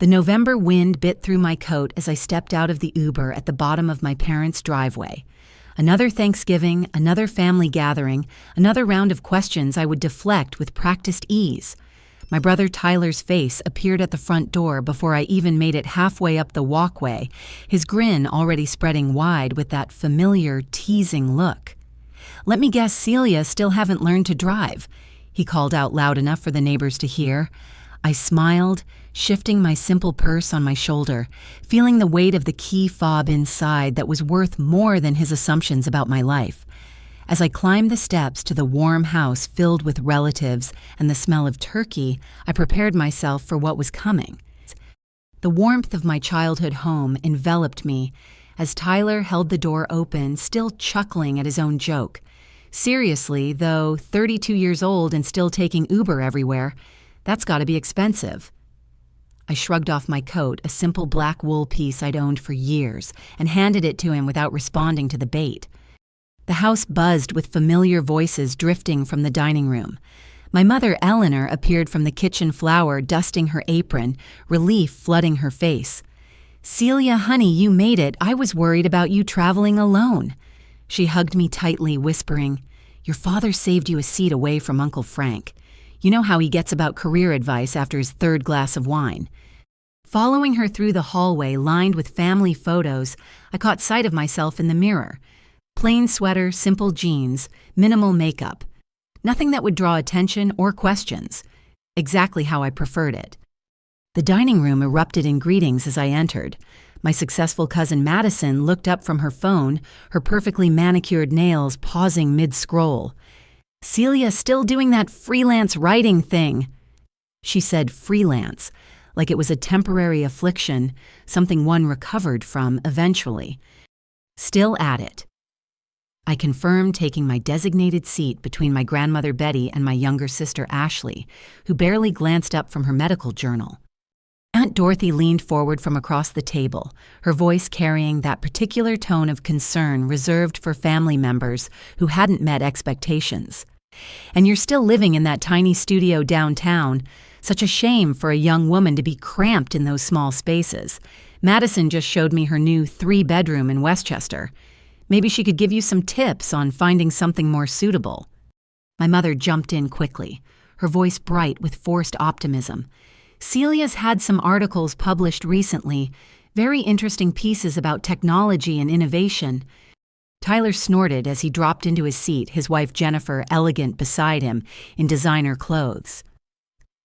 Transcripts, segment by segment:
The November wind bit through my coat as I stepped out of the Uber at the bottom of my parents' driveway. Another Thanksgiving, another family gathering, another round of questions I would deflect with practiced ease. My brother Tyler's face appeared at the front door before I even made it halfway up the walkway, his grin already spreading wide with that familiar, teasing look. "Let me guess Celia still haven't learned to drive," he called out loud enough for the neighbors to hear. I smiled, shifting my simple purse on my shoulder, feeling the weight of the key fob inside that was worth more than his assumptions about my life. As I climbed the steps to the warm house filled with relatives and the smell of turkey, I prepared myself for what was coming. The warmth of my childhood home enveloped me as Tyler held the door open, still chuckling at his own joke. Seriously, though, 32 years old and still taking Uber everywhere, that's got to be expensive. I shrugged off my coat, a simple black wool piece I'd owned for years, and handed it to him without responding to the bait. The house buzzed with familiar voices drifting from the dining room. My mother, Eleanor, appeared from the kitchen floor, dusting her apron, relief flooding her face. "Celia, honey, you made it. I was worried about you traveling alone." She hugged me tightly, whispering, "Your father saved you a seat away from Uncle Frank. You know how he gets about career advice after his third glass of wine." Following her through the hallway lined with family photos, I caught sight of myself in the mirror. Plain sweater, simple jeans, minimal makeup. Nothing that would draw attention or questions. Exactly how I preferred it. The dining room erupted in greetings as I entered. My successful cousin Madison looked up from her phone, her perfectly manicured nails pausing mid-scroll. "Celia still doing that freelance writing thing." She said freelance, like it was a temporary affliction, something one recovered from eventually. "Still at it." I confirmed, taking my designated seat between my grandmother Betty and my younger sister Ashley, who barely glanced up from her medical journal. Aunt Dorothy leaned forward from across the table, her voice carrying that particular tone of concern reserved for family members who hadn't met expectations. "And you're still living in that tiny studio downtown. Such a shame for a young woman to be cramped in those small spaces. Madison just showed me her new 3-bedroom in Westchester. Maybe she could give you some tips on finding something more suitable." My mother jumped in quickly, her voice bright with forced optimism. "Celia's had some articles published recently, very interesting pieces about technology and innovation." Tyler snorted as he dropped into his seat, his wife Jennifer elegant beside him in designer clothes.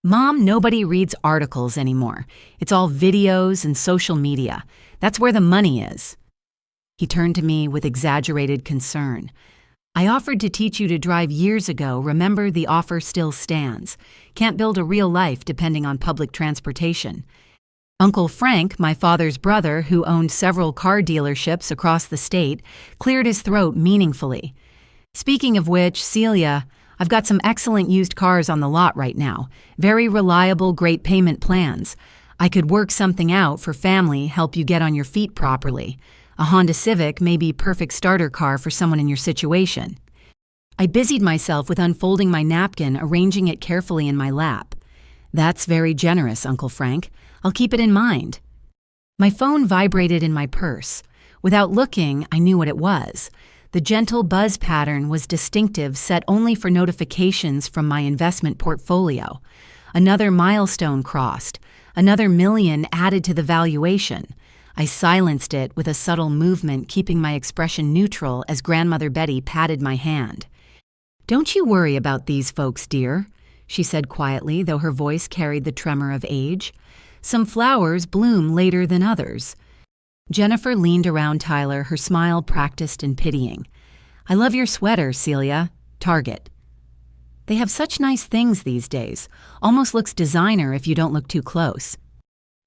"Mom, nobody reads articles anymore. It's all videos and social media. That's where the money is." He turned to me with exaggerated concern. "I offered to teach you to drive years ago. Remember, the offer still stands. Can't build a real life depending on public transportation." Uncle Frank, my father's brother, who owned several car dealerships across the state, cleared his throat meaningfully. "Speaking of which, Celia, I've got some excellent used cars on the lot right now. Very reliable, great payment plans. I could work something out for family, help you get on your feet properly. A Honda Civic may be perfect starter car for someone in your situation." I busied myself with unfolding my napkin, arranging it carefully in my lap. "That's very generous, Uncle Frank. I'll keep it in mind." My phone vibrated in my purse. Without looking, I knew what it was. The gentle buzz pattern was distinctive, set only for notifications from my investment portfolio. Another milestone crossed, another million added to the valuation. I silenced it with a subtle movement, keeping my expression neutral as Grandmother Betty patted my hand. "Don't you worry about these folks, dear," she said quietly, though her voice carried the tremor of age. "Some flowers bloom later than others." Jennifer leaned around Tyler, her smile practiced and pitying. "I love your sweater, Celia. Target." They have such nice things these days. Almost looks designer if you don't look too close.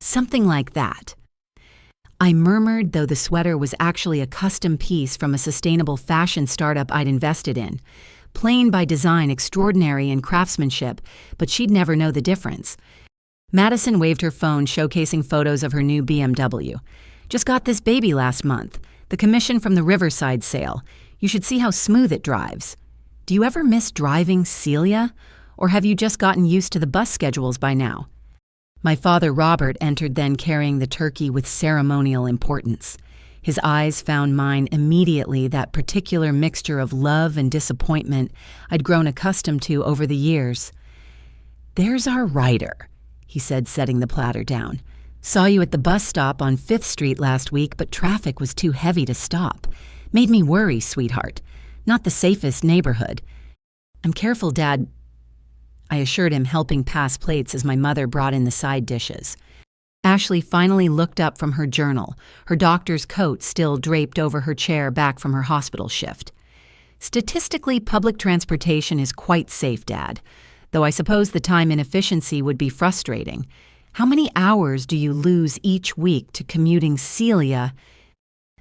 Something like that. I murmured, though the sweater was actually a custom piece from a sustainable fashion startup I'd invested in. Plain by design, extraordinary in craftsmanship, but she'd never know the difference. Madison waved her phone, showcasing photos of her new BMW. "Just got this baby last month. The commission from the Riverside sale. You should see how smooth it drives." "Do you ever miss driving, Celia? Or have you just gotten used to the bus schedules by now?" My father Robert entered then carrying the turkey with ceremonial importance. His eyes found mine immediately, that particular mixture of love and disappointment I'd grown accustomed to over the years. "There's our rider," he said, setting the platter down. "Saw you at the bus stop on 5th Street last week, but traffic was too heavy to stop. Made me worry, sweetheart. Not the safest neighborhood." "I'm careful, Dad," I assured him, helping pass plates as my mother brought in the side dishes. Ashley finally looked up from her journal, her doctor's coat still draped over her chair back from her hospital shift. "Statistically, public transportation is quite safe, Dad, though I suppose the time inefficiency would be frustrating. How many hours do you lose each week to commuting Celia?"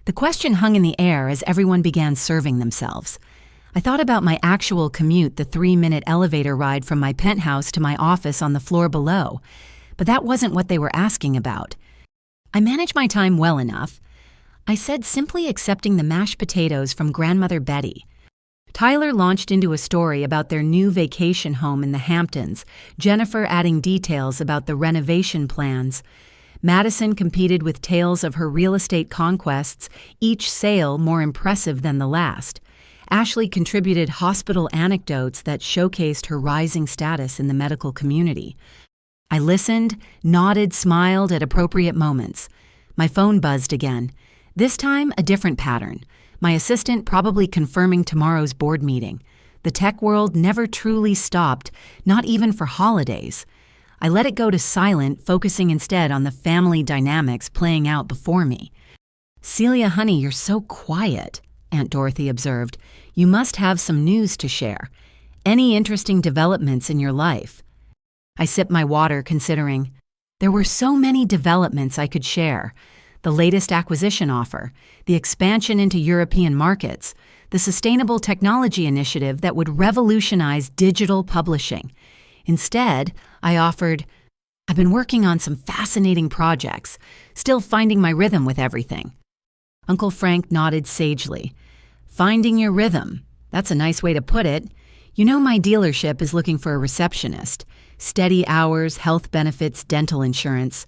The question hung in the air as everyone began serving themselves. I thought about my actual commute, the 3-minute elevator ride from my penthouse to my office on the floor below, but that wasn't what they were asking about. "I manage my time well enough," I said, simply accepting the mashed potatoes from Grandmother Betty. Tyler launched into a story about their new vacation home in the Hamptons, Jennifer adding details about the renovation plans. Madison competed with tales of her real estate conquests, each sale more impressive than the last. Ashley contributed hospital anecdotes that showcased her rising status in the medical community. I listened, nodded, smiled at appropriate moments. My phone buzzed again. This time, a different pattern. My assistant probably confirming tomorrow's board meeting. The tech world never truly stopped, not even for holidays. I let it go to silent, focusing instead on the family dynamics playing out before me. "Celia, honey, you're so quiet," Aunt Dorothy observed. "You must have some news to share. Any interesting developments in your life?" I sipped my water, considering. There were so many developments I could share. The latest acquisition offer, the expansion into European markets, the sustainable technology initiative that would revolutionize digital publishing. Instead, I offered, "I've been working on some fascinating projects, still finding my rhythm with everything." Uncle Frank nodded sagely. "Finding your rhythm. That's a nice way to put it. You know, my dealership is looking for a receptionist. Steady hours, health benefits, dental insurance.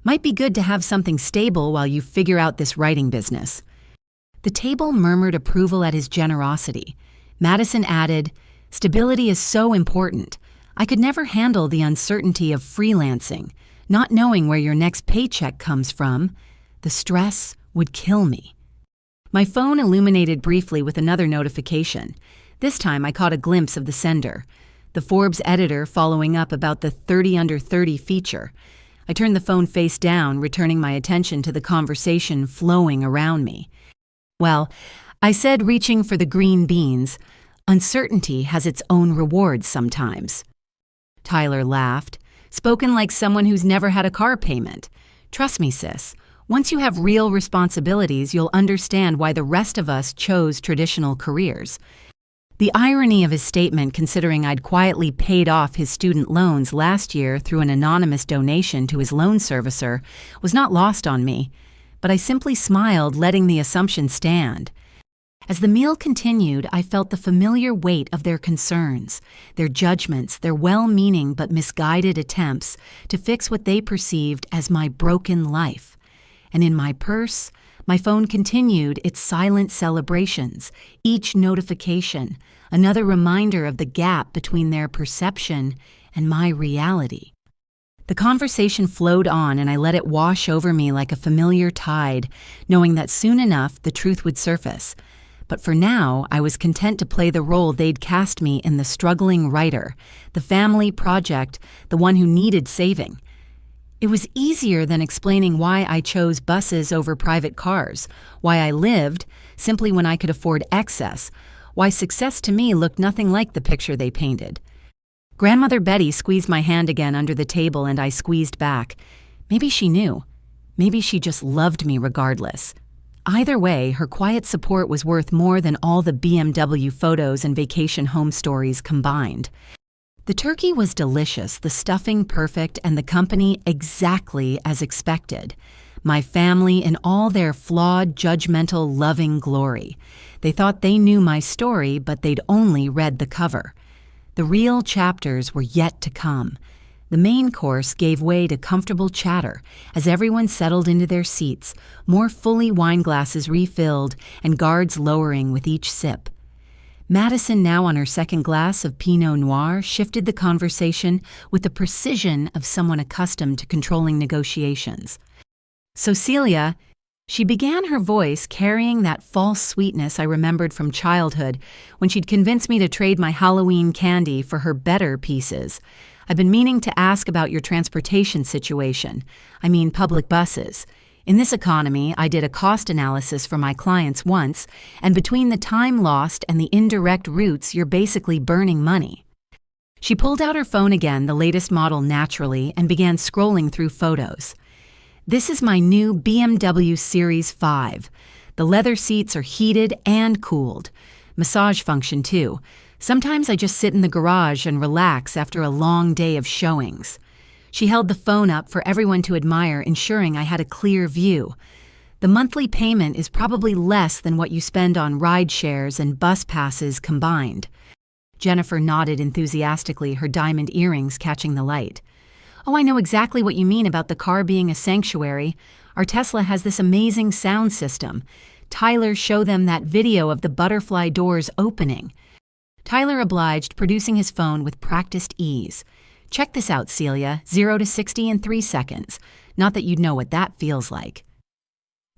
Might be good to have something stable while you figure out this writing business." The table murmured approval at his generosity. Madison added, "Stability is so important. I could never handle the uncertainty of freelancing, not knowing where your next paycheck comes from. The stress would kill me." My phone illuminated briefly with another notification. This time I caught a glimpse of the sender. The Forbes editor following up about the 30 under 30 feature. I turned the phone face down, returning my attention to the conversation flowing around me. "Well," I said, reaching for the green beans, "uncertainty has its own rewards sometimes." Tyler laughed, spoken like someone who's never had a car payment. "Trust me, sis. Once you have real responsibilities, you'll understand why the rest of us chose traditional careers." The irony of his statement, considering I'd quietly paid off his student loans last year through an anonymous donation to his loan servicer, was not lost on me, but I simply smiled, letting the assumption stand. As the meal continued, I felt the familiar weight of their concerns, their judgments, their well-meaning but misguided attempts to fix what they perceived as my broken life. And in my purse, my phone continued its silent celebrations, each notification, another reminder of the gap between their perception and my reality. The conversation flowed on, and I let it wash over me like a familiar tide, knowing that soon enough the truth would surface. But for now, I was content to play the role they'd cast me in: the struggling writer, the family project, the one who needed saving. It was easier than explaining why I chose buses over private cars, why I lived simply when I could afford excess, why success to me looked nothing like the picture they painted. Grandmother Betty squeezed my hand again under the table, and I squeezed back. Maybe she knew. Maybe she just loved me regardless. Either way, her quiet support was worth more than all the BMW photos and vacation home stories combined. The turkey was delicious, the stuffing perfect, and the company exactly as expected. My family in all their flawed, judgmental, loving glory. They thought they knew my story, but they'd only read the cover. The real chapters were yet to come. The main course gave way to comfortable chatter as everyone settled into their seats, more fully wine glasses refilled and guards lowering with each sip. Madison, now on her second glass of Pinot Noir, shifted the conversation with the precision of someone accustomed to controlling negotiations. "So Celia," she began, her voice carrying that false sweetness I remembered from childhood when she'd convinced me to trade my Halloween candy for her better pieces. "I've been meaning to ask about your transportation situation. I mean public buses. In this economy, I did a cost analysis for my clients once, and between the time lost and the indirect routes, you're basically burning money." She pulled out her phone again, the latest model naturally, and began scrolling through photos. "This is my new BMW Series 5. The leather seats are heated and cooled. Massage function too. Sometimes I just sit in the garage and relax after a long day of showings." She held the phone up for everyone to admire, ensuring I had a clear view. "The monthly payment is probably less than what you spend on ride shares and bus passes combined." Jennifer nodded enthusiastically, her diamond earrings catching the light. "Oh, I know exactly what you mean about the car being a sanctuary. Our Tesla has this amazing sound system. Tyler, show them that video of the butterfly doors opening." Tyler obliged, producing his phone with practiced ease. "Check this out, Celia, 0 to 60 in 3 seconds. Not that you'd know what that feels like."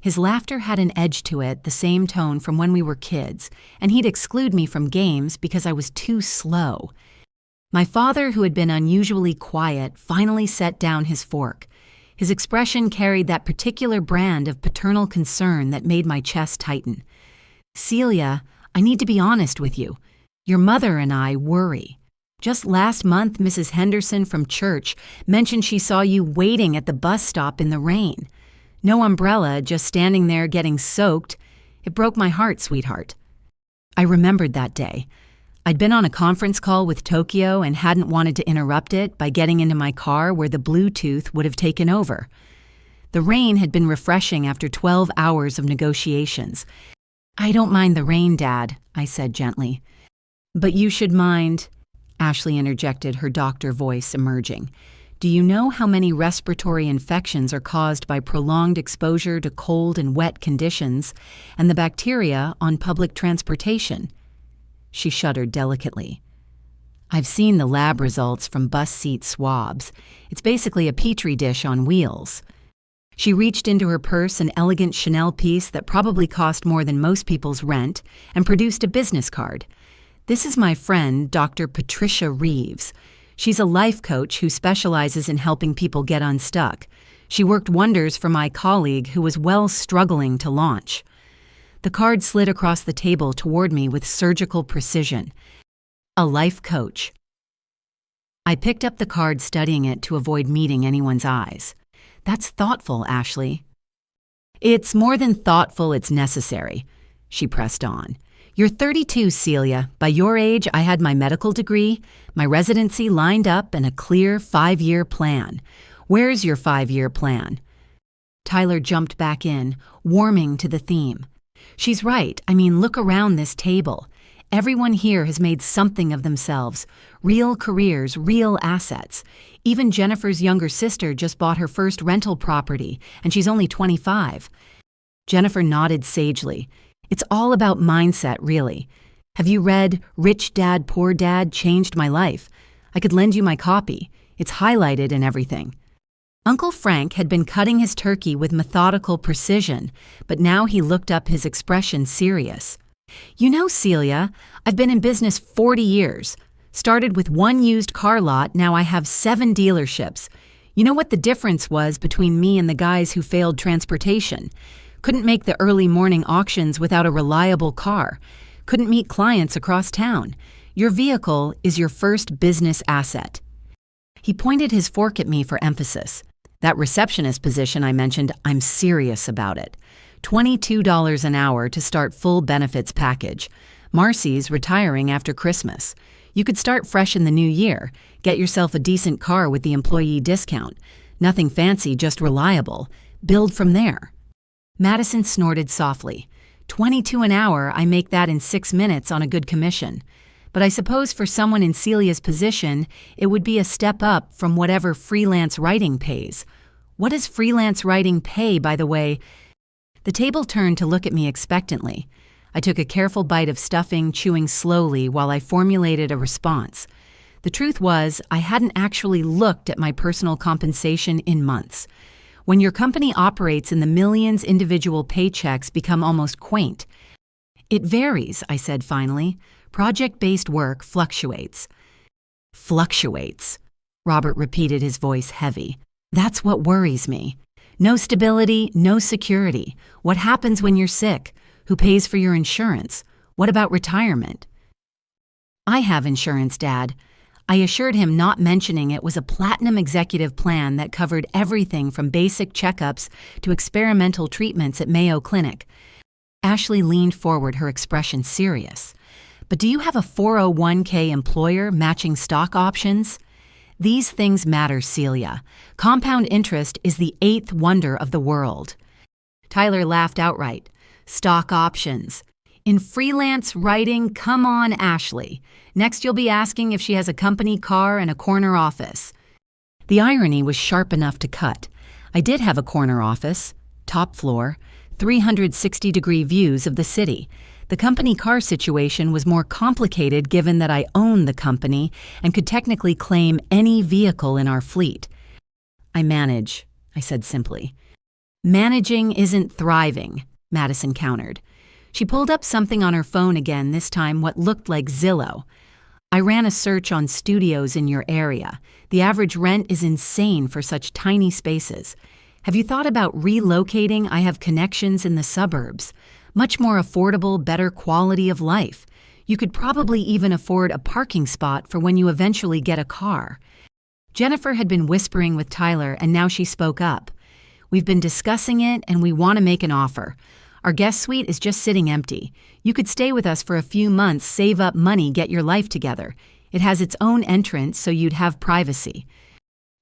His laughter had an edge to it, the same tone from when we were kids, and he'd exclude me from games because I was too slow. My father, who had been unusually quiet, finally set down his fork. His expression carried that particular brand of paternal concern that made my chest tighten. "Celia, I need to be honest with you. Your mother and I worry. Just last month, Mrs. Henderson from church mentioned she saw you waiting at the bus stop in the rain. No umbrella, just standing there getting soaked. It broke my heart, sweetheart." I remembered that day. I'd been on a conference call with Tokyo and hadn't wanted to interrupt it by getting into my car where the Bluetooth would have taken over. The rain had been refreshing after 12 hours of negotiations. "I don't mind the rain, Dad," I said gently. "But you should mind," Ashley interjected, her doctor voice emerging. "Do you know how many respiratory infections are caused by prolonged exposure to cold and wet conditions and the bacteria on public transportation?" She shuddered delicately. "I've seen the lab results from bus seat swabs. It's basically a petri dish on wheels." She reached into her purse an elegant Chanel piece that probably cost more than most people's rent and produced a business card. "This is my friend, Dr. Patricia Reeves. She's a life coach who specializes in helping people get unstuck. She worked wonders for my colleague who was struggling to launch." The card slid across the table toward me with surgical precision. "A life coach." I picked up the card, studying it to avoid meeting anyone's eyes. "That's thoughtful, Ashley." "It's more than thoughtful, it's necessary," she pressed on. "You're 32, Celia. By your age, I had my medical degree, my residency lined up, and a clear 5-year plan. Where's your 5-year plan?" Tyler jumped back in, warming to the theme. "She's right. I mean, look around this table. Everyone here has made something of themselves. Real careers, real assets. Even Jennifer's younger sister just bought her first rental property, and she's only 25. Jennifer nodded sagely. "It's all about mindset, really. Have you read Rich Dad, Poor Dad Changed My Life? I could lend you my copy. It's highlighted and everything." Uncle Frank had been cutting his turkey with methodical precision, but now he looked up, his expression serious. "You know, Celia, I've been in business 40 years. Started with 1 used car lot, now I have 7 dealerships. You know what the difference was between me and the guys who failed transportation? Couldn't make the early morning auctions without a reliable car. Couldn't meet clients across town. Your vehicle is your first business asset." He pointed his fork at me for emphasis. "That receptionist position I mentioned, I'm serious about it. $22 an hour to start full benefits package. Marcy's retiring after Christmas. You could start fresh in the new year. Get yourself a decent car with the employee discount. Nothing fancy, just reliable. Build from there." Madison snorted softly. "22 an hour, I make that in 6 minutes on a good commission. But I suppose for someone in Celia's position, it would be a step up from whatever freelance writing pays. What does freelance writing pay, by the way? The table turned to look at me expectantly. I took a careful bite of stuffing, chewing slowly while I formulated a response. The truth was, I hadn't actually looked at my personal compensation in months. When your company operates in the millions, individual paychecks become almost quaint. It varies, I said finally. Project-based work fluctuates. Fluctuates, Robert repeated, his voice heavy. That's what worries me. No stability, no security. What happens when you're sick? Who pays for your insurance? What about retirement? I have insurance, Dad. I assured him not mentioning it was a platinum executive plan that covered everything from basic checkups to experimental treatments at Mayo Clinic. Ashley leaned forward, her expression serious. But do you have a 401k employer matching stock options? These things matter, Celia. Compound interest is the eighth wonder of the world. Tyler laughed outright. Stock options. In freelance writing, come on, Ashley. Next you'll be asking if she has a company car and a corner office. The irony was sharp enough to cut. I did have a corner office, top floor, 360-degree views of the city. The company car situation was more complicated given that I owned the company and could technically claim any vehicle in our fleet. I manage, I said simply. Managing isn't thriving, Madison countered. She pulled up something on her phone again, this time what looked like Zillow. I ran a search on studios in your area. The average rent is insane for such tiny spaces. Have you thought about relocating? I have connections in the suburbs. Much more affordable, better quality of life. You could probably even afford a parking spot for when you eventually get a car. Jennifer had been whispering with Tyler, and now she spoke up. We've been discussing it, and we want to make an offer. Our guest suite is just sitting empty. You could stay with us for a few months, save up money, get your life together. It has its own entrance, so you'd have privacy.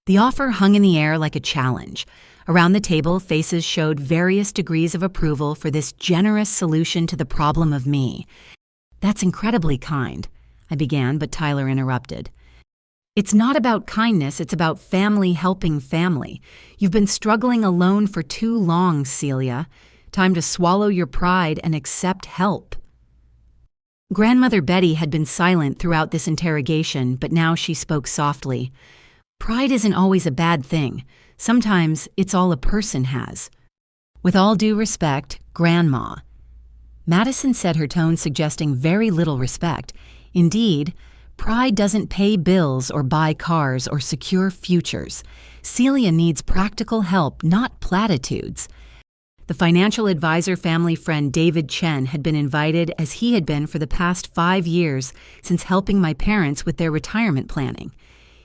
The offer hung in the air like a challenge. Around the table, faces showed various degrees of approval for this generous solution to the problem of me. That's incredibly kind, I began, but Tyler interrupted. It's not about kindness, it's about family helping family. You've been struggling alone for too long, Celia. Time to swallow your pride and accept help. Grandmother Betty had been silent throughout this interrogation, but now she spoke softly. Pride isn't always a bad thing. Sometimes it's all a person has. With all due respect, Grandma. Madison said, her tone suggesting very little respect. Indeed, pride doesn't pay bills or buy cars or secure futures. Celia needs practical help, not platitudes. The financial advisor family friend David Chen had been invited, as he had been for the past 5 years since helping my parents with their retirement planning.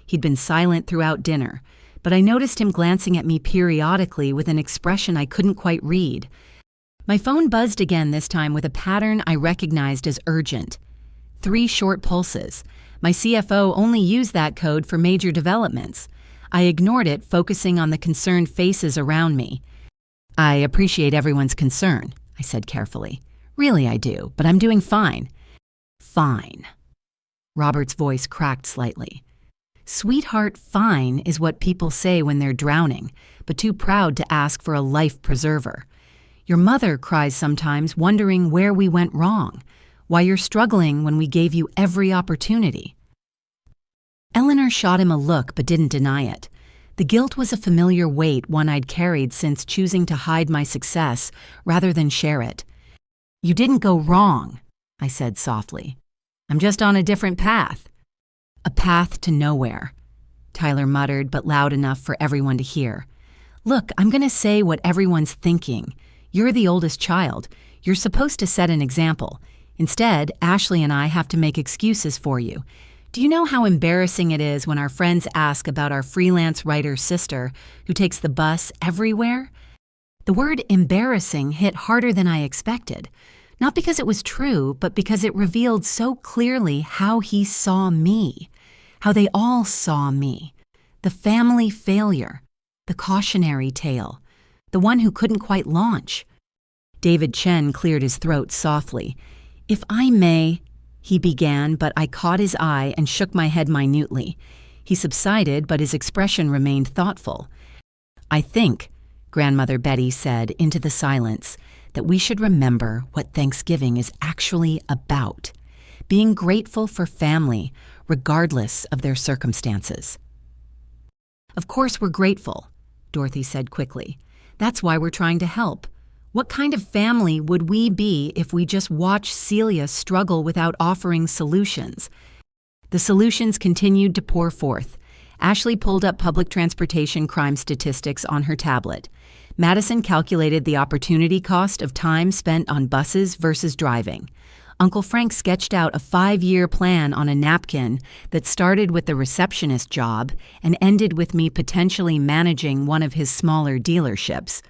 He'd been silent throughout dinner, but I noticed him glancing at me periodically with an expression I couldn't quite read. My phone buzzed again, this time with a pattern I recognized as urgent. 3 short pulses. My CFO only used that code for major developments. I ignored it, focusing on the concerned faces around me. I appreciate everyone's concern, I said carefully. Really, I do, but I'm doing fine. Fine. Robert's voice cracked slightly. Sweetheart, fine is what people say when they're drowning, but too proud to ask for a life preserver. Your mother cries sometimes, wondering where we went wrong, why you're struggling when we gave you every opportunity. Eleanor shot him a look but didn't deny it. The guilt was a familiar weight, one I'd carried since choosing to hide my success rather than share it. You didn't go wrong, I said softly. I'm just on a different path. A path to nowhere, Tyler muttered, but loud enough for everyone to hear. Look, I'm going to say what everyone's thinking. You're the oldest child. You're supposed to set an example. Instead, Ashley and I have to make excuses for you. Do you know how embarrassing it is when our friends ask about our freelance writer sister who takes the bus everywhere? The word embarrassing hit harder than I expected, not because it was true, but because it revealed so clearly how he saw me, how they all saw me. The family failure, the cautionary tale, the one who couldn't quite launch. David Chen cleared his throat softly. If I may, he began, but I caught his eye and shook my head minutely. He subsided, but his expression remained thoughtful. "I think," Grandmother Betty said into the silence, "that we should remember what Thanksgiving is actually about. Being grateful for family, regardless of their circumstances." "Of course we're grateful," Dorothy said quickly. "That's why we're trying to help. What kind of family would we be if we just watched Celia struggle without offering solutions?" The solutions continued to pour forth. Ashley pulled up public transportation crime statistics on her tablet. Madison calculated the opportunity cost of time spent on buses versus driving. Uncle Frank sketched out a 5-year plan on a napkin that started with the receptionist job and ended with me potentially managing one of his smaller dealerships.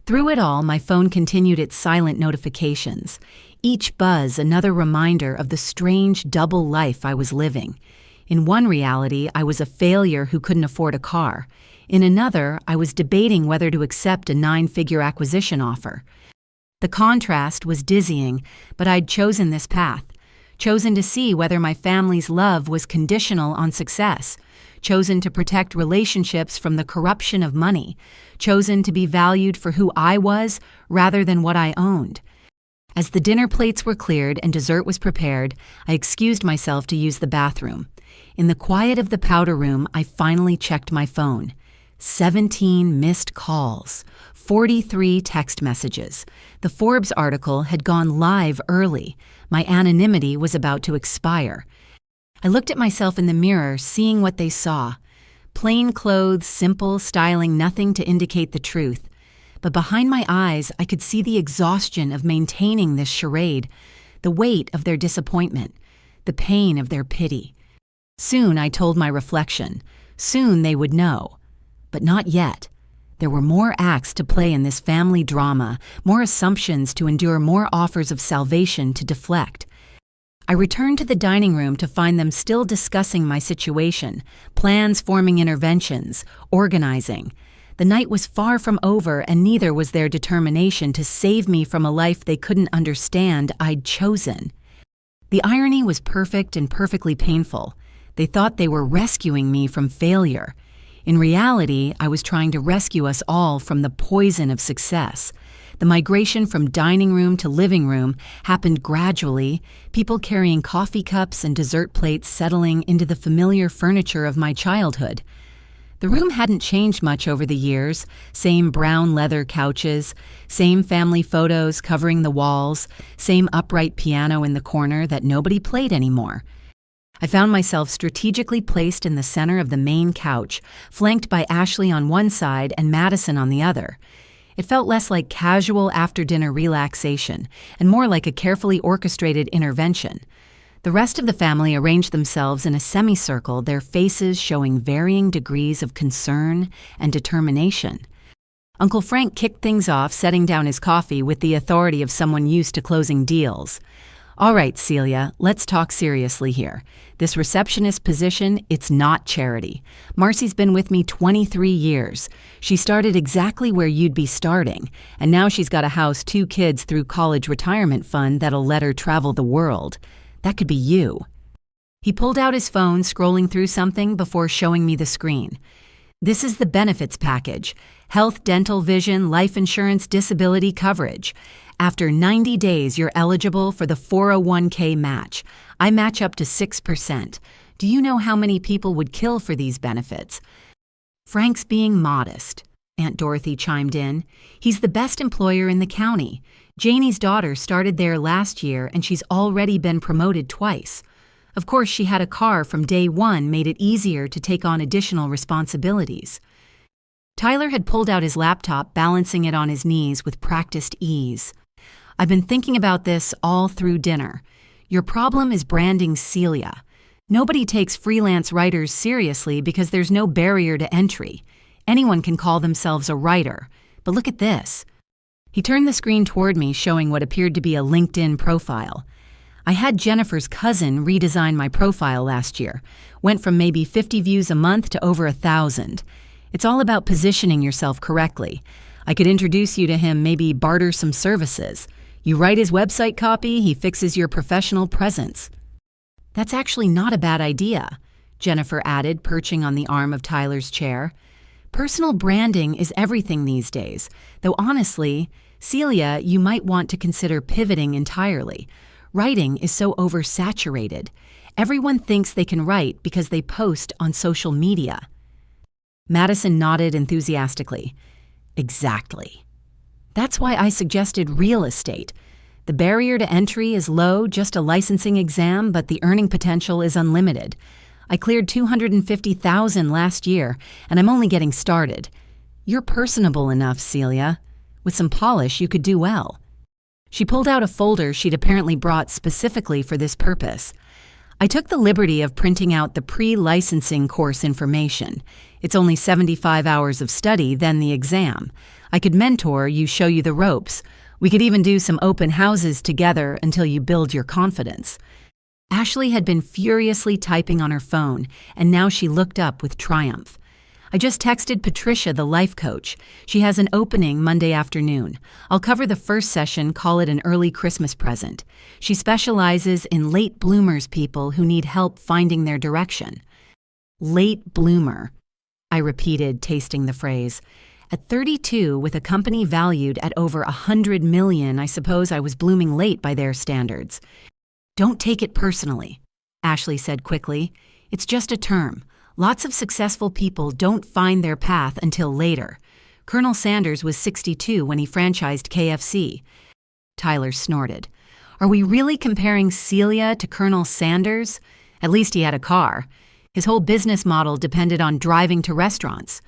Through it all, my phone continued its silent notifications. Each buzz another reminder of the strange double life I was living. In one reality, I was a failure who couldn't afford a car. In another, I was debating whether to accept a 9-figure acquisition offer. The contrast was dizzying, but I'd chosen this path. Chosen to see whether my family's love was conditional on success. Chosen to protect relationships from the corruption of money. Chosen to be valued for who I was rather than what I owned. As the dinner plates were cleared and dessert was prepared, I excused myself to use the bathroom. In the quiet of the powder room, I finally checked my phone. 17 missed calls, 43 text messages. The Forbes article had gone live early. My anonymity was about to expire. I looked at myself in the mirror, seeing what they saw. Plain clothes, simple styling, nothing to indicate the truth. But behind my eyes, I could see the exhaustion of maintaining this charade, the weight of their disappointment, the pain of their pity. Soon, I told my reflection. Soon they would know. But not yet. There were more acts to play in this family drama, more assumptions to endure, more offers of salvation to deflect. I returned to the dining room to find them still discussing my situation, plans forming interventions, organizing. The night was far from over, and neither was their determination to save me from a life they couldn't understand I'd chosen. The irony was perfect and perfectly painful. They thought they were rescuing me from failure. In reality, I was trying to rescue us all from the poison of success. The migration from dining room to living room happened gradually, people carrying coffee cups and dessert plates settling into the familiar furniture of my childhood. The room hadn't changed much over the years. Same brown leather couches, same family photos covering the walls, same upright piano in the corner that nobody played anymore. I found myself strategically placed in the center of the main couch, flanked by Ashley on one side and Madison on the other. It felt less like casual after-dinner relaxation and more like a carefully orchestrated intervention. The rest of the family arranged themselves in a semicircle, their faces showing varying degrees of concern and determination. Uncle Frank kicked things off, setting down his coffee with the authority of someone used to closing deals. "All right, Celia, let's talk seriously here. This receptionist position, it's not charity. Marcy's been with me 23 years. She started exactly where you'd be starting, and now she's got a house, 2 kids through college retirement fund that'll let her travel the world. That could be you." He pulled out his phone, scrolling through something before showing me the screen. "This is the benefits package. Health, dental, vision, life insurance, disability coverage. After 90 days, you're eligible for the 401k match. I match up to 6%. Do you know how many people would kill for these benefits?" "Frank's being modest," Aunt Dorothy chimed in. "He's the best employer in the county. Janie's daughter started there last year, and she's already been promoted twice. Of course, she had a car from day one, made it easier to take on additional responsibilities." Tyler had pulled out his laptop, balancing it on his knees with practiced ease. "I've been thinking about this all through dinner. Your problem is branding Celia. Nobody takes freelance writers seriously because there's no barrier to entry. Anyone can call themselves a writer. But look at this." He turned the screen toward me, showing what appeared to be a LinkedIn profile. I had Jennifer's cousin redesign my profile last year. Went from maybe 50 views a month to over 1,000. It's all about positioning yourself correctly. I could introduce you to him, maybe barter some services. You write his website copy, he fixes your professional presence. That's actually not a bad idea, Jennifer added, perching on the arm of Tyler's chair. Personal branding is everything these days, though honestly, Celia, you might want to consider pivoting entirely. Writing is so oversaturated. Everyone thinks they can write because they post on social media. Madison nodded enthusiastically. Exactly. That's why I suggested real estate. The barrier to entry is low, just a licensing exam, but the earning potential is unlimited. I cleared $250,000 last year, and I'm only getting started. You're personable enough, Celia. With some polish, you could do well. She pulled out a folder she'd apparently brought specifically for this purpose. I took the liberty of printing out the pre-licensing course information. It's only 75 hours of study, then the exam. I could mentor you, show you the ropes. We could even do some open houses together until you build your confidence. Ashley had been furiously typing on her phone, and now she looked up with triumph. I just texted Patricia, the life coach. She has an opening Monday afternoon. I'll cover the first session, call it an early Christmas present. She specializes in late bloomers, people who need help finding their direction. Late bloomer, I repeated, tasting the phrase. At 32, with a company valued at over $100 million, I suppose I was blooming late by their standards. Don't take it personally, Ashley said quickly. It's just a term. Lots of successful people don't find their path until later. Colonel Sanders was 62 when he franchised KFC. Tyler snorted. Are we really comparing Celia to Colonel Sanders? At least he had a car. His whole business model depended on driving to restaurants.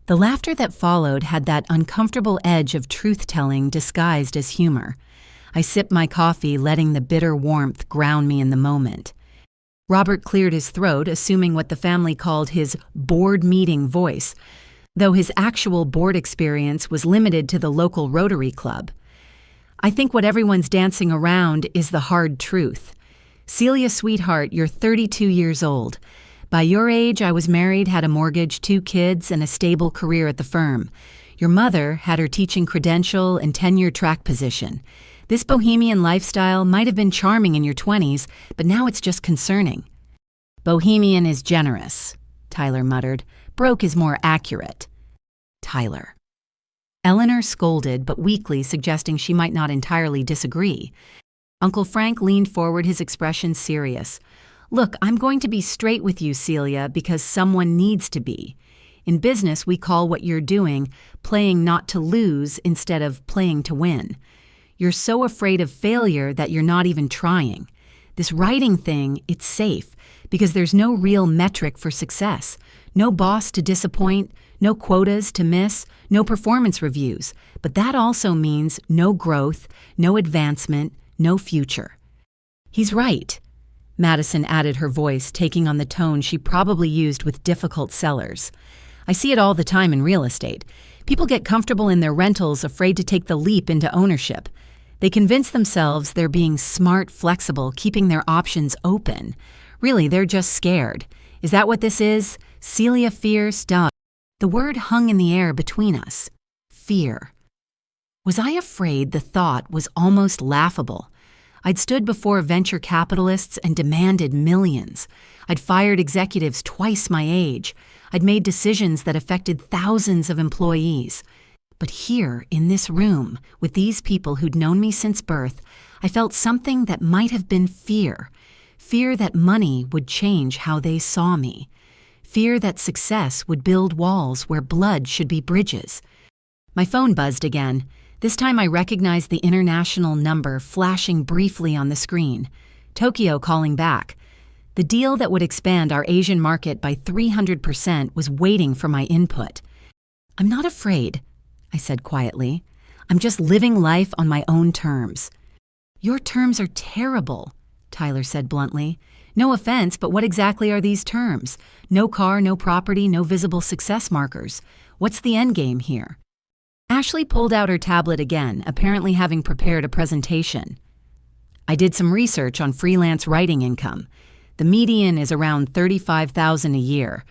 The laughter that followed had that uncomfortable edge of truth-telling disguised as humor. I sipped my coffee, letting the bitter warmth ground me in the moment. Robert cleared his throat, assuming what the family called his board meeting voice, though his actual board experience was limited to the local Rotary Club. I think what everyone's dancing around is the hard truth. Celia, sweetheart, you're 32 years old. By your age, I was married, had a mortgage, 2 kids, and a stable career at the firm. Your mother had her teaching credential and tenure-track position. This bohemian lifestyle might have been charming in your 20s, but now it's just concerning. Bohemian is generous, Tyler muttered. Broke is more accurate. Tyler. Eleanor scolded, but weakly, suggesting she might not entirely disagree. Uncle Frank leaned forward, his expression serious. Look, I'm going to be straight with you, Celia, because someone needs to be. In business, we call what you're doing playing not to lose instead of playing to win. You're so afraid of failure that you're not even trying. This writing thing, it's safe, because there's no real metric for success. No boss to disappoint, no quotas to miss, no performance reviews. But that also means no growth, no advancement, no future. He's right, Madison added, her voice taking on the tone she probably used with difficult sellers. I see it all the time in real estate. People get comfortable in their rentals, afraid to take the leap into ownership. They convince themselves they're being smart, flexible, keeping their options open. Really, they're just scared. Is that what this is? Celia fears, duh. The word hung in the air between us. Fear. Was I afraid? The thought was almost laughable. I'd stood before venture capitalists and demanded millions. I'd fired executives twice my age. I'd made decisions that affected thousands of employees. But here, in this room, with these people who'd known me since birth, I felt something that might have been fear. Fear that money would change how they saw me. Fear that success would build walls where blood should be bridges. My phone buzzed again. This time I recognized the international number flashing briefly on the screen. Tokyo calling back. The deal that would expand our Asian market by 300% was waiting for my input. I'm not afraid, I said quietly. I'm just living life on my own terms. Your terms are terrible, Tyler said bluntly. No offense, but what exactly are these terms? No car, no property, no visible success markers. What's the end game here? Ashley pulled out her tablet again, apparently having prepared a presentation. I did some research on freelance writing income. The median is around $35,000 a year.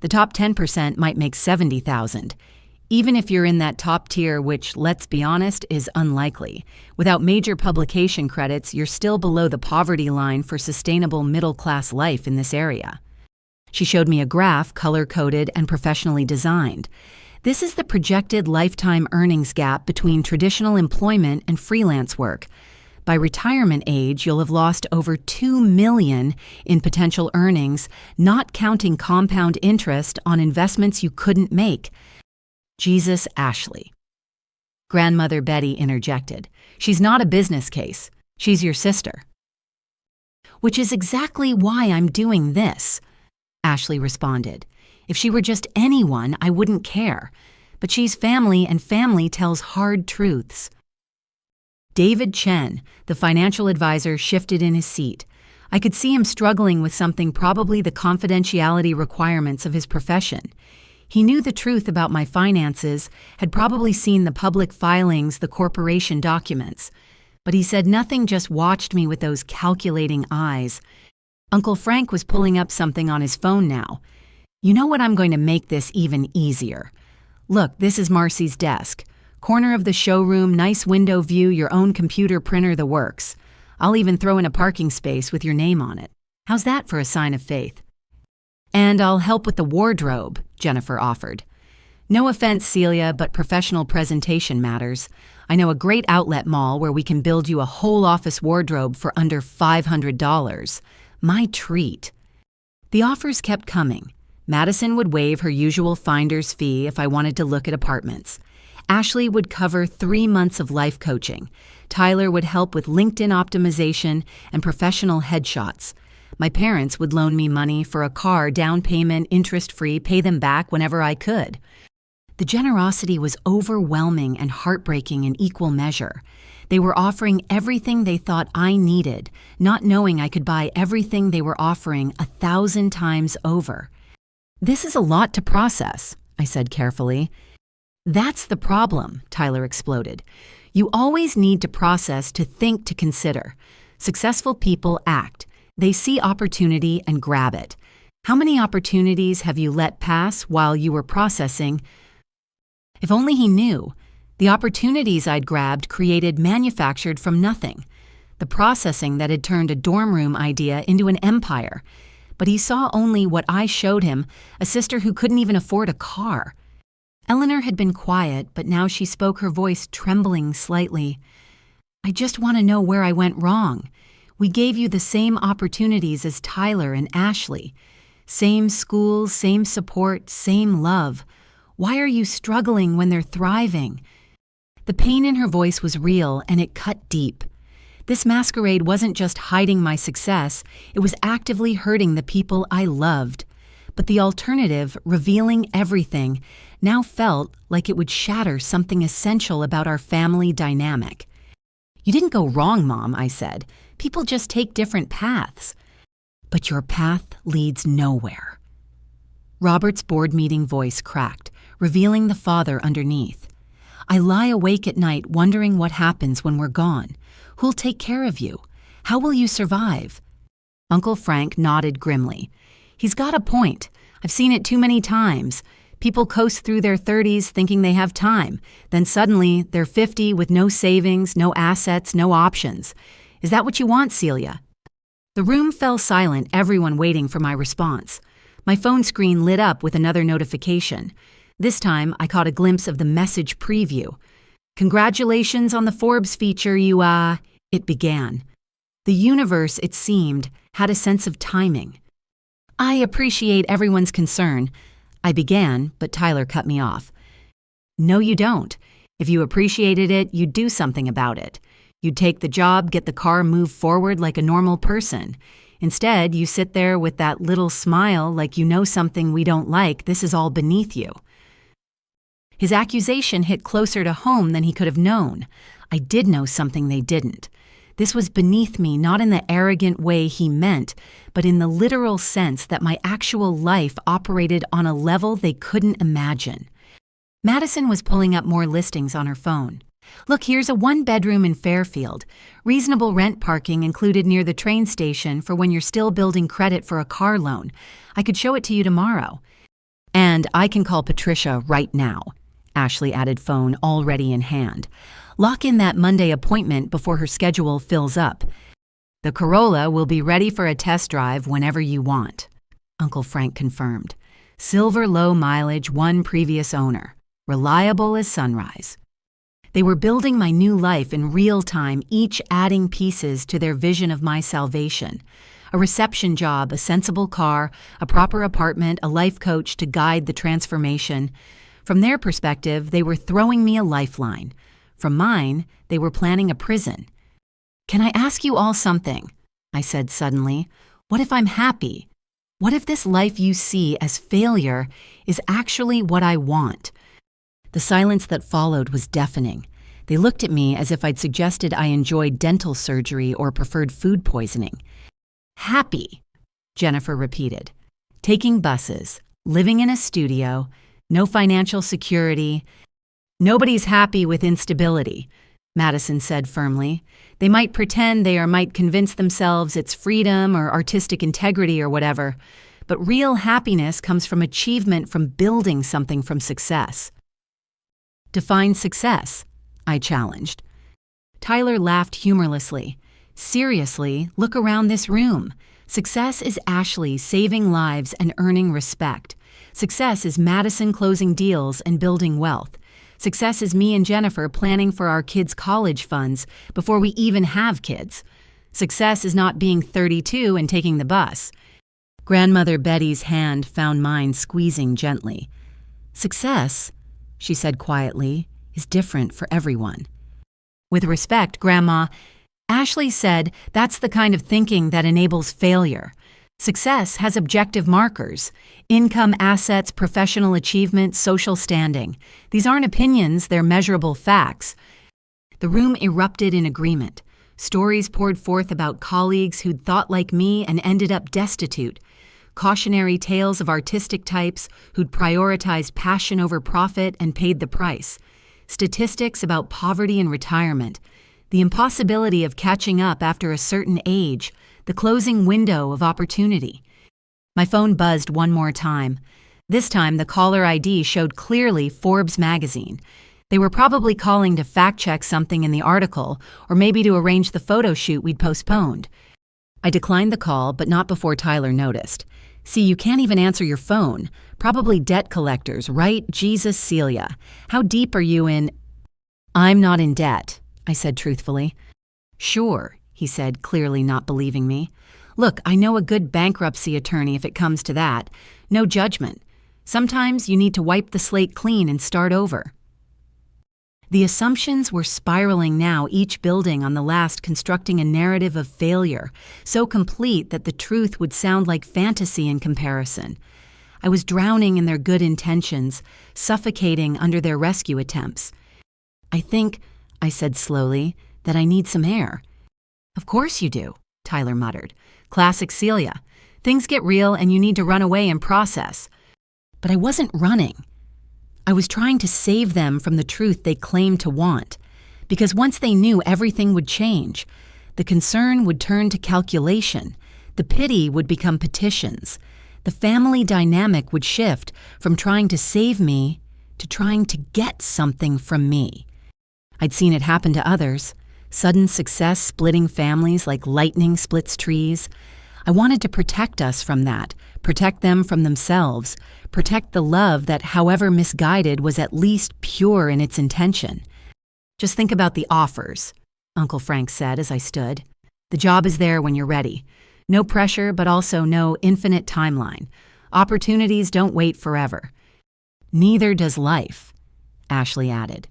The top 10% might make $70,000. even if you're in that top tier, which, let's be honest, is unlikely. Without major publication credits, you're still below the poverty line for sustainable middle-class life in this area. She showed me a graph, color-coded and professionally designed. This is the projected lifetime earnings gap between traditional employment and freelance work. By retirement age, you'll have lost over $2 million in potential earnings, not counting compound interest on investments you couldn't make. Jesus, Ashley. Grandmother Betty interjected. She's not a business case. She's your sister. Which is exactly why I'm doing this, Ashley responded. If she were just anyone, I wouldn't care. But she's family, and family tells hard truths. David Chen, the financial advisor, shifted in his seat. I could see him struggling with something, probably the confidentiality requirements of his profession. He knew the truth about my finances, had probably seen the public filings, the corporation documents. But he said nothing, just watched me with those calculating eyes. Uncle Frank was pulling up something on his phone now. You know what, I'm going to make this even easier. Look, this is Marcy's desk. Corner of the showroom, nice window view, your own computer, printer, the works. I'll even throw in a parking space with your name on it. How's that for a sign of faith? And I'll help with the wardrobe, Jennifer offered. No offense, Celia, but professional presentation matters. I know a great outlet mall where we can build you a whole office wardrobe for under $500. My treat. The offers kept coming. Madison would waive her usual finder's fee if I wanted to look at apartments. Ashley would cover 3 months of life coaching. Tyler would help with LinkedIn optimization and professional headshots. My parents would loan me money for a car, down payment, interest-free, pay them back whenever I could. The generosity was overwhelming and heartbreaking in equal measure. They were offering everything they thought I needed, not knowing I could buy everything they were offering 1,000 times over. This is a lot to process, I said carefully. That's the problem, Tyler exploded. You always need to process, to think, to consider. Successful people act. They see opportunity and grab it. How many opportunities have you let pass while you were processing? If only he knew. The opportunities I'd grabbed created manufactured from nothing. The processing that had turned a dorm room idea into an empire. But he saw only what I showed him, a sister who couldn't even afford a car. Eleanor had been quiet, but now she spoke, her voice trembling slightly. I just want to know where I went wrong. We gave you the same opportunities as Tyler and Ashley. Same schools, same support, same love. Why are you struggling when they're thriving? The pain in her voice was real, and it cut deep. This masquerade wasn't just hiding my success, it was actively hurting the people I loved. But the alternative, revealing everything, now felt like it would shatter something essential about our family dynamic. You didn't go wrong, Mom, I said. People just take different paths. But your path leads nowhere. Robert's board meeting voice cracked, revealing the father underneath. I lie awake at night wondering what happens when we're gone. Who'll take care of you? How will you survive? Uncle Frank nodded grimly. He's got a point. I've seen it too many times. People coast through their 30s thinking they have time. Then suddenly, they're 50 with no savings, no assets, no options. Is that what you want, Celia? The room fell silent, everyone waiting for my response. My phone screen lit up with another notification. This time, I caught a glimpse of the message preview. Congratulations on the Forbes feature, It began. The universe, it seemed, had a sense of timing. I appreciate everyone's concern. I began, but Tyler cut me off. No, you don't. If you appreciated it, you'd do something about it. You'd take the job, get the car, move forward like a normal person. Instead, you sit there with that little smile like you know something we don't like. This is all beneath you. His accusation hit closer to home than he could have known. I did know something they didn't. This was beneath me, not in the arrogant way he meant, but in the literal sense that my actual life operated on a level they couldn't imagine. Madison was pulling up more listings on her phone. Look, here's a 1-bedroom in Fairfield. Reasonable rent, parking included near the train station for when you're still building credit for a car loan. I could show it to you tomorrow. And I can call Patricia right now. Ashley added, phone already in hand. Lock in that Monday appointment before her schedule fills up. The Corolla will be ready for a test drive whenever you want, Uncle Frank confirmed. Silver low mileage, one previous owner. Reliable as sunrise. They were building my new life in real time, each adding pieces to their vision of my salvation. A reception job, a sensible car, a proper apartment, a life coach to guide the transformation. From their perspective, they were throwing me a lifeline. From mine, they were planning a prison. "Can I ask you all something?" I said suddenly. "What if I'm happy? What if this life you see as failure is actually what I want?" The silence that followed was deafening. They looked at me as if I'd suggested I enjoyed dental surgery or preferred food poisoning. "Happy," Jennifer repeated. "Taking buses, living in a studio, no financial security. Nobody's happy with instability," Madison said firmly. "They might pretend they or might convince themselves it's freedom or artistic integrity or whatever, but real happiness comes from achievement, from building something from success." "Define success," I challenged. Tyler laughed humorlessly. "Seriously, look around this room. Success is Ashley saving lives and earning respect. Success is Madison closing deals and building wealth. Success is me and Jennifer planning for our kids' college funds before we even have kids. Success is not being 32 and taking the bus." Grandmother Betty's hand found mine squeezing gently. "Success," she said quietly, "is different for everyone." "With respect, Grandma," Ashley said, "that's the kind of thinking that enables failure. Success has objective markers: income, assets, professional achievement, social standing. These aren't opinions, they're measurable facts." The room erupted in agreement. Stories poured forth about colleagues who'd thought like me and ended up destitute. Cautionary tales of artistic types who'd prioritized passion over profit and paid the price. Statistics about poverty and retirement. The impossibility of catching up after a certain age. The closing window of opportunity. My phone buzzed one more time. This time, the caller ID showed clearly Forbes magazine. They were probably calling to fact-check something in the article, or maybe to arrange the photo shoot we'd postponed. I declined the call, but not before Tyler noticed. "See, you can't even answer your phone. Probably debt collectors, right? Jesus, Celia. How deep are you in—" "I'm not in debt," I said truthfully. "Sure," he said, clearly not believing me. "Look, I know a good bankruptcy attorney if it comes to that. No judgment. Sometimes you need to wipe the slate clean and start over." The assumptions were spiraling now, each building on the last, constructing a narrative of failure, so complete that the truth would sound like fantasy in comparison. I was drowning in their good intentions, suffocating under their rescue attempts. "I think," I said slowly, "that I need some air." "Of course you do," Tyler muttered. "Classic Celia. Things get real and you need to run away and process." But I wasn't running. I was trying to save them from the truth they claimed to want, because once they knew, everything would change. The concern would turn to calculation. The pity would become petitions. The family dynamic would shift from trying to save me to trying to get something from me. I'd seen it happen to others. Sudden success splitting families like lightning splits trees. I wanted to protect us from that, protect them from themselves, protect the love that, however misguided, was at least pure in its intention. "Just think about the offers," Uncle Frank said as I stood. "The job is there when you're ready. No pressure, but also no infinite timeline. Opportunities don't wait forever." "Neither does life," Ashley added.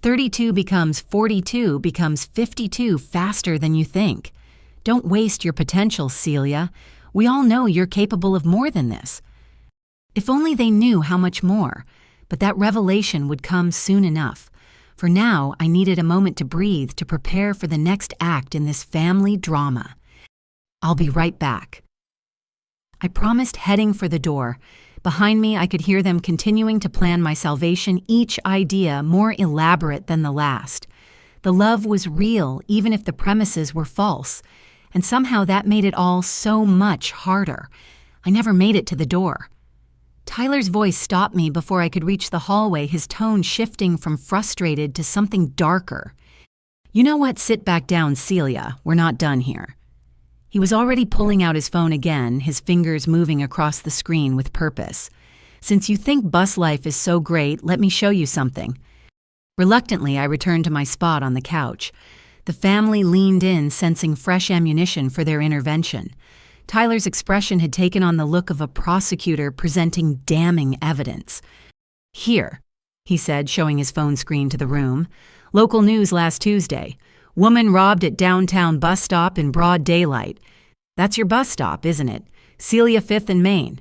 32 becomes 42 becomes 52 faster than you think. Don't waste your potential, Celia. We all know you're capable of more than this." If only they knew how much more, but that revelation would come soon enough. For now, I needed a moment to breathe, to prepare for the next act in this family drama. "I'll be right back." I promised, heading for the door. Behind me, I could hear them continuing to plan my salvation, each idea more elaborate than the last. The love was real, even if the premises were false, and somehow that made it all so much harder. I never made it to the door. Tyler's voice stopped me before I could reach the hallway, his tone shifting from frustrated to something darker. "You know what? Sit back down, Celia. We're not done here." He was already pulling out his phone again, his fingers moving across the screen with purpose. "Since you think bus life is so great, let me show you something." Reluctantly, I returned to my spot on the couch. The family leaned in, sensing fresh ammunition for their intervention. Tyler's expression had taken on the look of a prosecutor presenting damning evidence. "Here," he said, showing his phone screen to the room. "Local news last Tuesday. Woman robbed at downtown bus stop in broad daylight. That's your bus stop, isn't it? Celia 5th and Main."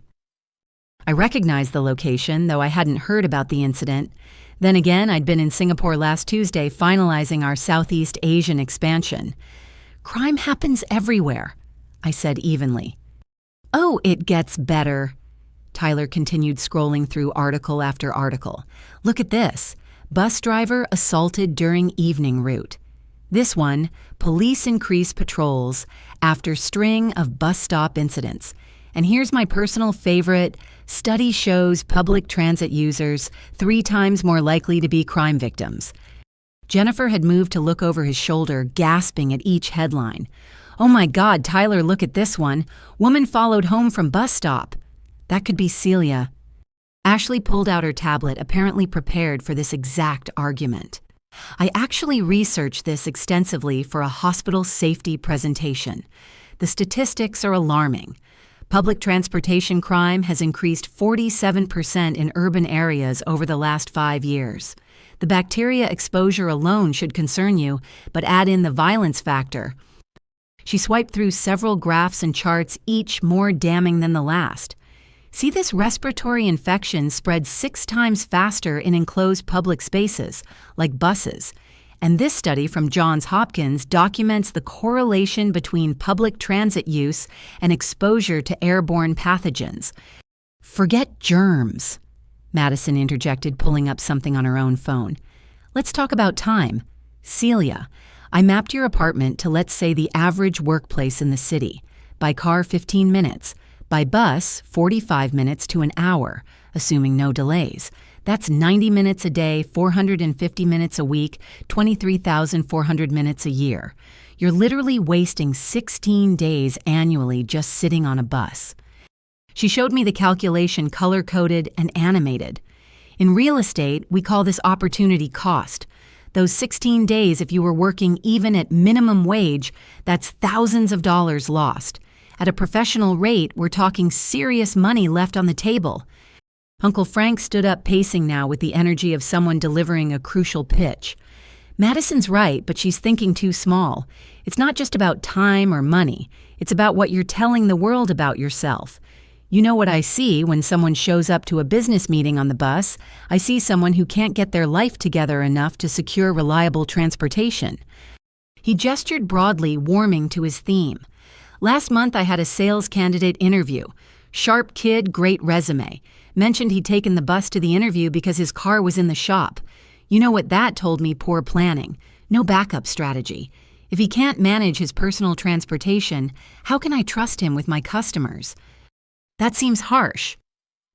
I recognized the location, though I hadn't heard about the incident. Then again, I'd been in Singapore last Tuesday finalizing our Southeast Asian expansion. "Crime happens everywhere," I said evenly. "Oh, it gets better." Tyler continued scrolling through article after article. "Look at this. Bus driver assaulted during evening route. This one, police increase patrols after string of bus stop incidents. And here's my personal favorite. Study shows public transit users 3 times more likely to be crime victims." Jennifer had moved to look over his shoulder, gasping at each headline. "Oh my God, Tyler, look at this one. Woman followed home from bus stop." That could be Celia. Ashley pulled out her tablet, apparently prepared for this exact argument. "I actually researched this extensively for a hospital safety presentation. The statistics are alarming. Public transportation crime has increased 47% in urban areas over the last 5 years. The bacteria exposure alone should concern you, but add in the violence factor." She swiped through several graphs and charts, each more damning than the last. "See, this respiratory infection spreads 6 times faster in enclosed public spaces, like buses. And this study from Johns Hopkins documents the correlation between public transit use and exposure to airborne pathogens." "Forget germs," Madison interjected, pulling up something on her own phone. "Let's talk about time. Celia, I mapped your apartment to, let's say, the average workplace in the city. By car, 15 minutes. By bus, 45 minutes to an hour, assuming no delays. That's 90 minutes a day, 450 minutes a week, 23,400 minutes a year. You're literally wasting 16 days annually just sitting on a bus." She showed me the calculation color-coded and animated. "In real estate, we call this opportunity cost. Those 16 days, if you were working even at minimum wage, that's thousands of dollars lost. At a professional rate, we're talking serious money left on the table." Uncle Frank stood up, pacing now with the energy of someone delivering a crucial pitch. "Madison's right, but she's thinking too small. It's not just about time or money. It's about what you're telling the world about yourself. You know what I see when someone shows up to a business meeting on the bus? I see someone who can't get their life together enough to secure reliable transportation." He gestured broadly, warming to his theme. "Last month I had a sales candidate interview. Sharp kid, great resume. Mentioned he'd taken the bus to the interview because his car was in the shop. You know what that told me? Poor planning. No backup strategy. If he can't manage his personal transportation, how can I trust him with my customers?" "That seems harsh,"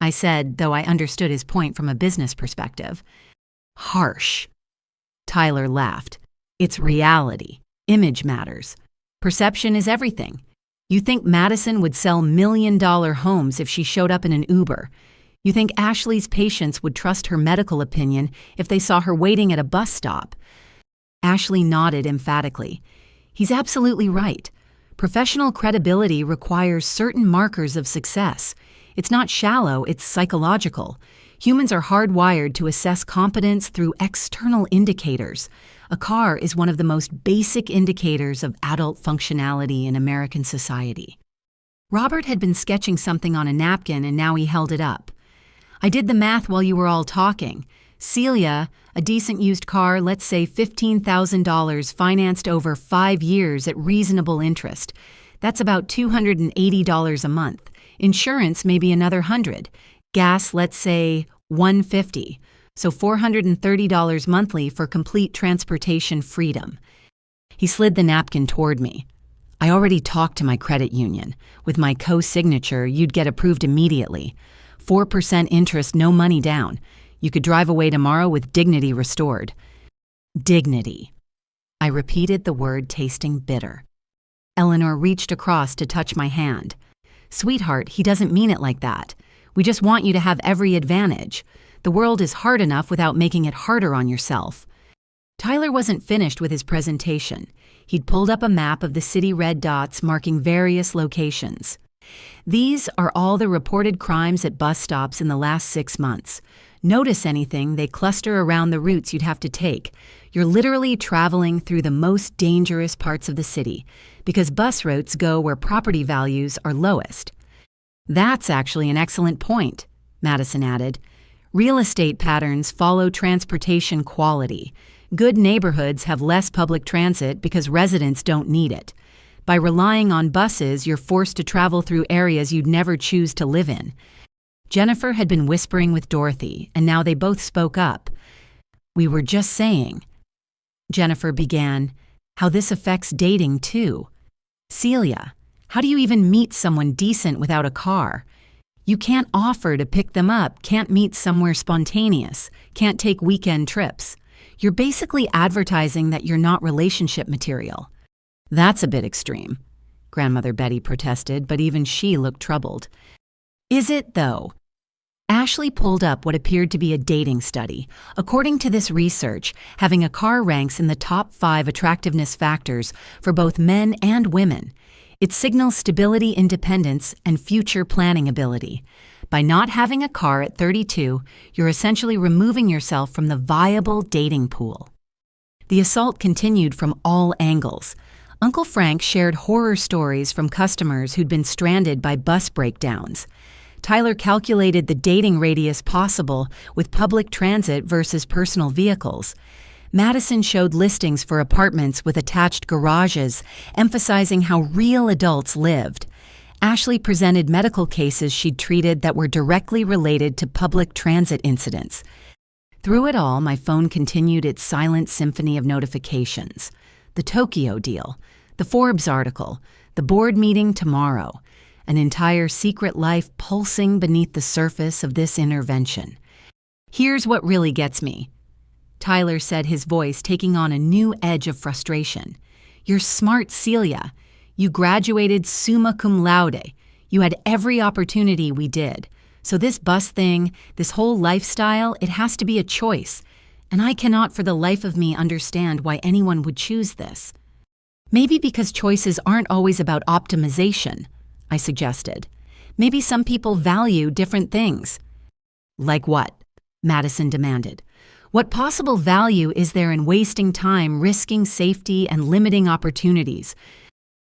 I said, though I understood his point from a business perspective. "Harsh." Tyler laughed. "It's reality. Image matters. Perception is everything. You think Madison would sell million-dollar homes if she showed up in an Uber. You think Ashley's patients would trust her medical opinion if they saw her waiting at a bus stop." Ashley nodded emphatically. "He's absolutely right. Professional credibility requires certain markers of success. It's not shallow, it's psychological. Humans are hardwired to assess competence through external indicators. A car is one of the most basic indicators of adult functionality in American society." Robert had been sketching something on a napkin and now he held it up. "I did the math while you were all talking. Celia, a decent used car, let's say $15,000 financed over 5 years at reasonable interest. That's about $280 a month. Insurance maybe another $100. Gas, let's say $150. So $430 monthly for complete transportation freedom." He slid the napkin toward me. "I already talked to my credit union. With my co-signature, you'd get approved immediately. 4% interest, no money down. You could drive away tomorrow with dignity restored. Dignity. I repeated the word, tasting bitter. Eleanor reached across to touch my hand. Sweetheart, he doesn't mean it like that. We just want you to have every advantage. The world is hard enough without making it harder on yourself. Tyler wasn't finished with his presentation. He'd pulled up a map of the city, red dots marking various locations. These are all the reported crimes at bus stops in the last 6 months. Notice anything, they cluster around the routes you'd have to take. You're literally traveling through the most dangerous parts of the city, because bus routes go where property values are lowest. That's actually an excellent point, Madison added. Real estate patterns follow transportation quality. Good neighborhoods have less public transit because residents don't need it. By relying on buses, you're forced to travel through areas you'd never choose to live in. Jennifer had been whispering with Dorothy, and now they both spoke up. We were just saying, Jennifer began, how this affects dating too. Celia, how do you even meet someone decent without a car? You can't offer to pick them up, can't meet somewhere spontaneous, can't take weekend trips. You're basically advertising that you're not relationship material. That's a bit extreme, Grandmother Betty protested, but even she looked troubled. Is it, though? Ashley pulled up what appeared to be a dating study. According to this research, having a car ranks in the top 5 attractiveness factors for both men and women. It signals stability, independence, and future planning ability. By not having a car at 32, you're essentially removing yourself from the viable dating pool. The assault continued from all angles. Uncle Frank shared horror stories from customers who'd been stranded by bus breakdowns. Tyler calculated the dating radius possible with public transit versus personal vehicles. Madison showed listings for apartments with attached garages, emphasizing how real adults lived. Ashley presented medical cases she'd treated that were directly related to public transit incidents. Through it all, my phone continued its silent symphony of notifications. The Tokyo deal, the Forbes article, the board meeting tomorrow, an entire secret life pulsing beneath the surface of this intervention. Here's what really gets me, Tyler said, his voice taking on a new edge of frustration. You're smart, Celia. You graduated summa cum laude. You had every opportunity we did. So this bus thing, this whole lifestyle, it has to be a choice. And I cannot for the life of me understand why anyone would choose this. Maybe because choices aren't always about optimization, I suggested. Maybe some people value different things. Like what? Madison demanded. What possible value is there in wasting time, risking safety, and limiting opportunities?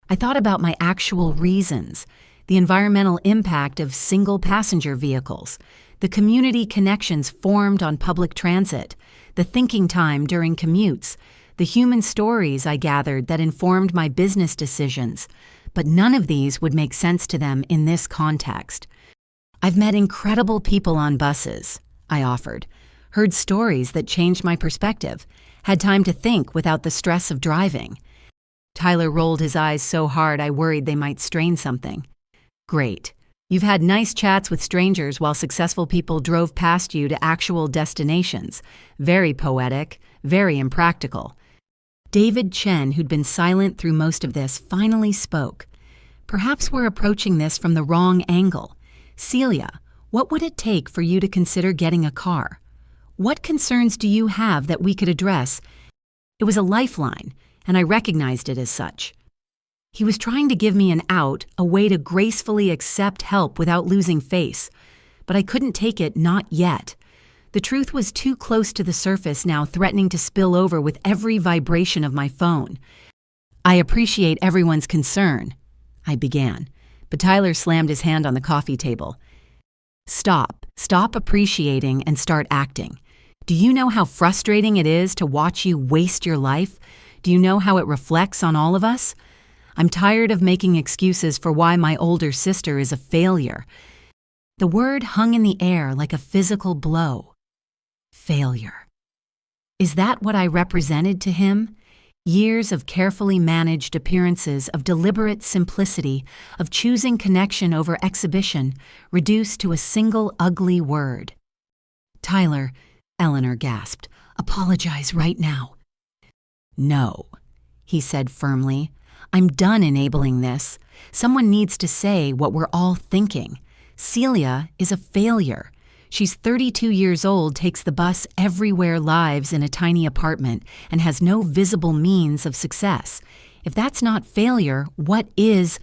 I thought about my actual reasons, the environmental impact of single-passenger vehicles, the community connections formed on public transit, the thinking time during commutes, the human stories I gathered that informed my business decisions. But none of these would make sense to them in this context. I've met incredible people on buses, I offered, heard stories that changed my perspective, had time to think without the stress of driving. Tyler rolled his eyes so hard I worried they might strain something. Great. You've had nice chats with strangers while successful people drove past you to actual destinations. Very poetic, very impractical. David Chen, who'd been silent through most of this, finally spoke. Perhaps we're approaching this from the wrong angle. Celia, what would it take for you to consider getting a car? What concerns do you have that we could address? It was a lifeline, and I recognized it as such. He was trying to give me an out, a way to gracefully accept help without losing face. But I couldn't take it, not yet. The truth was too close to the surface now, threatening to spill over with every vibration of my phone. I appreciate everyone's concern, I began, but Tyler slammed his hand on the coffee table. Stop appreciating and start acting. Do you know how frustrating it is to watch you waste your life? Do you know how it reflects on all of us? I'm tired of making excuses for why my older sister is a failure. The word hung in the air like a physical blow. Failure. Is that what I represented to him? Years of carefully managed appearances, of deliberate simplicity, of choosing connection over exhibition, reduced to a single ugly word. "Tyler," Eleanor gasped, "apologize right now." "No," he said firmly. "I'm done enabling this. Someone needs to say what we're all thinking. Celia is a failure. She's 32 years old, takes the bus everywhere, lives in a tiny apartment, and has no visible means of success. If that's not failure, what is?"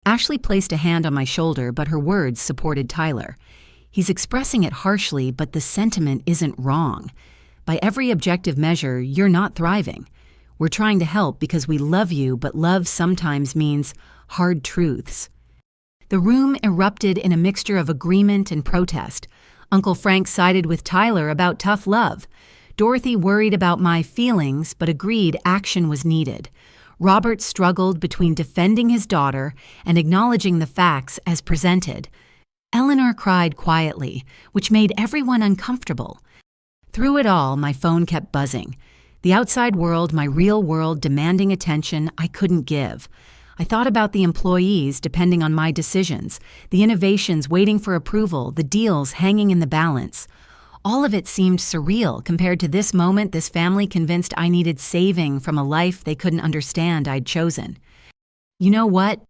Ashley placed a hand on my shoulder, but her words supported Tyler. "He's expressing it harshly, but the sentiment isn't wrong. By every objective measure, you're not thriving. We're trying to help because we love you, but love sometimes means hard truths." The room erupted in a mixture of agreement and protest. Uncle Frank sided with Tyler about tough love. Dorothy worried about my feelings, but agreed action was needed. Robert struggled between defending his daughter and acknowledging the facts as presented. Eleanor cried quietly, which made everyone uncomfortable. Through it all, my phone kept buzzing. The outside world, my real world, demanding attention I couldn't give. I thought about the employees depending on my decisions, the innovations waiting for approval, the deals hanging in the balance. All of it seemed surreal compared to this moment this family convinced I needed saving from a life they couldn't understand I'd chosen. "You know what?"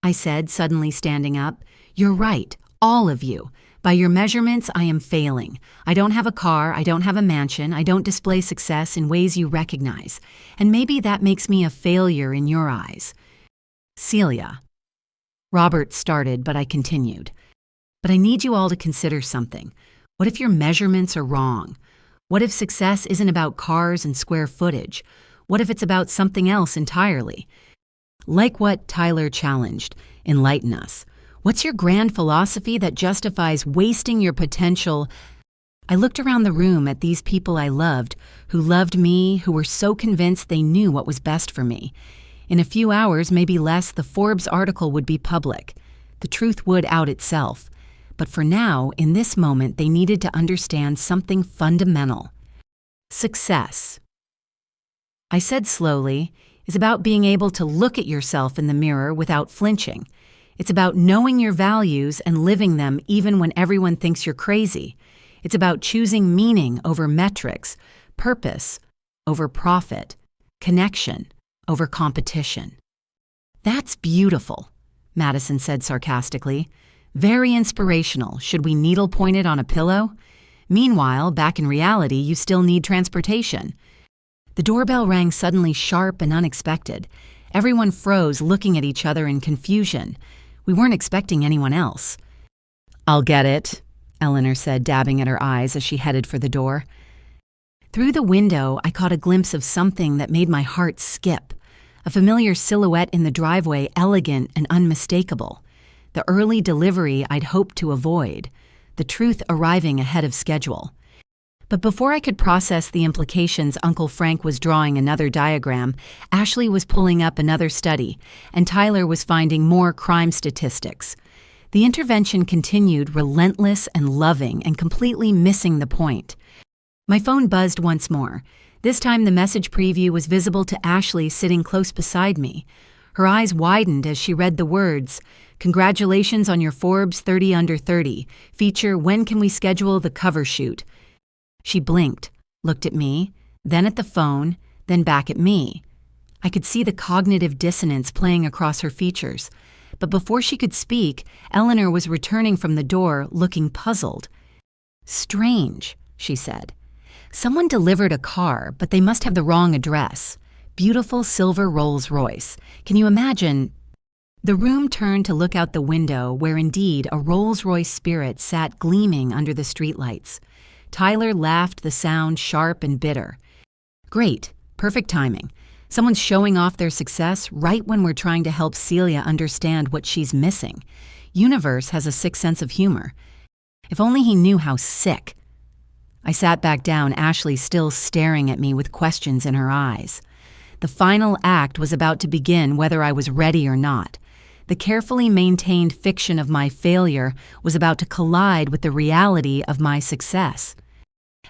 I said, suddenly standing up. "You're right, all of you. By your measurements, I am failing. I don't have a car, I don't have a mansion, I don't display success in ways you recognize. And maybe that makes me a failure in your eyes." "Celia." Robert started, but I continued. "But I need you all to consider something. What if your measurements are wrong? What if success isn't about cars and square footage? What if it's about something else entirely? Like what Tyler challenged, enlighten us. What's your grand philosophy that justifies wasting your potential?" I looked around the room at these people I loved, who loved me, who were so convinced they knew what was best for me. In a few hours, maybe less, the Forbes article would be public. The truth would out itself. But for now, in this moment, they needed to understand something fundamental. Success, I said slowly, is about being able to look at yourself in the mirror without flinching. It's about knowing your values and living them even when everyone thinks you're crazy. It's about choosing meaning over metrics, purpose over profit, connection over competition. "That's beautiful," Madison said sarcastically. "Very inspirational. Should we needlepoint it on a pillow? Meanwhile, back in reality, you still need transportation." The doorbell rang suddenly, sharp and unexpected. Everyone froze, looking at each other in confusion. We weren't expecting anyone else. "I'll get it," Eleanor said, dabbing at her eyes as she headed for the door. Through the window, I caught a glimpse of something that made my heart skip. A familiar silhouette in the driveway, elegant and unmistakable. The early delivery I'd hoped to avoid. The truth arriving ahead of schedule. But before I could process the implications, Uncle Frank was drawing another diagram, Ashley was pulling up another study, and Tyler was finding more crime statistics. The intervention continued, relentless and loving, and completely missing the point. My phone buzzed once more. This time the message preview was visible to Ashley sitting close beside me. Her eyes widened as she read the words, "Congratulations on your Forbes 30 Under 30. Feature, when can we schedule the cover shoot?" She blinked, looked at me, then at the phone, then back at me. I could see the cognitive dissonance playing across her features. But before she could speak, Eleanor was returning from the door, looking puzzled. "Strange," she said. "Someone delivered a car, but they must have the wrong address. Beautiful silver Rolls-Royce. Can you imagine?" The room turned to look out the window, where indeed a Rolls-Royce Spirit sat gleaming under the streetlights. Tyler laughed, the sound sharp and bitter. "Great. Perfect timing. Someone's showing off their success right when we're trying to help Celia understand what she's missing. Universe has a sick sense of humor. If only he knew how sick." I sat back down, Ashley still staring at me with questions in her eyes. The final act was about to begin, whether I was ready or not. The carefully maintained fiction of my failure was about to collide with the reality of my success.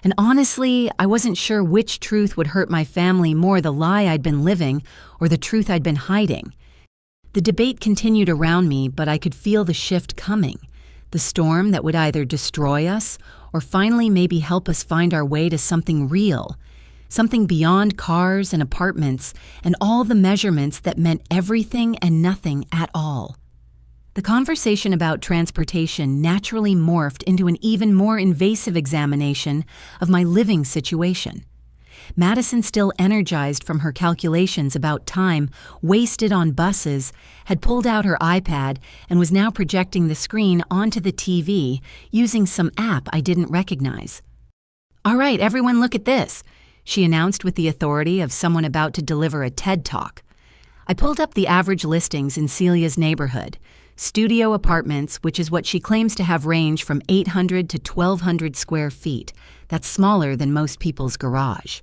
And honestly, I wasn't sure which truth would hurt my family more, the lie I'd been living or the truth I'd been hiding. The debate continued around me, but I could feel the shift coming. The storm that would either destroy us or finally maybe help us find our way to something real, something beyond cars and apartments and all the measurements that meant everything and nothing at all. The conversation about transportation naturally morphed into an even more invasive examination of my living situation. Madison, still energized from her calculations about time wasted on buses, had pulled out her iPad and was now projecting the screen onto the TV using some app I didn't recognize. "All right, everyone look at this," she announced with the authority of someone about to deliver a TED Talk. I pulled up the average listings in Celia's neighborhood. Studio apartments, which is what she claims to have, range from 800 to 1,200 square feet. That's smaller than most people's garage.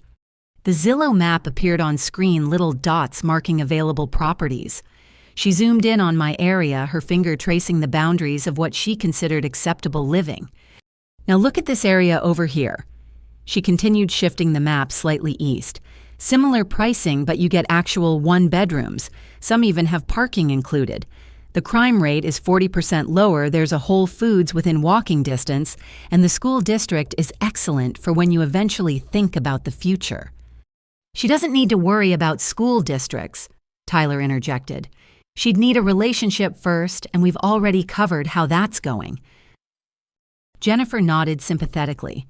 The Zillow map appeared on screen, little dots marking available properties. She zoomed in on my area, her finger tracing the boundaries of what she considered acceptable living. "Now look at this area over here." She continued shifting the map slightly east. "Similar pricing, but you get actual one-bedrooms. Some even have parking included. The crime rate is 40% lower, there's a Whole Foods within walking distance, and the school district is excellent for when you eventually think about the future." "She doesn't need to worry about school districts," Tyler interjected. "She'd need a relationship first, and we've already covered how that's going." Jennifer nodded sympathetically.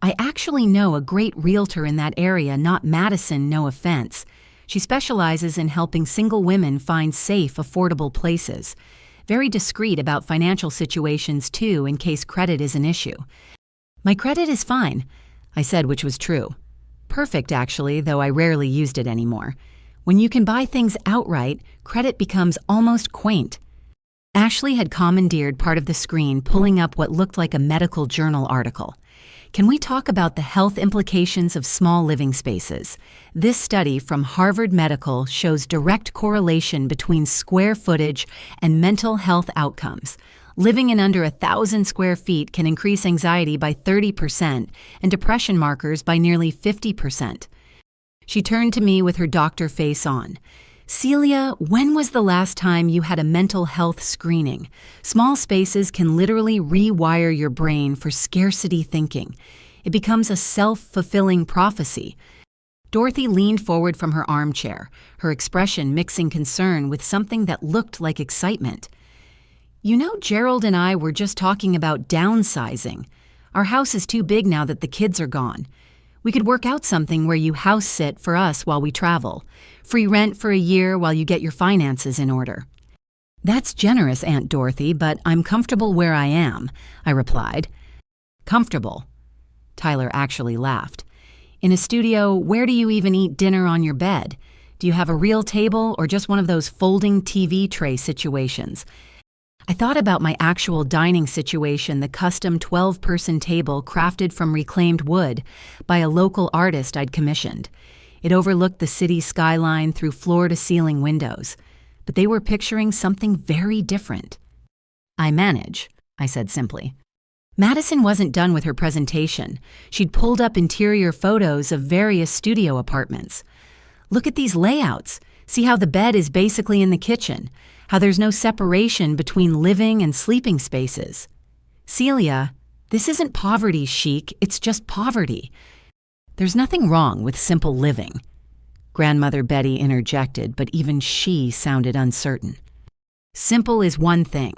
"I actually know a great realtor in that area, not Madison, no offense. She specializes in helping single women find safe, affordable places. Very discreet about financial situations, too, in case credit is an issue." "My credit is fine," I said, which was true. Perfect, actually, though I rarely used it anymore. When you can buy things outright, credit becomes almost quaint. Ashley had commandeered part of the screen, pulling up what looked like a medical journal article. "Can we talk about the health implications of small living spaces? This study from Harvard Medical shows direct correlation between square footage and mental health outcomes. Living in under 1,000 square feet can increase anxiety by 30% and depression markers by nearly 50%. She turned to me with her doctor face on. "Celia, when was the last time you had a mental health screening? Small spaces can literally rewire your brain for scarcity thinking. It becomes a self-fulfilling prophecy." Dorothy leaned forward from her armchair, her expression mixing concern with something that looked like excitement. "You know, Gerald and I were just talking about downsizing. Our house is too big now that the kids are gone. We could work out something where you house sit for us while we travel. Free rent for a year while you get your finances in order." "That's generous, Aunt Dorothy, but I'm comfortable where I am," I replied. "Comfortable?" Tyler actually laughed. "In a studio, where do you even eat dinner on your bed? Do you have a real table or just one of those folding TV tray situations?" I thought about my actual dining situation, the custom 12-person table crafted from reclaimed wood by a local artist I'd commissioned. It overlooked the city skyline through floor-to-ceiling windows, but they were picturing something very different. "I manage," I said simply. Madison wasn't done with her presentation. She'd pulled up interior photos of various studio apartments. "Look at these layouts. See how the bed is basically in the kitchen, how there's no separation between living and sleeping spaces. Celia, this isn't poverty chic, it's just poverty. There's nothing wrong with simple living." Grandmother Betty interjected, but even she sounded uncertain. "Simple is one thing,"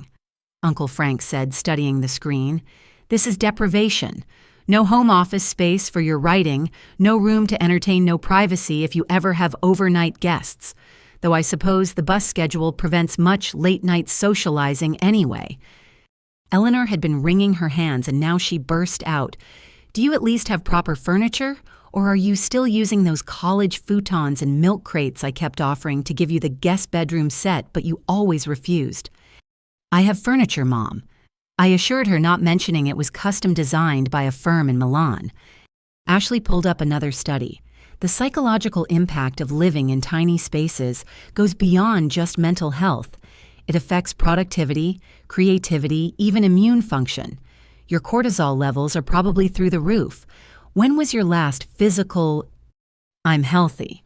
Uncle Frank said, studying the screen. "This is deprivation. No home office space for your writing, no room to entertain, no privacy if you ever have overnight guests. Though I suppose the bus schedule prevents much late-night socializing anyway." Eleanor had been wringing her hands, and now she burst out. "Do you at least have proper furniture? Or are you still using those college futons and milk crates I kept offering to give you the guest bedroom set, but you always refused?" "I have furniture, Mom," I assured her, not mentioning it was custom designed by a firm in Milan. Ashley pulled up another study. The psychological impact of living in tiny spaces goes beyond just mental health. It affects productivity, creativity, even immune function. Your cortisol levels are probably through the roof. When was your last physical, I'm healthy?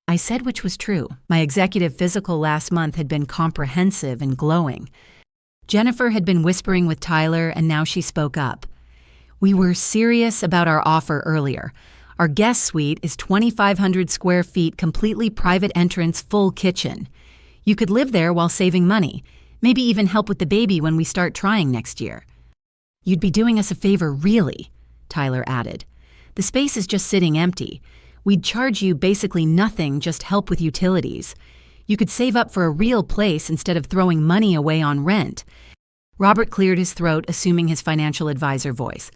I said which was true. My executive physical last month had been comprehensive and glowing. Jennifer had been whispering with Tyler, and now she spoke up. We were serious about our offer earlier. Our guest suite is 2,500 square feet, completely private entrance, full kitchen. You could live there while saving money, maybe even help with the baby when we start trying next year. You'd be doing us a favor, really, Tyler added. The space is just sitting empty. We'd charge you basically nothing, just help with utilities. You could save up for a real place instead of throwing money away on rent. Robert cleared his throat, assuming his financial advisor voice.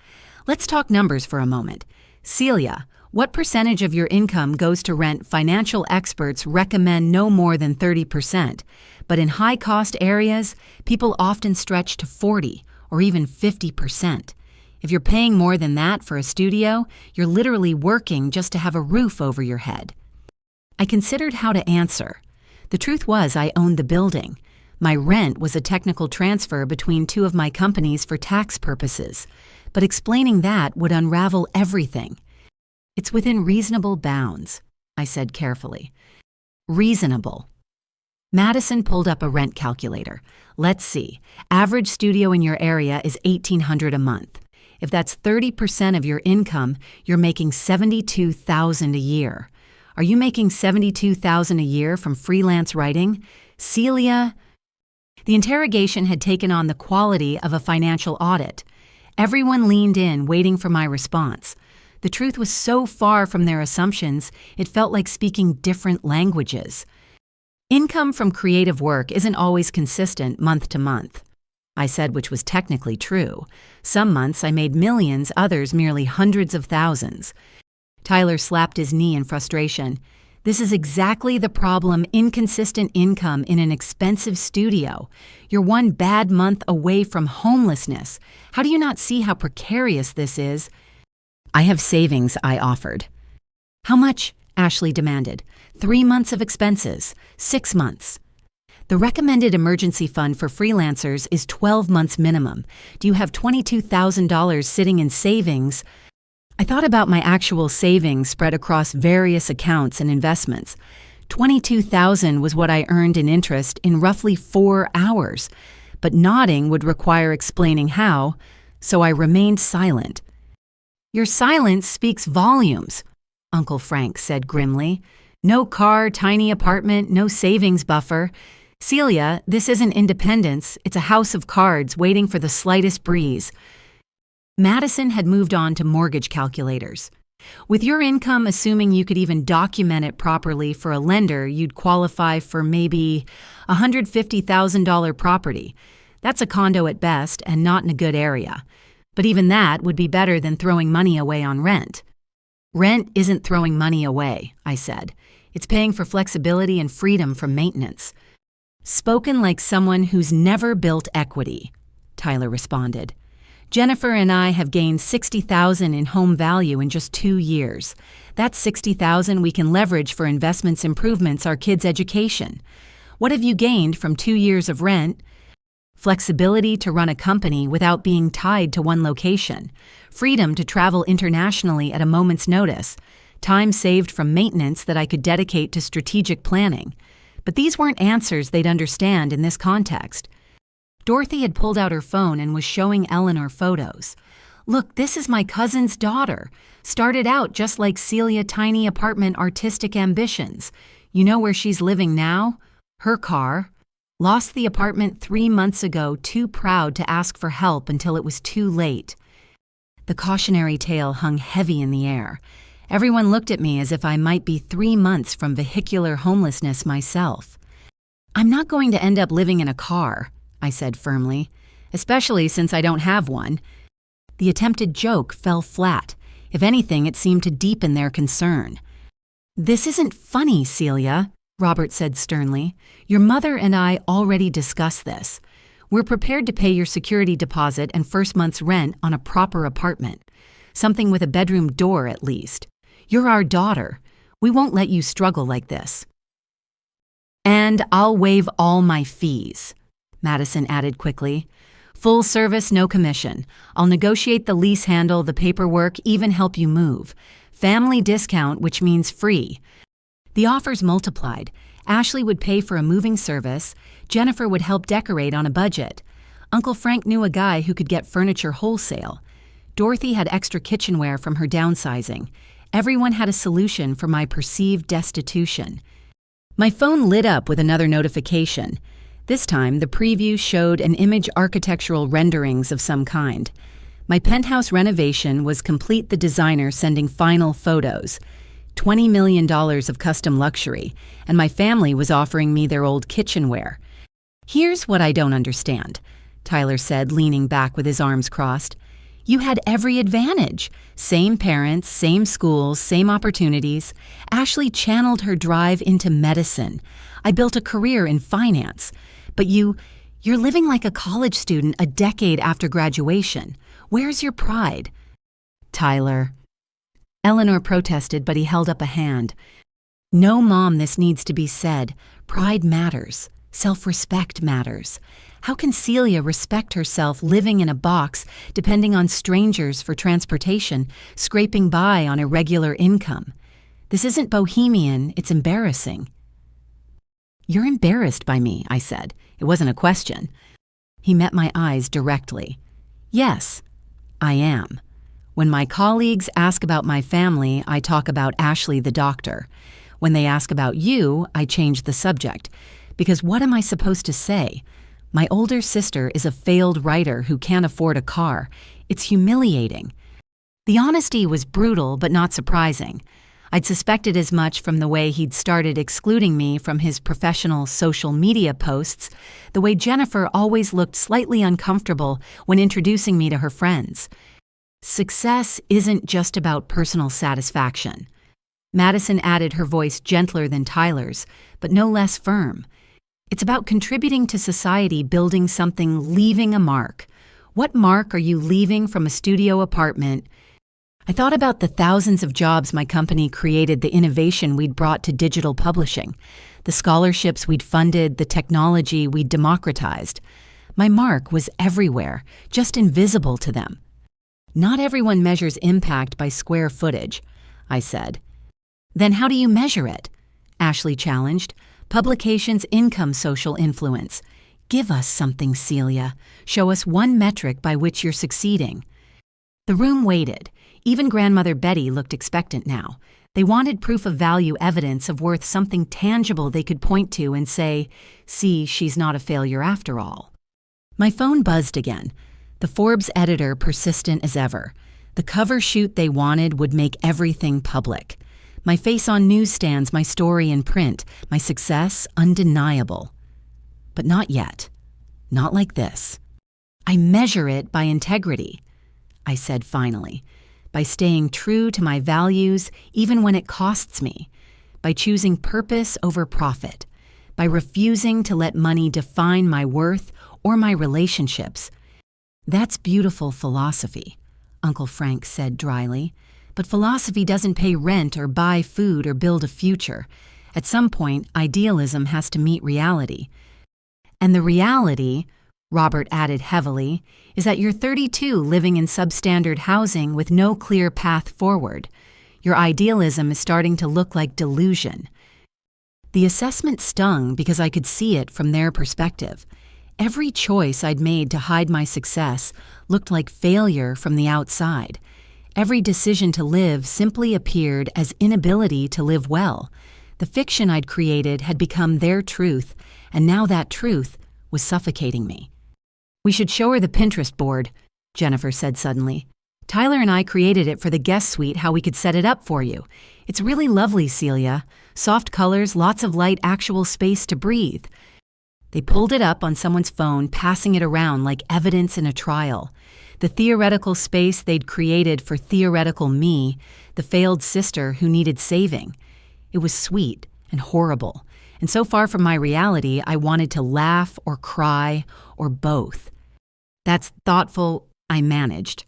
Let's talk numbers for a moment. Celia, what percentage of your income goes to rent? Financial experts recommend no more than 30%, but in high-cost areas, people often stretch to 40 or even 50%. If you're paying more than that for a studio, you're literally working just to have a roof over your head. I considered how to answer. The truth was I owned the building. My rent was a technical transfer between two of my companies for tax purposes, but explaining that would unravel everything. It's within reasonable bounds, I said carefully. Reasonable. Madison pulled up a rent calculator. Let's see. Average studio in your area is $1,800 a month. If that's 30% of your income, you're making $72,000 a year. Are you making $72,000 a year from freelance writing? Celia? The interrogation had taken on the quality of a financial audit. Everyone leaned in, waiting for my response. The truth was so far from their assumptions, it felt like speaking different languages. Income from creative work isn't always consistent month to month, I said, which was technically true. Some months I made millions, others merely hundreds of thousands. Tyler slapped his knee in frustration. This is exactly the problem: inconsistent income in an expensive studio. You're one bad month away from homelessness. How do you not see how precarious this is? I have savings, I offered. How much? Ashley demanded. 3 months of expenses. 6 months. The recommended emergency fund for freelancers is 12 months minimum. Do you have $22,000 sitting in savings? I thought about my actual savings spread across various accounts and investments. $22,000 was what I earned in interest in roughly 4 hours, but nodding would require explaining how, so I remained silent. Your silence speaks volumes, Uncle Frank said grimly. No car, tiny apartment, no savings buffer. Celia, this isn't independence, it's a house of cards waiting for the slightest breeze. Madison had moved on to mortgage calculators. With your income, assuming you could even document it properly for a lender, you'd qualify for maybe a $150,000 property. That's a condo at best and not in a good area. But even that would be better than throwing money away on rent. Rent isn't throwing money away, I said. It's paying for flexibility and freedom from maintenance. Spoken like someone who's never built equity, Tyler responded. Jennifer and I have gained $60,000 in home value in just 2 years. That's $60,000 we can leverage for investments, improvements, our kids' education. What have you gained from 2 years of rent? Flexibility to run a company without being tied to one location. Freedom to travel internationally at a moment's notice. Time saved from maintenance that I could dedicate to strategic planning. But these weren't answers they'd understand in this context. Dorothy had pulled out her phone and was showing Eleanor photos. Look, this is my cousin's daughter. Started out just like Celia, tiny apartment, artistic ambitions. You know where she's living now? Her car. Lost the apartment 3 months ago, too proud to ask for help until it was too late. The cautionary tale hung heavy in the air. Everyone looked at me as if I might be 3 months from vehicular homelessness myself. I'm not going to end up living in a car, I said firmly, especially since I don't have one. The attempted joke fell flat. If anything, it seemed to deepen their concern. This isn't funny, Celia, Robert said sternly. Your mother and I already discussed this. We're prepared to pay your security deposit and first month's rent on a proper apartment. Something with a bedroom door, at least. You're our daughter. We won't let you struggle like this. And I'll waive all my fees, Madison added quickly. Full service, no commission. I'll negotiate the lease handle, the paperwork, even help you move. Family discount, which means free. The offers multiplied. Ashley would pay for a moving service. Jennifer would help decorate on a budget. Uncle Frank knew a guy who could get furniture wholesale. Dorothy had extra kitchenware from her downsizing. Everyone had a solution for my perceived destitution. My phone lit up with another notification. This time, the preview showed an image architectural renderings of some kind. My penthouse renovation was complete, the designer sending final photos. $20 million of custom luxury, and my family was offering me their old kitchenware. Here's what I don't understand, Tyler said, leaning back with his arms crossed. You had every advantage. Same parents, same schools, same opportunities. Ashley channeled her drive into medicine. I built a career in finance. But you're living like a college student a decade after graduation. Where's your pride? Tyler. Eleanor protested, but he held up a hand. No, Mom, this needs to be said. Pride matters. Self-respect matters. How can Celia respect herself living in a box, depending on strangers for transportation, scraping by on irregular income? This isn't bohemian, it's embarrassing. You're embarrassed by me, I said. It wasn't a question. He met my eyes directly. Yes, I am. When my colleagues ask about my family, I talk about Ashley the doctor. When they ask about you, I change the subject. Because what am I supposed to say? My older sister is a failed writer who can't afford a car. It's humiliating. The honesty was brutal but not surprising. I'd suspected as much from the way he'd started excluding me from his professional social media posts, the way Jennifer always looked slightly uncomfortable when introducing me to her friends. Success isn't just about personal satisfaction. Madison added, her voice gentler than Tyler's, but no less firm. It's about contributing to society, building something, leaving a mark. What mark are you leaving from a studio apartment? I thought about the thousands of jobs my company created, the innovation we'd brought to digital publishing, the scholarships we'd funded, the technology we'd democratized. My mark was everywhere, just invisible to them. Not everyone measures impact by square footage, I said. Then how do you measure it? Ashley challenged. Publications, income, social influence. Give us something, Celia. Show us one metric by which you're succeeding. The room waited. Even Grandmother Betty looked expectant now. They wanted proof of value, evidence of worth, something tangible they could point to and say, see, she's not a failure after all. My phone buzzed again. The Forbes editor persistent as ever. The cover shoot they wanted would make everything public. My face on newsstands, my story in print, my success undeniable. But not yet. Not like this. I measure it by integrity, I said finally. By staying true to my values even when it costs me. By choosing purpose over profit. By refusing to let money define my worth or my relationships. That's beautiful philosophy, Uncle Frank said dryly. But philosophy doesn't pay rent or buy food or build a future. At some point, idealism has to meet reality. And the reality, Robert added heavily, is that you're 32 living in substandard housing with no clear path forward. Your idealism is starting to look like delusion. The assessment stung because I could see it from their perspective. Every choice I'd made to hide my success looked like failure from the outside. Every decision to live simply appeared as inability to live well. The fiction I'd created had become their truth, and now that truth was suffocating me. We should show her the Pinterest board, Jennifer said suddenly. Tyler and I created it for the guest suite, how we could set it up for you. It's really lovely, Celia. Soft colors, lots of light, actual space to breathe. They pulled it up on someone's phone, passing it around like evidence in a trial. The theoretical space they'd created for theoretical me, the failed sister who needed saving. It was sweet and horrible, and so far from my reality, I wanted to laugh or cry or both. That's thoughtful, I managed.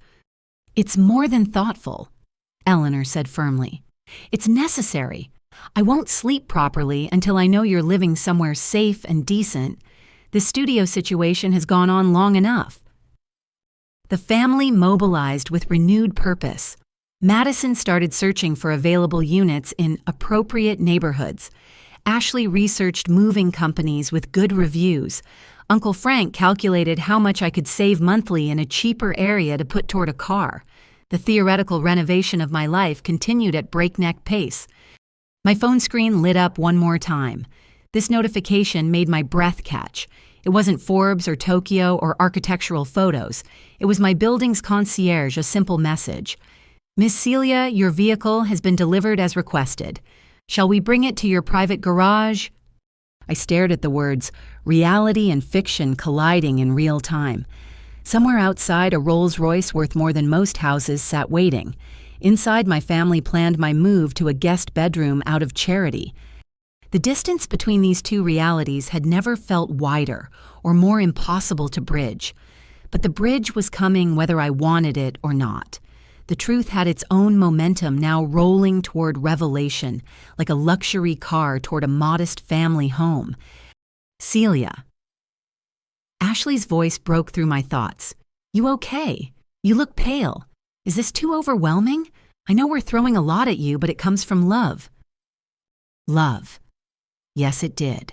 It's more than thoughtful, Eleanor said firmly. It's necessary. I won't sleep properly until I know you're living somewhere safe and decent. This studio situation has gone on long enough. The family mobilized with renewed purpose. Madison started searching for available units in appropriate neighborhoods. Ashley researched moving companies with good reviews. Uncle Frank calculated how much I could save monthly in a cheaper area to put toward a car. The theoretical renovation of my life continued at breakneck pace. My phone screen lit up one more time. This notification made my breath catch. It wasn't Forbes or Tokyo or architectural photos. It was my building's concierge, a simple message. Miss Celia, your vehicle has been delivered as requested. Shall we bring it to your private garage? I stared at the words, reality and fiction colliding in real time. Somewhere outside, a Rolls-Royce worth more than most houses sat waiting. Inside, my family planned my move to a guest bedroom out of charity. The distance between these two realities had never felt wider or more impossible to bridge. But the bridge was coming whether I wanted it or not. The truth had its own momentum now rolling toward revelation, like a luxury car toward a modest family home. Celia. Ashley's voice broke through my thoughts. You okay? You look pale. Is this too overwhelming? I know we're throwing a lot at you, but it comes from love. Love. Yes, it did.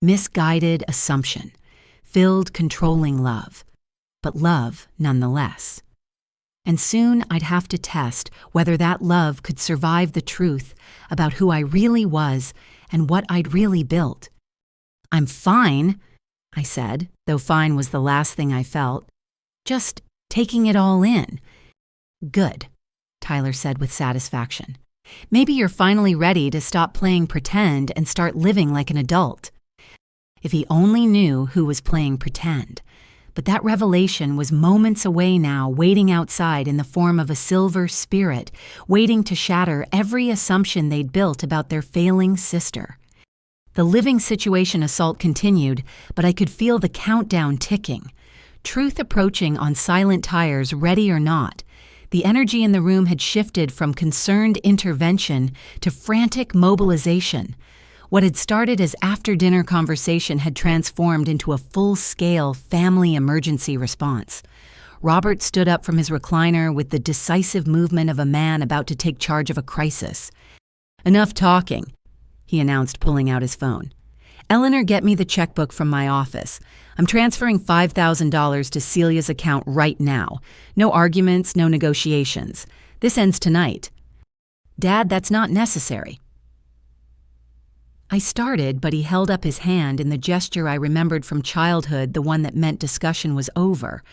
Misguided assumption. Filled, controlling love. But love nonetheless. And soon I'd have to test whether that love could survive the truth about who I really was and what I'd really built. I'm fine, I said, though fine was the last thing I felt. Just taking it all in. Good, Tyler said with satisfaction. Maybe you're finally ready to stop playing pretend and start living like an adult. If he only knew who was playing pretend. But that revelation was moments away now, waiting outside in the form of a silver spirit, waiting to shatter every assumption they'd built about their failing sister. The living situation assault continued, but I could feel the countdown ticking. Truth approaching on silent tires, ready or not. The energy in the room had shifted from concerned intervention to frantic mobilization. What had started as after-dinner conversation had transformed into a full-scale family emergency response. Robert stood up from his recliner with the decisive movement of a man about to take charge of a crisis. Enough talking, he announced, pulling out his phone. Eleanor, get me the checkbook from my office. I'm transferring $5,000 to Celia's account right now. No arguments, no negotiations. This ends tonight. Dad, that's not necessary. I started, but he held up his hand in the gesture I remembered from childhood, the one that meant discussion was over.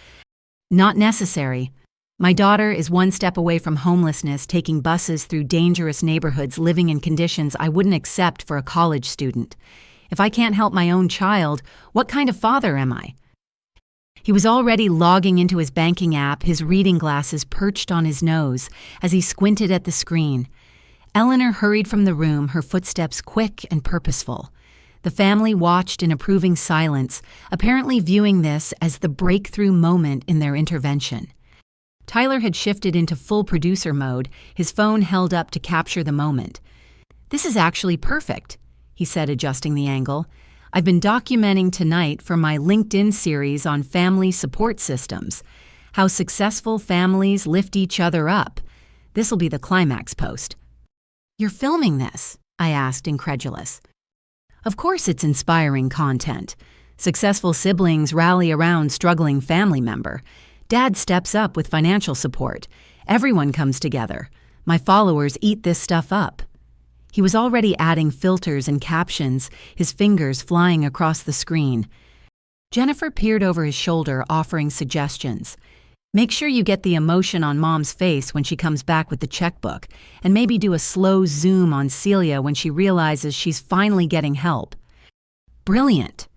Not necessary. My daughter is one step away from homelessness, taking buses through dangerous neighborhoods, living in conditions I wouldn't accept for a college student. If I can't help my own child, what kind of father am I? He was already logging into his banking app, his reading glasses perched on his nose as he squinted at the screen. Eleanor hurried from the room, her footsteps quick and purposeful. The family watched in approving silence, apparently viewing this as the breakthrough moment in their intervention. Tyler had shifted into full producer mode, his phone held up to capture the moment. This is actually perfect, he said, adjusting the angle. I've been documenting tonight for my LinkedIn series on family support systems, how successful families lift each other up. This'll be the climax post. You're filming this? I asked, incredulous. Of course it's inspiring content. Successful siblings rally around struggling family member. Dad steps up with financial support. Everyone comes together. My followers eat this stuff up. He was already adding filters and captions, his fingers flying across the screen. Jennifer peered over his shoulder, offering suggestions. Make sure you get the emotion on Mom's face when she comes back with the checkbook, and maybe do a slow zoom on Celia when she realizes she's finally getting help. Brilliant,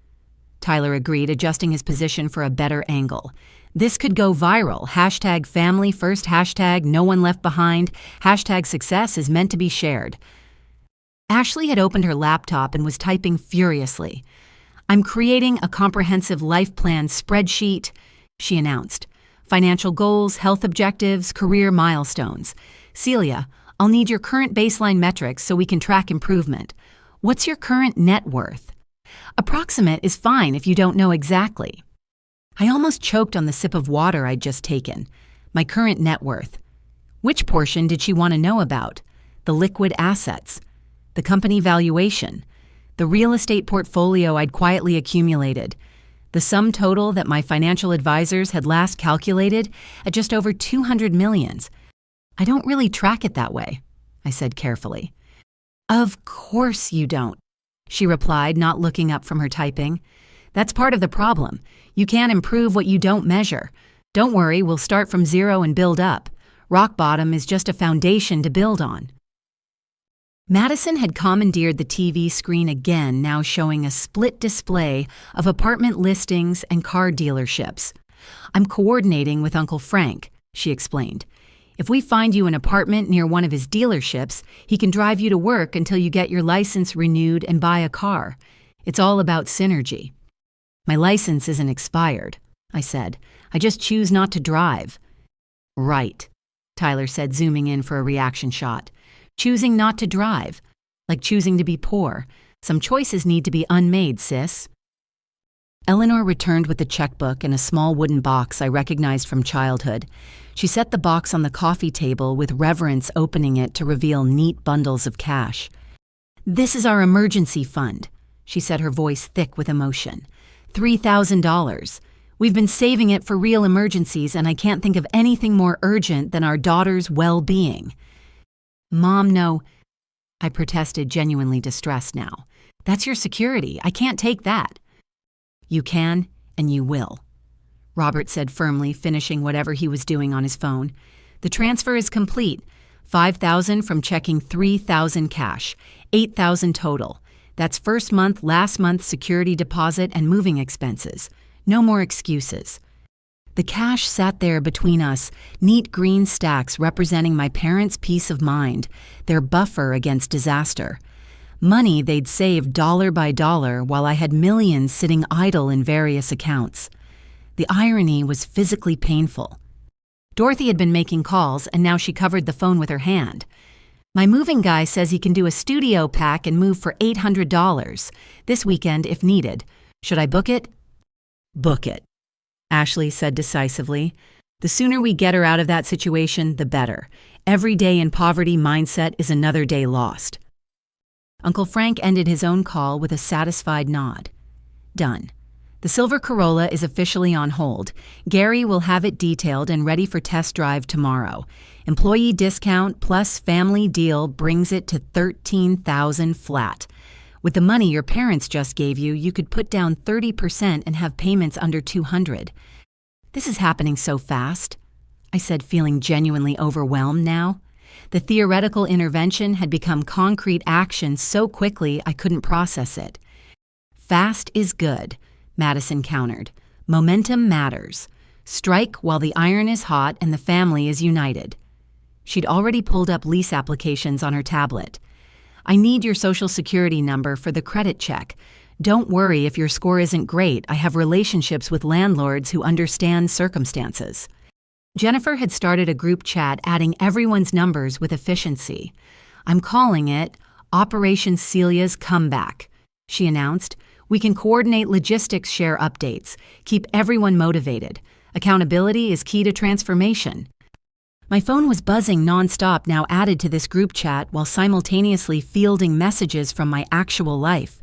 Tyler agreed, adjusting his position for a better angle. This could go viral. Hashtag family first, hashtag no one left behind, hashtag success is meant to be shared. Ashley had opened her laptop and was typing furiously. I'm creating a comprehensive life plan spreadsheet, she announced. Financial goals, health objectives, career milestones. Celia, I'll need your current baseline metrics so we can track improvement. What's your current net worth? Approximate is fine if you don't know exactly. I almost choked on the sip of water I'd just taken. My current net worth. Which portion did she want to know about? The liquid assets, the company valuation, the real estate portfolio I'd quietly accumulated, the sum total that my financial advisors had last calculated at just over 200 million. I don't really track it that way, I said carefully. Of course you don't, she replied, not looking up from her typing. That's part of the problem. You can't improve what you don't measure. Don't worry, we'll start from zero and build up. Rock bottom is just a foundation to build on. Madison had commandeered the TV screen again, now showing a split display of apartment listings and car dealerships. I'm coordinating with Uncle Frank, she explained. If we find you an apartment near one of his dealerships, he can drive you to work until you get your license renewed and buy a car. It's all about synergy. My license isn't expired, I said. I just choose not to drive. Right, Tyler said, zooming in for a reaction shot. Choosing not to drive, like choosing to be poor. Some choices need to be unmade, sis. Eleanor returned with the checkbook and a small wooden box I recognized from childhood. She set the box on the coffee table with reverence, opening it to reveal neat bundles of cash. This is our emergency fund, she said, her voice thick with emotion. $3,000. We've been saving it for real emergencies, and I can't think of anything more urgent than our daughter's well-being. Mom, no, I protested, genuinely distressed now. That's your security. I can't take that. You can, and you will, Robert said firmly, finishing whatever he was doing on his phone. The transfer is complete. $5,000 from checking $3,000 cash, $8,000 total. That's first month, last month security deposit and moving expenses. No more excuses. The cash sat there between us, neat green stacks representing my parents' peace of mind, their buffer against disaster. Money they'd saved dollar by dollar while I had millions sitting idle in various accounts. The irony was physically painful. Dorothy had been making calls, and now she covered the phone with her hand. My moving guy says he can do a studio pack and move for $800 this weekend if needed. Should I book it? Book it, Ashley said decisively. The sooner we get her out of that situation, the better. Every day in poverty mindset is another day lost. Uncle Frank ended his own call with a satisfied nod. Done. The silver Corolla is officially on hold. Gary will have it detailed and ready for test drive tomorrow. Employee discount plus family deal brings it to $13,000 flat. With the money your parents just gave you, you could put down 30% and have payments under $200. This is happening so fast, I said, feeling genuinely overwhelmed now. The theoretical intervention had become concrete action so quickly I couldn't process it. Fast is good, Madison countered. Momentum matters. Strike while the iron is hot and the family is united. She'd already pulled up lease applications on her tablet. I need your social security number for the credit check. Don't worry if your score isn't great. I have relationships with landlords who understand circumstances. Jennifer had started a group chat adding everyone's numbers with efficiency. I'm calling it Operation Celia's Comeback, she announced. We can coordinate logistics share updates, keep everyone motivated. Accountability is key to transformation. My phone was buzzing nonstop, now added to this group chat, while simultaneously fielding messages from my actual life.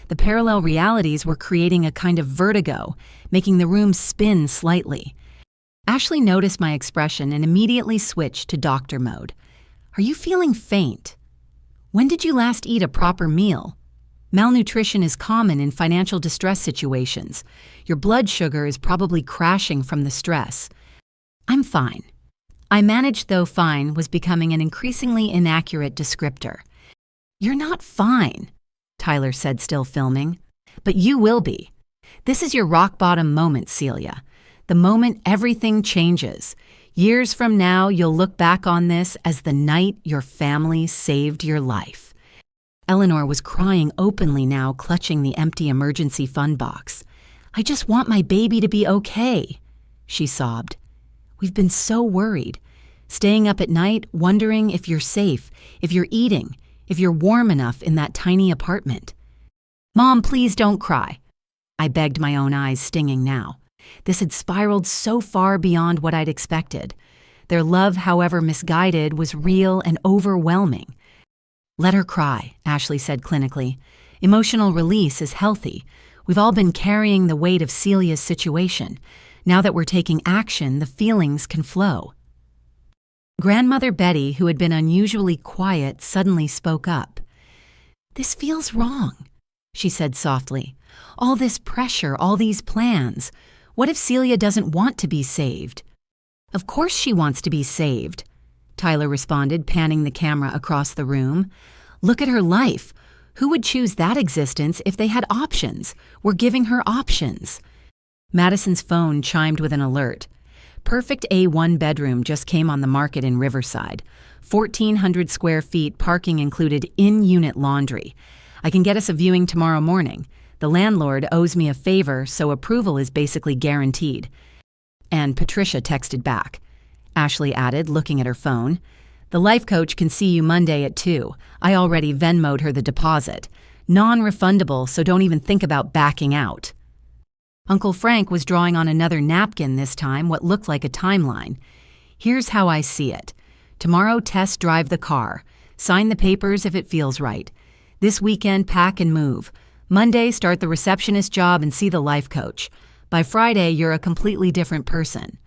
The parallel realities were creating a kind of vertigo, making the room spin slightly. Ashley noticed my expression and immediately switched to doctor mode. Are you feeling faint? When did you last eat a proper meal? Malnutrition is common in financial distress situations. Your blood sugar is probably crashing from the stress. I'm fine. I managed, though fine was becoming an increasingly inaccurate descriptor. You're not fine, Tyler said, still filming. But you will be. This is your rock bottom moment, Celia. The moment everything changes. Years from now, you'll look back on this as the night your family saved your life. Eleanor was crying openly now, clutching the empty emergency fund box. I just want my baby to be okay, she sobbed. We've been so worried. Staying up at night, wondering if you're safe, if you're eating, if you're warm enough in that tiny apartment. Mom, please don't cry. I begged, my own eyes stinging now. This had spiraled so far beyond what I'd expected. Their love, however misguided, was real and overwhelming. "Let her cry," Ashley said clinically. "Emotional release is healthy. We've all been carrying the weight of Celia's situation. Now that we're taking action, the feelings can flow." Grandmother Betty, who had been unusually quiet, suddenly spoke up. "This feels wrong," she said softly. "All this pressure, all these plans. What if Celia doesn't want to be saved?" "Of course she wants to be saved," Tyler responded, panning the camera across the room. "Look at her life. Who would choose that existence if they had options? We're giving her options." Madison's phone chimed with an alert. Perfect A1 bedroom just came on the market in Riverside. 1,400 square feet, parking included, in-unit laundry. "I can get us a viewing tomorrow morning. The landlord owes me a favor, so approval is basically guaranteed." And Patricia texted back. Ashley added, looking at her phone. "The life coach can see you Monday at 2. I already Venmo'd her the deposit. Non-refundable, so don't even think about backing out." Uncle Frank was drawing on another napkin this time, what looked like a timeline. "Here's how I see it. Tomorrow, test drive the car. Sign the papers if it feels right. This weekend, pack and move. Monday, start the receptionist job and see the life coach. By Friday, you're a completely different person."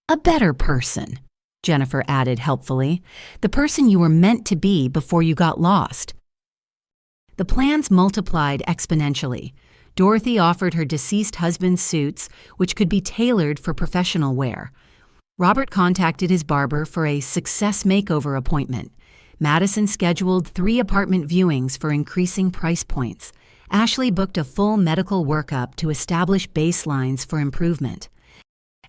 "A better person," Jennifer added helpfully. "The person you were meant to be before you got lost." The plans multiplied exponentially. Dorothy offered her deceased husband's suits, which could be tailored for professional wear. Robert contacted his barber for a success makeover appointment. Madison scheduled 3 apartment viewings for increasing price points. Ashley booked a full medical workup to establish baselines for improvement.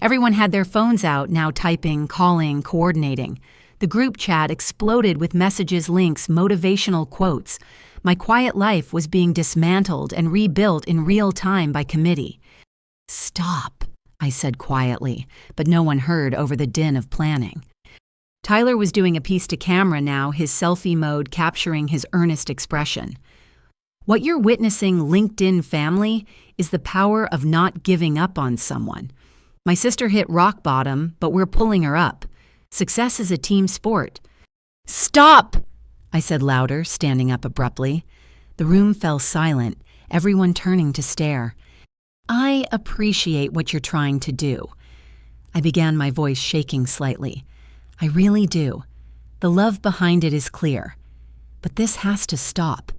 Everyone had their phones out, now typing, calling, coordinating. The group chat exploded with messages, links, motivational quotes. My quiet life was being dismantled and rebuilt in real time by committee. "Stop," I said quietly, but no one heard over the din of planning. Tyler was doing a piece to camera now, his selfie mode capturing his earnest expression. "What you're witnessing, LinkedIn family, is the power of not giving up on someone. My sister hit rock bottom, but we're pulling her up. Success is a team sport." "Stop!" I said louder, standing up abruptly. The room fell silent, everyone turning to stare. "I appreciate what you're trying to do." I began, my voice shaking slightly. "I really do. The love behind it is clear. But this has to stop."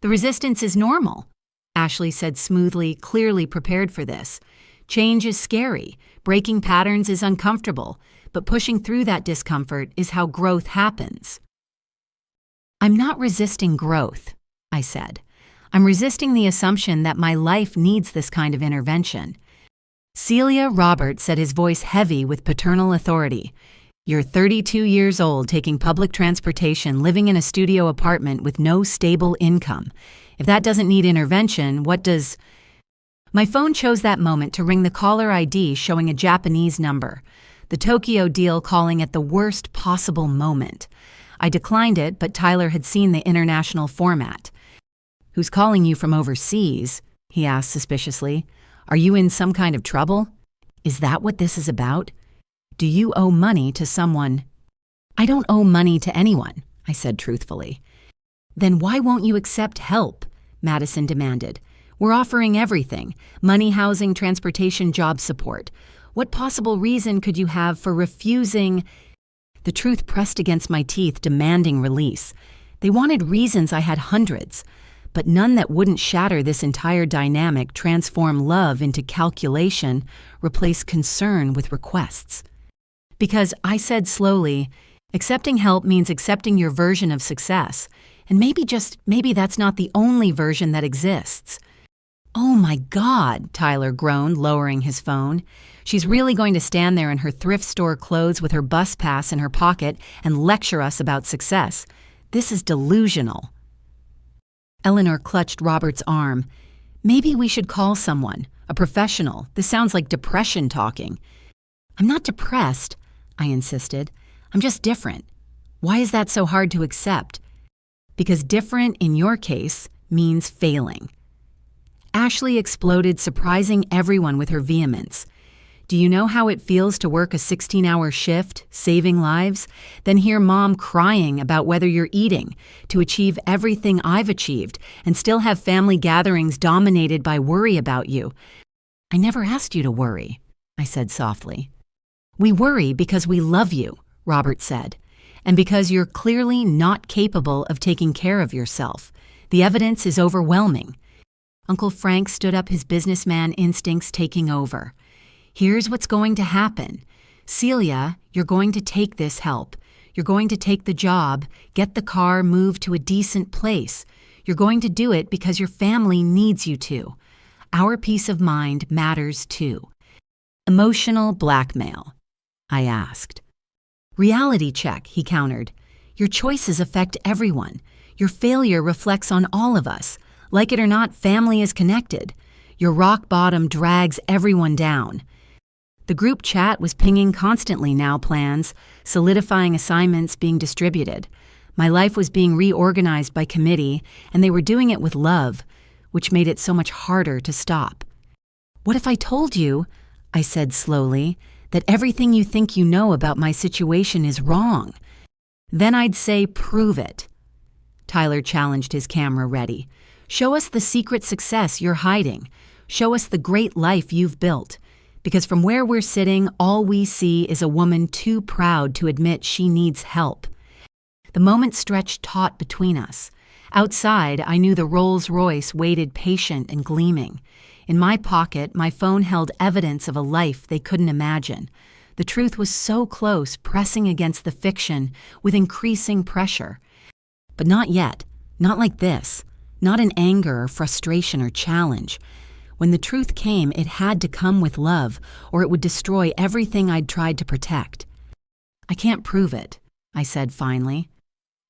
"The resistance is normal," Ashley said smoothly, clearly prepared for this. "Change is scary, breaking patterns is uncomfortable, but pushing through that discomfort is how growth happens." "I'm not resisting growth," I said. "I'm resisting the assumption that my life needs this kind of intervention." "Celia," Robert said, his voice heavy with paternal authority, "you're 32 years old, taking public transportation, living in a studio apartment with no stable income. If that doesn't need intervention, what does—" My phone chose that moment to ring the caller ID showing a Japanese number. The Tokyo deal calling at the worst possible moment. I declined it, but Tyler had seen the international format. "Who's calling you from overseas?" he asked suspiciously. "Are you in some kind of trouble? Is that what this is about? Do you owe money to someone?" "I don't owe money to anyone," I said truthfully. "Then why won't you accept help?" Madison demanded. "We're offering everything: money, housing, transportation, job support. What possible reason could you have for refusing?" The truth pressed against my teeth, demanding release. They wanted reasons, I had hundreds, but none that wouldn't shatter this entire dynamic, transform love into calculation, replace concern with requests. Because I said slowly, accepting help means accepting your version of success, and maybe that's not the only version that exists. "Oh my God," Tyler groaned, lowering his phone. "She's really going to stand there in her thrift store clothes with her bus pass in her pocket and lecture us about success. This is delusional." Eleanor clutched Robert's arm. "Maybe we should call someone, a professional. This sounds like depression talking." "I'm not depressed," I insisted. "I'm just different." "Why is that so hard to accept?" "Because different, in your case, means failing." Ashley exploded, surprising everyone with her vehemence. Do you know how it feels to work a 16-hour shift, saving lives, then hear Mom crying about whether you're eating, to achieve everything I've achieved, and still have family gatherings dominated by worry about you? I never asked you to worry, I said softly. We worry because we love you, Robert said, and because you're clearly not capable of taking care of yourself. The evidence is overwhelming. Uncle Frank stood up, his businessman instincts taking over. Here's what's going to happen. Celia, you're going to take this help. You're going to take the job, get the car, move to a decent place. You're going to do it because your family needs you to. Our peace of mind matters too. Emotional blackmail, I asked. Reality check, he countered. Your choices affect everyone. Your failure reflects on all of us. Like it or not, family is connected. Your rock bottom drags everyone down. The group chat was pinging constantly now, plans, solidifying assignments being distributed. My life was being reorganized by committee, and they were doing it with love, which made it so much harder to stop. What if I told you, I said slowly, that everything you think you know about my situation is wrong? Then I'd say, prove it. Tyler challenged, his camera ready. Show us the secret success you're hiding. Show us the great life you've built. Because from where we're sitting, all we see is a woman too proud to admit she needs help. The moment stretched taut between us. Outside, I knew the Rolls-Royce waited patient and gleaming. In my pocket, my phone held evidence of a life they couldn't imagine. The truth was so close, pressing against the fiction with increasing pressure. But not yet. Not like this. Not in anger or frustration or challenge. When the truth came, it had to come with love, or it would destroy everything I'd tried to protect. I can't prove it, I said finally.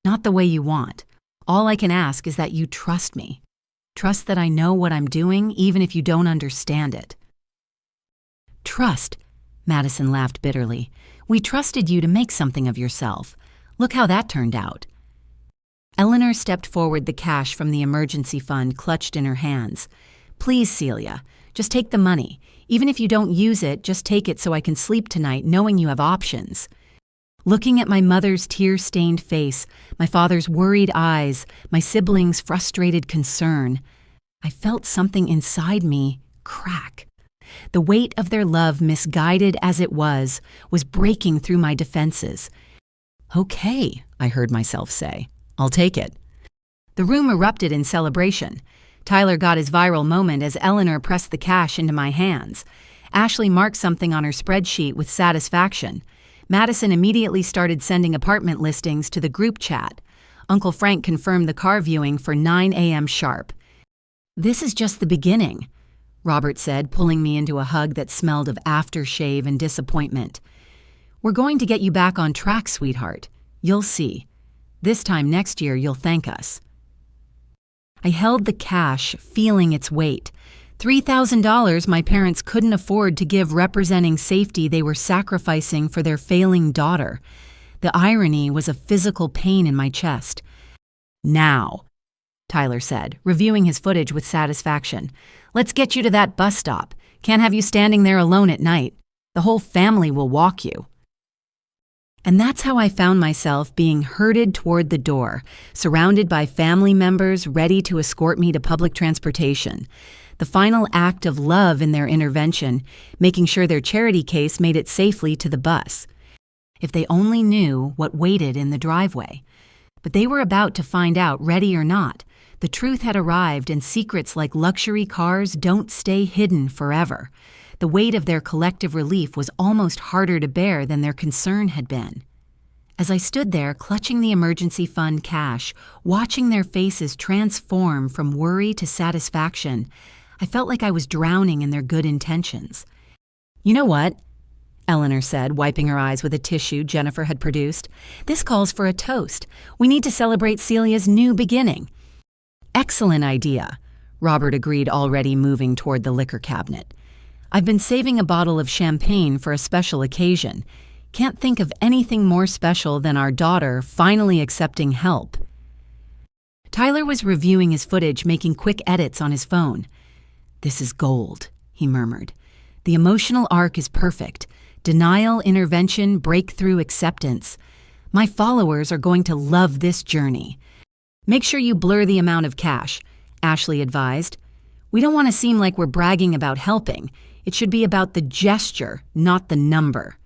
Not the way you want. All I can ask is that you trust me. Trust that I know what I'm doing, even if you don't understand it. Trust, Madison laughed bitterly. We trusted you to make something of yourself. Look how that turned out. Eleanor stepped forward, the cash from the emergency fund clutched in her hands. Please, Celia, just take the money. Even if you don't use it, just take it so I can sleep tonight knowing you have options. Looking at my mother's tear-stained face, my father's worried eyes, my siblings' frustrated concern, I felt something inside me crack. The weight of their love, misguided as it was breaking through my defenses. Okay, I heard myself say. I'll take it. The room erupted in celebration. Tyler got his viral moment as Eleanor pressed the cash into my hands. Ashley marked something on her spreadsheet with satisfaction. Madison immediately started sending apartment listings to the group chat. Uncle Frank confirmed the car viewing for 9 a.m. sharp. This is just the beginning, Robert said, pulling me into a hug that smelled of aftershave and disappointment. We're going to get you back on track, sweetheart. You'll see. This time next year, you'll thank us. I held the cash, feeling its weight. $3,000 my parents couldn't afford to give, representing safety they were sacrificing for their failing daughter. The irony was a physical pain in my chest. Now, Tyler said, reviewing his footage with satisfaction. Let's get you to that bus stop. Can't have you standing there alone at night. The whole family will walk you. And that's how I found myself being herded toward the door, surrounded by family members ready to escort me to public transportation. The final act of love in their intervention, making sure their charity case made it safely to the bus. If they only knew what waited in the driveway. But they were about to find out, ready or not. The truth had arrived, and secrets like luxury cars don't stay hidden forever. The weight of their collective relief was almost harder to bear than their concern had been. As I stood there, clutching the emergency fund cash, watching their faces transform from worry to satisfaction, I felt like I was drowning in their good intentions. You know what? Eleanor said, wiping her eyes with a tissue Jennifer had produced. This calls for a toast. We need to celebrate Celia's new beginning. Excellent idea, Robert agreed, already moving toward the liquor cabinet. I've been saving a bottle of champagne for a special occasion. Can't think of anything more special than our daughter finally accepting help. Tyler was reviewing his footage, making quick edits on his phone. "This is gold," he murmured. "The emotional arc is perfect. Denial, intervention, breakthrough, acceptance. My followers are going to love this journey." "Make sure you blur the amount of cash," Ashley advised. "We don't want to seem like we're bragging about helping. It should be about the gesture, not the number."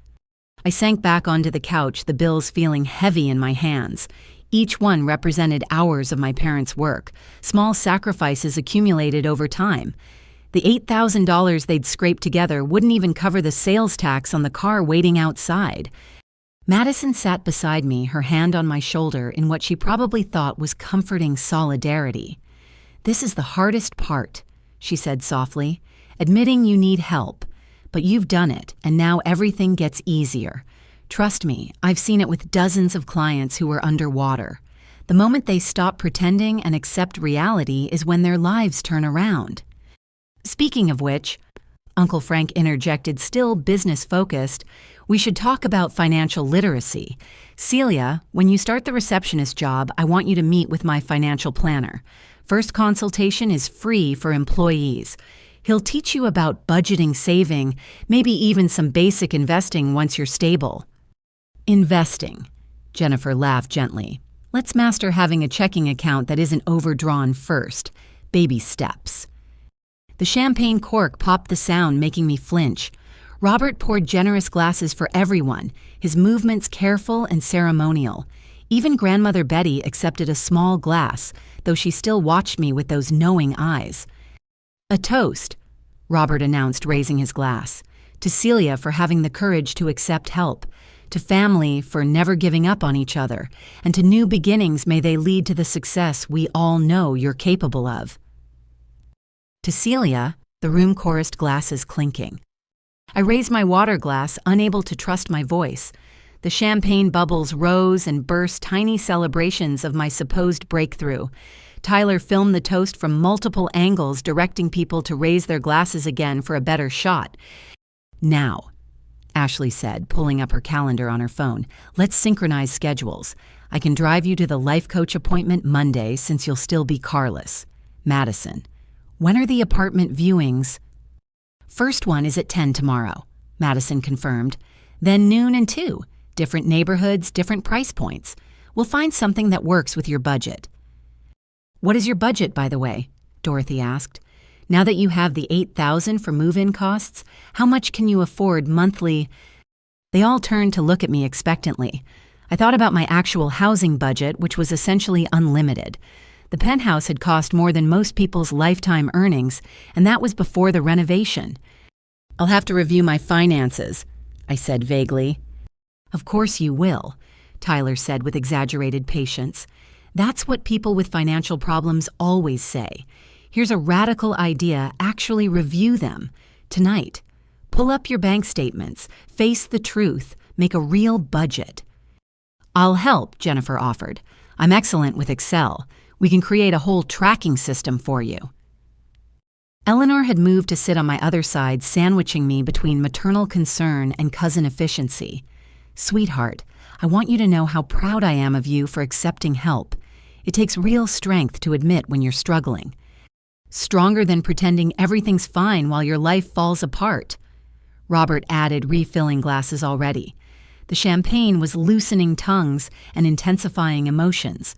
I sank back onto the couch, the bills feeling heavy in my hands. Each one represented hours of my parents' work, small sacrifices accumulated over time. The $8,000 they'd scraped together wouldn't even cover the sales tax on the car waiting outside. Madison sat beside me, her hand on my shoulder in what she probably thought was comforting solidarity. "This is the hardest part," she said softly, "admitting you need help. But you've done it, and now everything gets easier. Trust me, I've seen it with dozens of clients who were underwater. The moment they stop pretending and accept reality is when their lives turn around." "Speaking of which," Uncle Frank interjected, still business-focused, "we should talk about financial literacy. Celia, when you start the receptionist job, I want you to meet with my financial planner. First consultation is free for employees. He'll teach you about budgeting, saving, maybe even some basic investing once you're stable." "Investing," Jennifer laughed gently. "Let's master having a checking account that isn't overdrawn first. Baby steps." The champagne cork popped the sound, making me flinch. Robert poured generous glasses for everyone, his movements careful and ceremonial. Even Grandmother Betty accepted a small glass, though she still watched me with those knowing eyes. "A toast," Robert announced, raising his glass. "To Celia for having the courage to accept help, to family for never giving up on each other, and to new beginnings may they lead to the success we all know you're capable of." "To Celia," the room chorused, glasses clinking. I raised my water glass, unable to trust my voice. The champagne bubbles rose and burst, tiny celebrations of my supposed breakthrough. Tyler filmed the toast from multiple angles, directing people to raise their glasses again for a better shot. "Now," Ashley said, pulling up her calendar on her phone, "let's synchronize schedules. I can drive you to the life coach appointment Monday since you'll still be carless. Madison, when are the apartment viewings?" "First one is at 10 tomorrow," Madison confirmed. "Then noon and 2. Different neighborhoods, different price points. We'll find something that works with your budget." "What is your budget, by the way?" Dorothy asked. "Now that you have the $8,000 for move-in costs, how much can you afford monthly?" They all turned to look at me expectantly. I thought about my actual housing budget, which was essentially unlimited. The penthouse had cost more than most people's lifetime earnings, and that was before the renovation. "I'll have to review my finances," I said vaguely. "Of course you will," Tyler said with exaggerated patience. "That's what people with financial problems always say. Here's a radical idea, actually review them. Tonight. Pull up your bank statements, face the truth, make a real budget." "I'll help," Jennifer offered. "I'm excellent with Excel. We can create a whole tracking system for you." Eleanor had moved to sit on my other side, sandwiching me between maternal concern and cousin efficiency. "Sweetheart, I want you to know how proud I am of you for accepting help. It takes real strength to admit when you're struggling. Stronger than pretending everything's fine while your life falls apart." Robert added, refilling glasses already. The champagne was loosening tongues and intensifying emotions.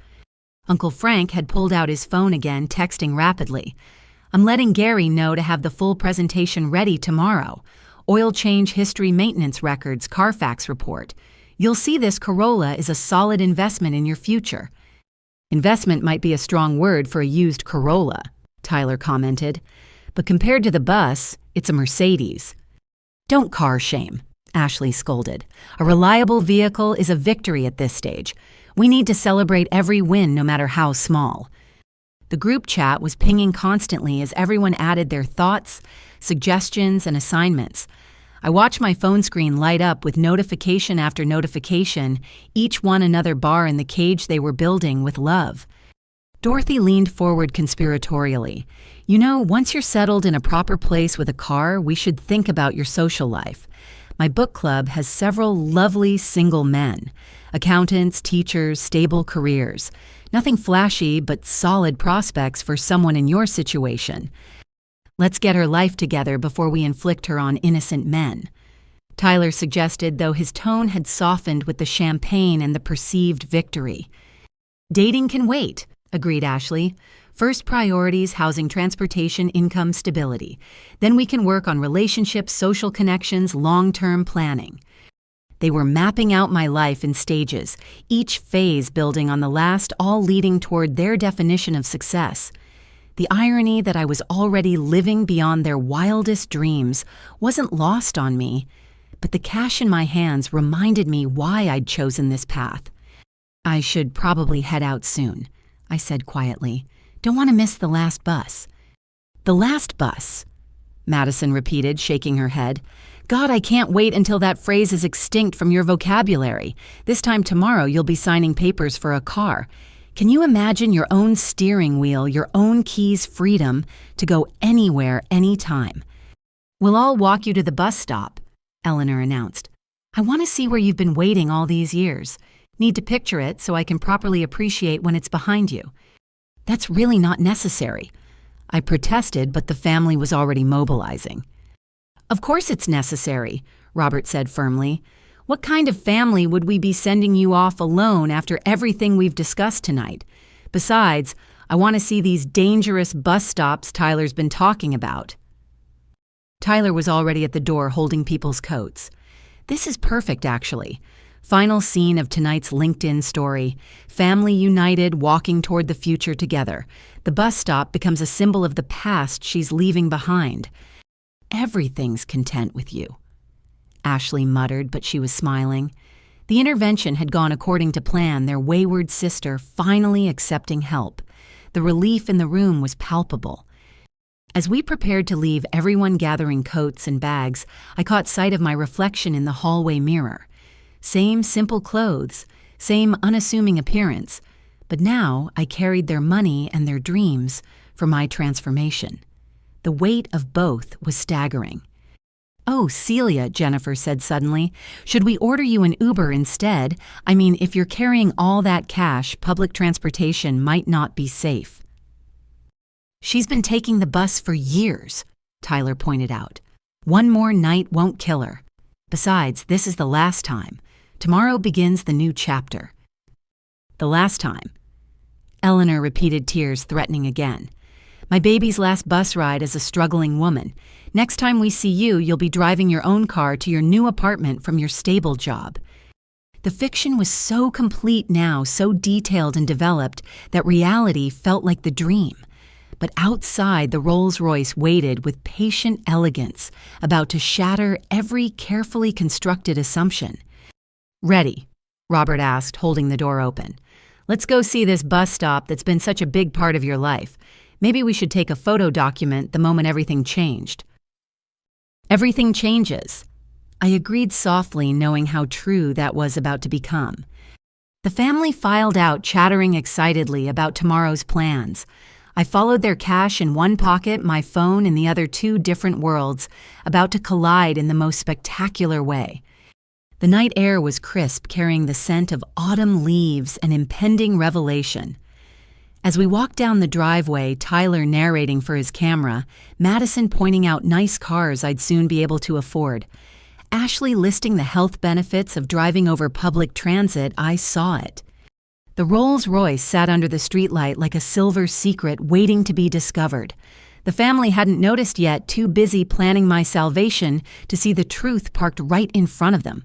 Uncle Frank had pulled out his phone again, texting rapidly. "I'm letting Gary know to have the full presentation ready tomorrow. Oil change history, maintenance records, Carfax report. You'll see this Corolla is a solid investment in your future." "Investment might be a strong word for a used Corolla," Tyler commented. "But compared to the bus, it's a Mercedes." "Don't car shame," Ashley scolded. "A reliable vehicle is a victory at this stage. We need to celebrate every win, no matter how small." The group chat was pinging constantly as everyone added their thoughts, suggestions, and assignments. I watched my phone screen light up with notification after notification, each one another bar in the cage they were building with love. Dorothy leaned forward conspiratorially. "You know, once you're settled in a proper place with a car, we should think about your social life. My book club has several lovely single men. Accountants, teachers, stable careers. Nothing flashy, but solid prospects for someone in your situation. Let's get her life together before we inflict her on innocent men, Tyler suggested, though his tone had softened with the champagne and the perceived victory. Dating can wait, agreed Ashley. First priorities, housing, transportation, income, stability. Then we can work on relationships, social connections, long-term planning. They were mapping out my life in stages, each phase building on the last, all leading toward their definition of success. The irony that I was already living beyond their wildest dreams wasn't lost on me, but the cash in my hands reminded me why I'd chosen this path. I should probably head out soon, I said quietly. Don't want to miss the last bus. The last bus, Madison repeated, shaking her head. God, I can't wait until that phrase is extinct from your vocabulary. This time tomorrow you'll be signing papers for a car. Can you imagine your own steering wheel, your own keys, freedom to go anywhere, anytime? We'll all walk you to the bus stop, Eleanor announced. I want to see where you've been waiting all these years. Need to picture it so I can properly appreciate when it's behind you. That's really not necessary. I protested, but the family was already mobilizing. Of course it's necessary, Robert said firmly. What kind of family would we be sending you off alone after everything we've discussed tonight? Besides, I want to see these dangerous bus stops Tyler's been talking about. Tyler was already at the door holding people's coats. This is perfect, actually. Final scene of tonight's LinkedIn story. Family united, walking toward the future together. The bus stop becomes a symbol of the past she's leaving behind. Everything's content with you, Ashley muttered, but she was smiling. The intervention had gone according to plan, their wayward sister finally accepting help. The relief in the room was palpable. As we prepared to leave, everyone gathering coats and bags, I caught sight of my reflection in the hallway mirror. Same simple clothes, same unassuming appearance, but now I carried their money and their dreams for my transformation. The weight of both was staggering. Oh, Celia, Jennifer said suddenly, should we order you an Uber instead? I mean, if you're carrying all that cash, public transportation might not be safe. She's been taking the bus for years, Tyler pointed out. One more night won't kill her. Besides, this is the last time. Tomorrow begins the new chapter. The last time. Eleanor repeated, tears threatening again. My baby's last bus ride as a struggling woman. Next time we see you, you'll be driving your own car to your new apartment from your stable job. The fiction was so complete now, so detailed and developed, that reality felt like the dream. But outside, the Rolls-Royce waited with patient elegance, about to shatter every carefully constructed assumption. Ready? Robert asked, holding the door open. Let's go see this bus stop that's been such a big part of your life. Maybe we should take a photo document the moment everything changed. Everything changes. I agreed softly, knowing how true that was about to become. The family filed out, chattering excitedly about tomorrow's plans. I followed their cash in one pocket, my phone in the other, two different worlds, about to collide in the most spectacular way. The night air was crisp, carrying the scent of autumn leaves and impending revelation. As we walked down the driveway, Tyler narrating for his camera, Madison pointing out nice cars I'd soon be able to afford. Ashley listing the health benefits of driving over public transit, I saw it. The Rolls-Royce sat under the streetlight like a silver secret waiting to be discovered. The family hadn't noticed yet, too busy planning my salvation to see the truth parked right in front of them.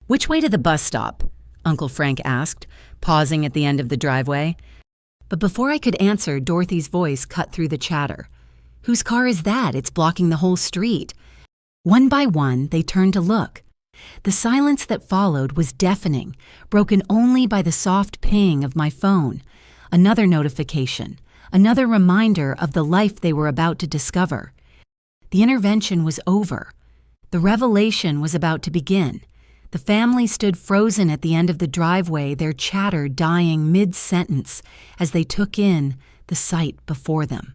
Which way to the bus stop? Uncle Frank asked, pausing at the end of the driveway. But before I could answer, Dorothy's voice cut through the chatter. Whose car is that? It's blocking the whole street. One by one, they turned to look. The silence that followed was deafening, broken only by the soft ping of my phone. Another notification, another reminder of the life they were about to discover. The intervention was over. The revelation was about to begin. The family stood frozen at the end of the driveway, their chatter dying mid-sentence as they took in the sight before them.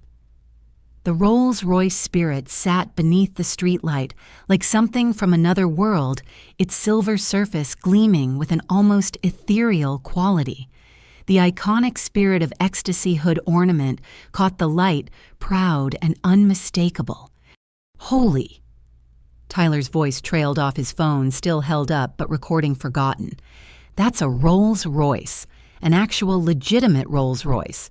The Rolls-Royce Spirit sat beneath the streetlight like something from another world, its silver surface gleaming with an almost ethereal quality. The iconic Spirit of Ecstasy hood ornament caught the light, proud and unmistakable. Holy! Tyler's voice trailed off his phone, still held up but recording forgotten. That's a Rolls-Royce, an actual legitimate Rolls-Royce.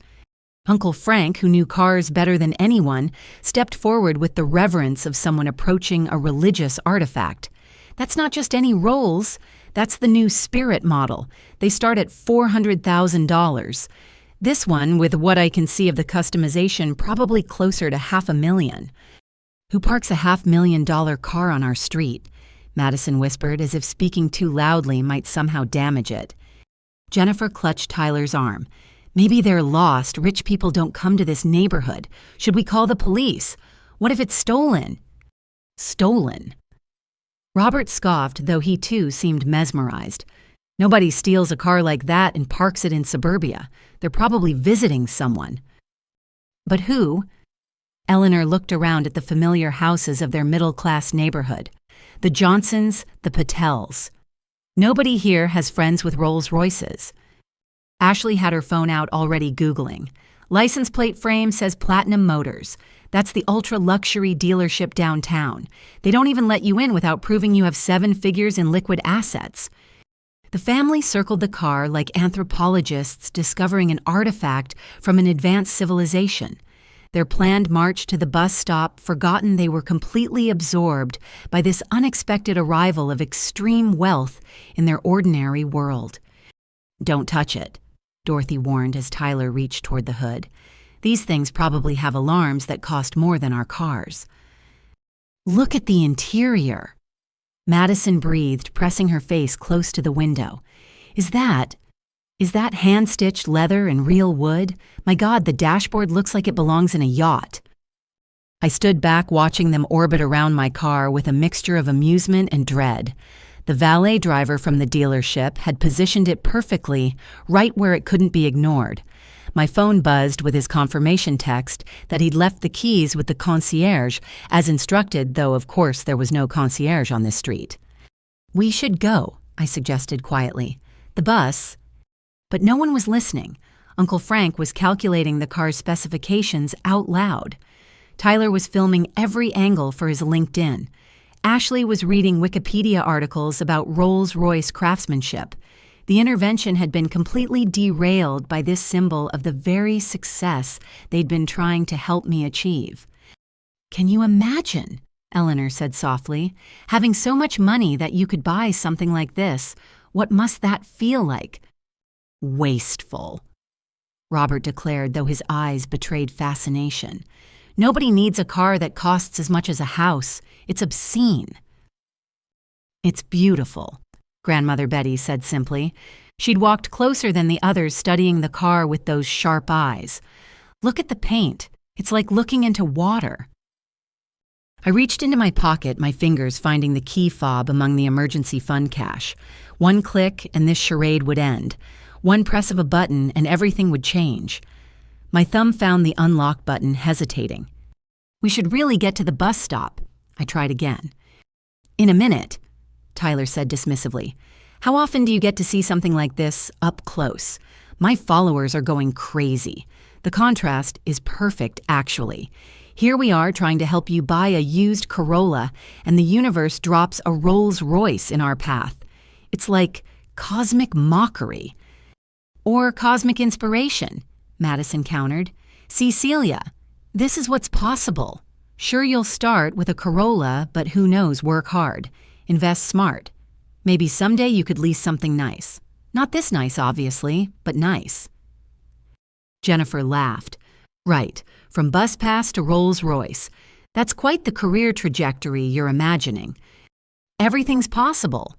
Uncle Frank, who knew cars better than anyone, stepped forward with the reverence of someone approaching a religious artifact. That's not just any Rolls, that's the new Spirit model. They start at $400,000. This one, with what I can see of the customization, probably closer to $500,000. Who parks a $500,000 car on our street? Madison whispered, as if speaking too loudly might somehow damage it. Jennifer clutched Tyler's arm. Maybe they're lost. Rich people don't come to this neighborhood. Should we call the police? What if it's stolen? Stolen? Robert scoffed, though he too seemed mesmerized. Nobody steals a car like that and parks it in suburbia. They're probably visiting someone. But who? Eleanor looked around at the familiar houses of their middle-class neighborhood. The Johnsons, the Patels. Nobody here has friends with Rolls-Royces. Ashley had her phone out already Googling. License plate frame says Platinum Motors. That's the ultra-luxury dealership downtown. They don't even let you in without proving you have 7 figures in liquid assets. The family circled the car like anthropologists discovering an artifact from an advanced civilization. Their planned march to the bus stop forgotten they were completely absorbed by this unexpected arrival of extreme wealth in their ordinary world. "Don't touch it," Dorothy warned as Tyler reached toward the hood. "These things probably have alarms that cost more than our cars." "Look at the interior," Madison breathed, pressing her face close to the window. Is that hand-stitched leather and real wood? My God, the dashboard looks like it belongs in a yacht. I stood back watching them orbit around my car with a mixture of amusement and dread. The valet driver from the dealership had positioned it perfectly, right where it couldn't be ignored. My phone buzzed with his confirmation text that he'd left the keys with the concierge, as instructed, though of course there was no concierge on this street. "We should go," I suggested quietly. "The bus—" But no one was listening. Uncle Frank was calculating the car's specifications out loud. Tyler was filming every angle for his LinkedIn. Ashley was reading Wikipedia articles about Rolls-Royce craftsmanship. The intervention had been completely derailed by this symbol of the very success they'd been trying to help me achieve. "Can you imagine," Eleanor said softly, "having so much money that you could buy something like this? What must that feel like?" "Wasteful," Robert declared, though his eyes betrayed fascination. "Nobody needs a car that costs as much as a house. It's obscene." "It's beautiful," Grandmother Betty said simply. She'd walked closer than the others, studying the car with those sharp eyes. "Look at the paint. It's like looking into water." I reached into my pocket, my fingers finding the key fob among the emergency fund cash. One click and this charade would end. One press of a button and everything would change. My thumb found the unlock button, hesitating. "We should really get to the bus stop." I tried again. "In a minute," Tyler said dismissively. "How often do you get to see something like this up close? My followers are going crazy. The contrast is perfect, actually. Here we are trying to help you buy a used Corolla, and the universe drops a Rolls-Royce in our path. It's like cosmic mockery." "Or cosmic inspiration," Madison countered. "See, Celia, this is what's possible. Sure, you'll start with a Corolla, but who knows, work hard. Invest smart. Maybe someday you could lease something nice. Not this nice, obviously, but nice." Jennifer laughed. "Right, from bus pass to Rolls-Royce. That's quite the career trajectory you're imagining. Everything's possible."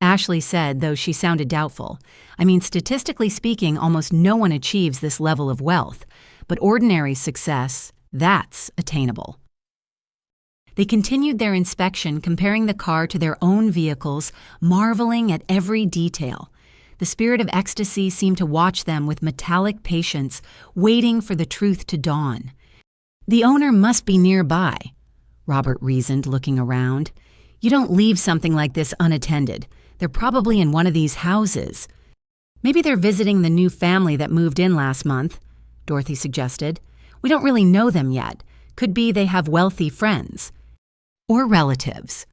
Ashley said, though she sounded doubtful. "I mean, statistically speaking, almost no one achieves this level of wealth. But ordinary success, that's attainable." They continued their inspection, comparing the car to their own vehicles, marveling at every detail. The Spirit of Ecstasy seemed to watch them with metallic patience, waiting for the truth to dawn. "The owner must be nearby," Robert reasoned, looking around. "You don't leave something like this unattended. They're probably in one of these houses." Maybe they're visiting the new family that moved in last month, Dorothy suggested. We don't really know them yet. Could be they have wealthy friends. Or relatives,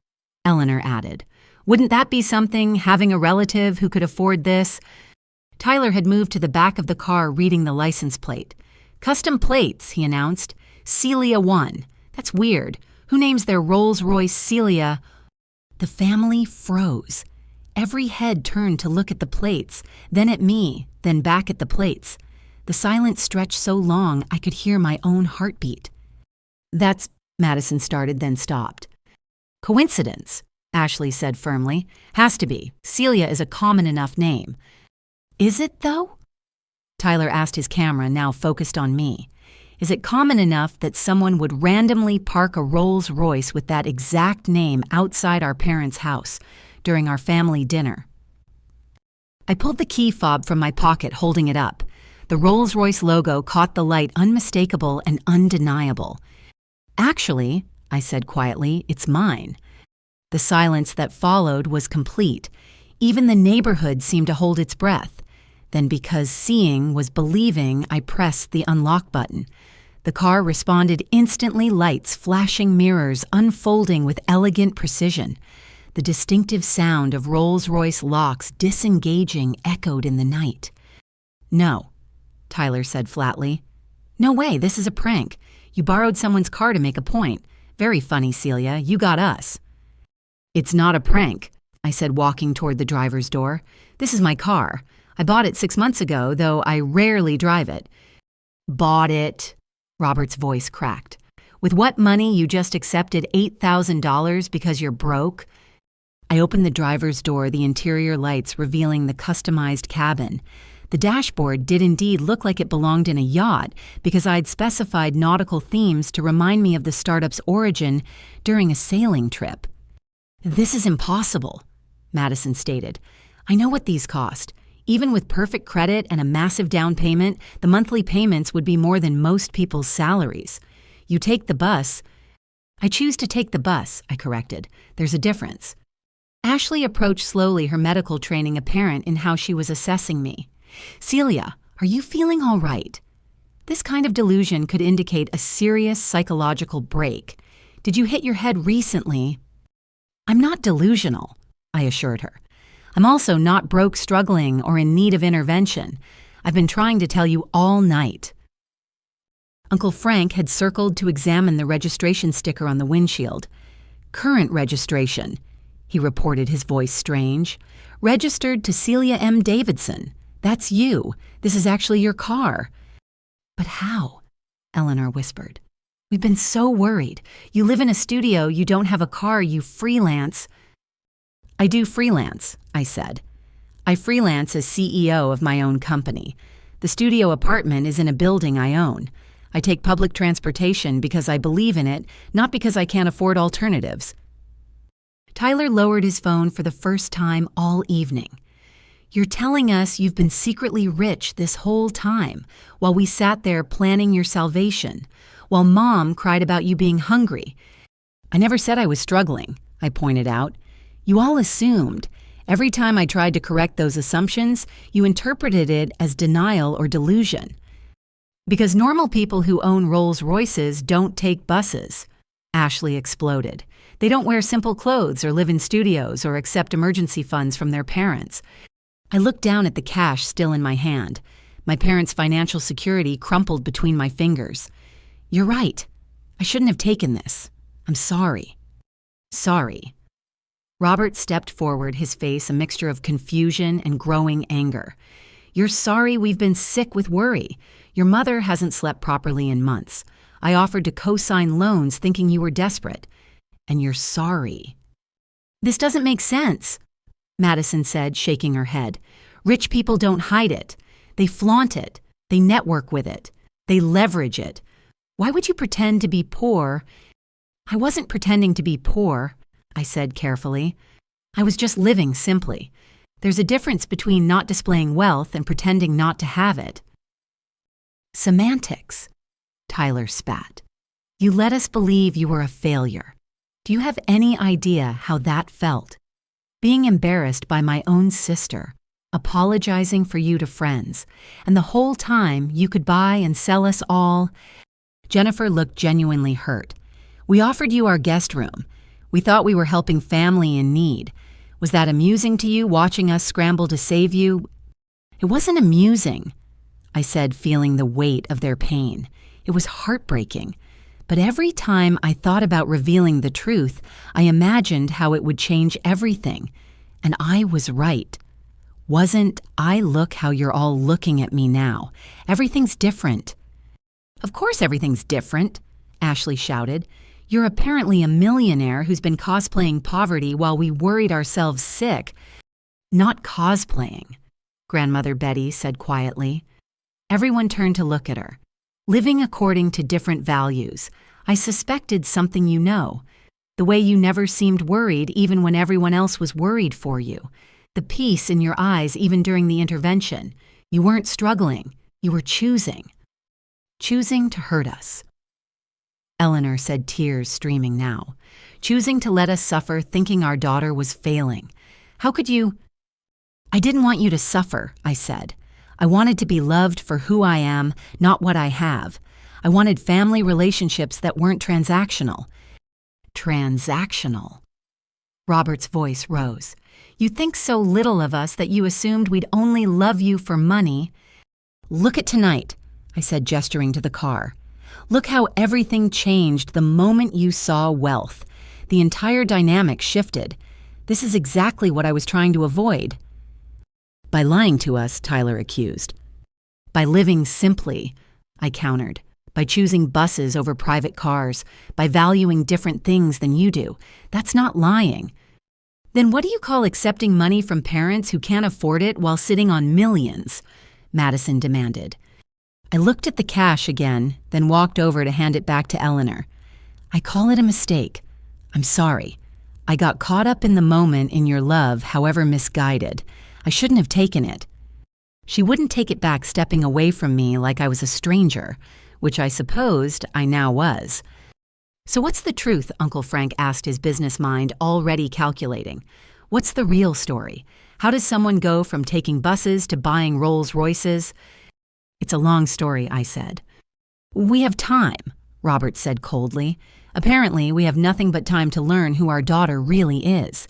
Eleanor added. Wouldn't that be something, having a relative who could afford this? Tyler had moved to the back of the car reading the license plate. Custom plates, he announced. Celia 1. That's weird. Who names their Rolls-Royce Celia? The family froze. Every head turned to look at the plates, then at me, then back at the plates. The silence stretched so long I could hear my own heartbeat. That's, Madison started, then stopped. Coincidence, Ashley said firmly. Has to be. Celia is a common enough name. Is it, though? Tyler asked his camera, now focused on me. Is it common enough that someone would randomly park a Rolls-Royce with that exact name outside our parents' house during our family dinner? I pulled the key fob from my pocket, holding it up. The Rolls-Royce logo caught the light, unmistakable and undeniable. Actually, I said quietly, it's mine. The silence that followed was complete. Even the neighborhood seemed to hold its breath. Then, because seeing was believing, I pressed the unlock button. The car responded instantly, lights, flashing mirrors, unfolding with elegant precision. The distinctive sound of Rolls-Royce locks disengaging echoed in the night. No, Tyler said flatly. No way, this is a prank. You borrowed someone's car to make a point. Very funny, Celia. You got us. It's not a prank, I said, walking toward the driver's door. This is my car. I bought it 6 months ago, though I rarely drive it. Bought it, Robert's voice cracked. With what money you just accepted $8,000 because you're broke? I opened the driver's door, the interior lights revealing the customized cabin. The dashboard did indeed look like it belonged in a yacht because I'd specified nautical themes to remind me of the startup's origin during a sailing trip. This is impossible, Madison stated. I know what these cost. Even with perfect credit and a massive down payment, the monthly payments would be more than most people's salaries. You take the bus. I choose to take the bus, I corrected. There's a difference. Ashley approached slowly, her medical training apparent in how she was assessing me. Celia, are you feeling all right? This kind of delusion could indicate a serious psychological break. Did you hit your head recently? I'm not delusional, I assured her. I'm also not broke, struggling, or in need of intervention. I've been trying to tell you all night. Uncle Frank had circled to examine the registration sticker on the windshield. Current registration, he reported, his voice strange. Registered to Celia M. Davidson. That's you. This is actually your car. But how? Eleanor whispered. We've been so worried. You live in a studio, you don't have a car, you freelance. I do freelance, I said. I freelance as CEO of my own company. The studio apartment is in a building I own. I take public transportation because I believe in it, not because I can't afford alternatives. Tyler lowered his phone for the first time all evening. You're telling us you've been secretly rich this whole time, while we sat there planning your salvation, while Mom cried about you being hungry. I never said I was struggling, I pointed out. You all assumed. Every time I tried to correct those assumptions, you interpreted it as denial or delusion. Because normal people who own Rolls-Royces don't take buses, Ashley exploded. They don't wear simple clothes or live in studios or accept emergency funds from their parents. I looked down at the cash still in my hand. My parents' financial security crumpled between my fingers. You're right. I shouldn't have taken this. I'm sorry. Sorry. Robert stepped forward, his face a mixture of confusion and growing anger. You're sorry we've been sick with worry. Your mother hasn't slept properly in months. I offered to co-sign loans thinking you were desperate. And you're sorry. This doesn't make sense, Madison said, shaking her head. Rich people don't hide it. They flaunt it. They network with it. They leverage it. Why would you pretend to be poor? I wasn't pretending to be poor, I said carefully. I was just living simply. There's a difference between not displaying wealth and pretending not to have it. Semantics, Tyler spat. You let us believe you were a failure. Do you have any idea how that felt? Being embarrassed by my own sister, apologizing for you to friends, and the whole time you could buy and sell us all. Jennifer looked genuinely hurt. We offered you our guest room. We thought we were helping family in need. Was that amusing to you, watching us scramble to save you? It wasn't amusing, I said, feeling the weight of their pain. It was heartbreaking. But every time I thought about revealing the truth, I imagined how it would change everything. And I was right. Wasn't I? Look how you're all looking at me now. Everything's different. Of course everything's different, Ashley shouted. You're apparently a millionaire who's been cosplaying poverty while we worried ourselves sick. Not cosplaying, Grandmother Betty said quietly. Everyone turned to look at her. Living according to different values. I suspected something you know. The way you never seemed worried even when everyone else was worried for you. The peace in your eyes even during the intervention. You weren't struggling. You were choosing. Choosing to hurt us. Eleanor said, tears streaming now. Choosing to let us suffer, thinking our daughter was failing. How could you? I didn't want you to suffer, I said. I wanted to be loved for who I am, not what I have. I wanted family relationships that weren't transactional. Transactional. Robert's voice rose. You think so little of us that you assumed we'd only love you for money. Look at tonight, I said, gesturing to the car. Look how everything changed the moment you saw wealth. The entire dynamic shifted. This is exactly what I was trying to avoid. By lying to us, Tyler accused. By living simply, I countered. By choosing buses over private cars. By valuing different things than you do. That's not lying. Then what do you call accepting money from parents who can't afford it while sitting on millions? Madison demanded. I looked at the cash again, then walked over to hand it back to Eleanor. I call it a mistake. I'm sorry. I got caught up in the moment in your love, however misguided. I shouldn't have taken it. She wouldn't take it back, stepping away from me like I was a stranger, which I supposed I now was. So what's the truth? Uncle Frank asked, his business mind already calculating. What's the real story? How does someone go from taking buses to buying Rolls Royces? It's a long story, I said. We have time, Robert said coldly. Apparently, we have nothing but time to learn who our daughter really is.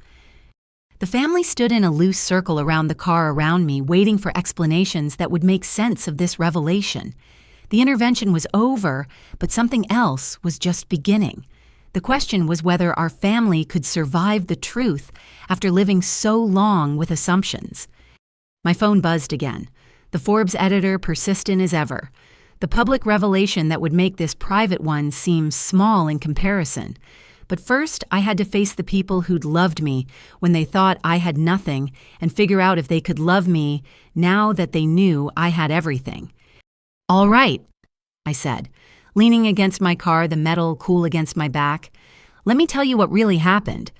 The family stood in a loose circle around the car around me, waiting for explanations that would make sense of this revelation. The intervention was over, but something else was just beginning. The question was whether our family could survive the truth after living so long with assumptions. My phone buzzed again. The Forbes editor persistent as ever. The public revelation that would make this private one seem small in comparison. But first, I had to face the people who'd loved me when they thought I had nothing and figure out if they could love me now that they knew I had everything. All right, I said, leaning against my car, the metal cool against my back. Let me tell you what really happened.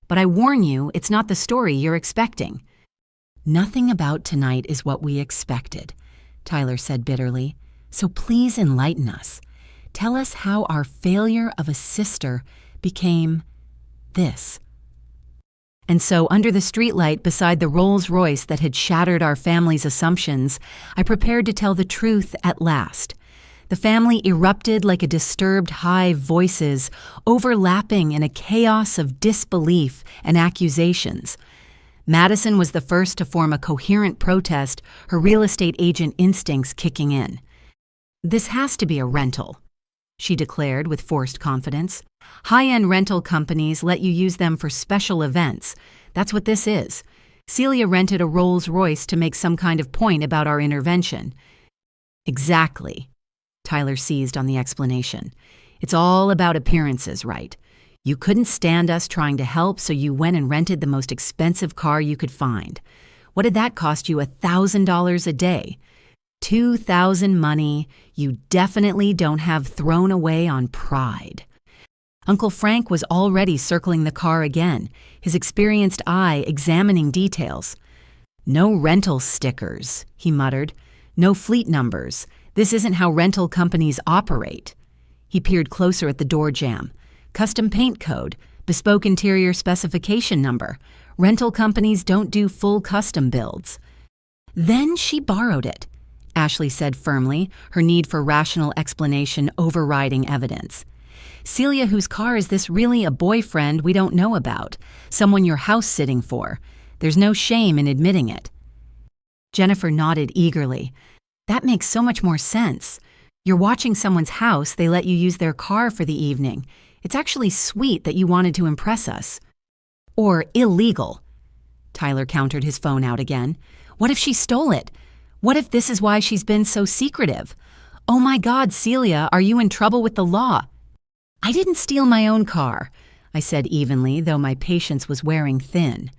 But I warn you, it's not the story you're expecting. Nothing about tonight is what we expected, Tyler said bitterly. So please enlighten us. Tell us how our failure of a sister became this. And so, under the streetlight beside the Rolls Royce that had shattered our family's assumptions, I prepared to tell the truth at last. The family erupted like a disturbed hive, voices overlapping in a chaos of disbelief and accusations. Madison was the first to form a coherent protest, her real estate agent instincts kicking in. This has to be a rental, she declared with forced confidence. High-end rental companies let you use them for special events. That's what this is. Celia rented a Rolls Royce to make some kind of point about our intervention. Exactly. Tyler seized on the explanation. It's all about appearances, right? You couldn't stand us trying to help, so you went and rented the most expensive car you could find. What did that cost you? $1,000 a day. $2,000 money you definitely don't have thrown away on pride. Uncle Frank was already circling the car again, his experienced eye examining details. No rental stickers, he muttered. No fleet numbers. This isn't how rental companies operate. He peered closer at the door jamb. Custom paint code, bespoke interior specification number. Rental companies don't do full custom builds. Then she borrowed it, Ashley said firmly, her need for rational explanation overriding evidence. Celia, whose car is this really a boyfriend we don't know about? Someone you're house-sitting for. There's no shame in admitting it. Jennifer nodded eagerly. That makes so much more sense. You're watching someone's house, they let you use their car for the evening. It's actually sweet that you wanted to impress us. Or illegal. Tyler countered his phone out again. What if she stole it? What if this is why she's been so secretive? Oh my God, Celia, are you in trouble with the law? I didn't steal my own car, I said evenly, though my patience was wearing thin.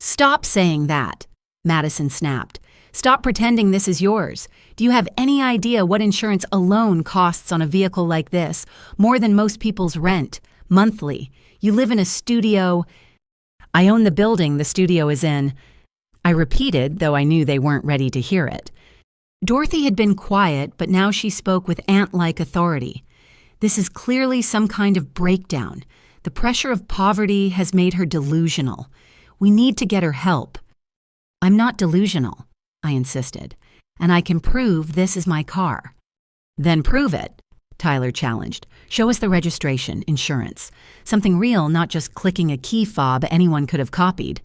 Stop saying that, Madison snapped. Stop pretending this is yours. Do you have any idea what insurance alone costs on a vehicle like this? More than most people's rent, monthly. You live in a studio. I own the building the studio is in. I repeated, though I knew they weren't ready to hear it. Dorothy had been quiet, but now she spoke with ant-like authority. This is clearly some kind of breakdown. The pressure of poverty has made her delusional. We need to get her help. I'm not delusional, I insisted, and I can prove this is my car. Then prove it, Tyler challenged. Show us the registration, insurance. Something real, not just clicking a key fob anyone could have copied.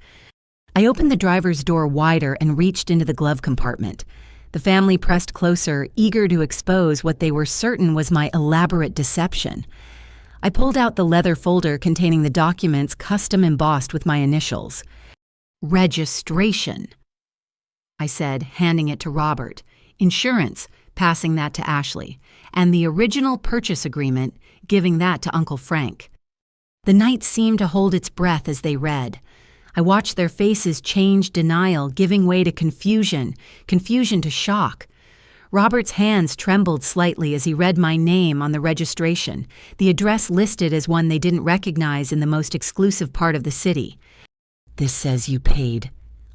I opened the driver's door wider and reached into the glove compartment. The family pressed closer, eager to expose what they were certain was my elaborate deception. I pulled out the leather folder containing the documents custom embossed with my initials. Registration, I said, handing it to Robert. Insurance, passing that to Ashley. And the original purchase agreement, giving that to Uncle Frank. The night seemed to hold its breath as they read. I watched their faces change denial, giving way to confusion to shock. Robert's hands trembled slightly as he read my name on the registration, the address listed as one they didn't recognize in the most exclusive part of the city. This says you paid.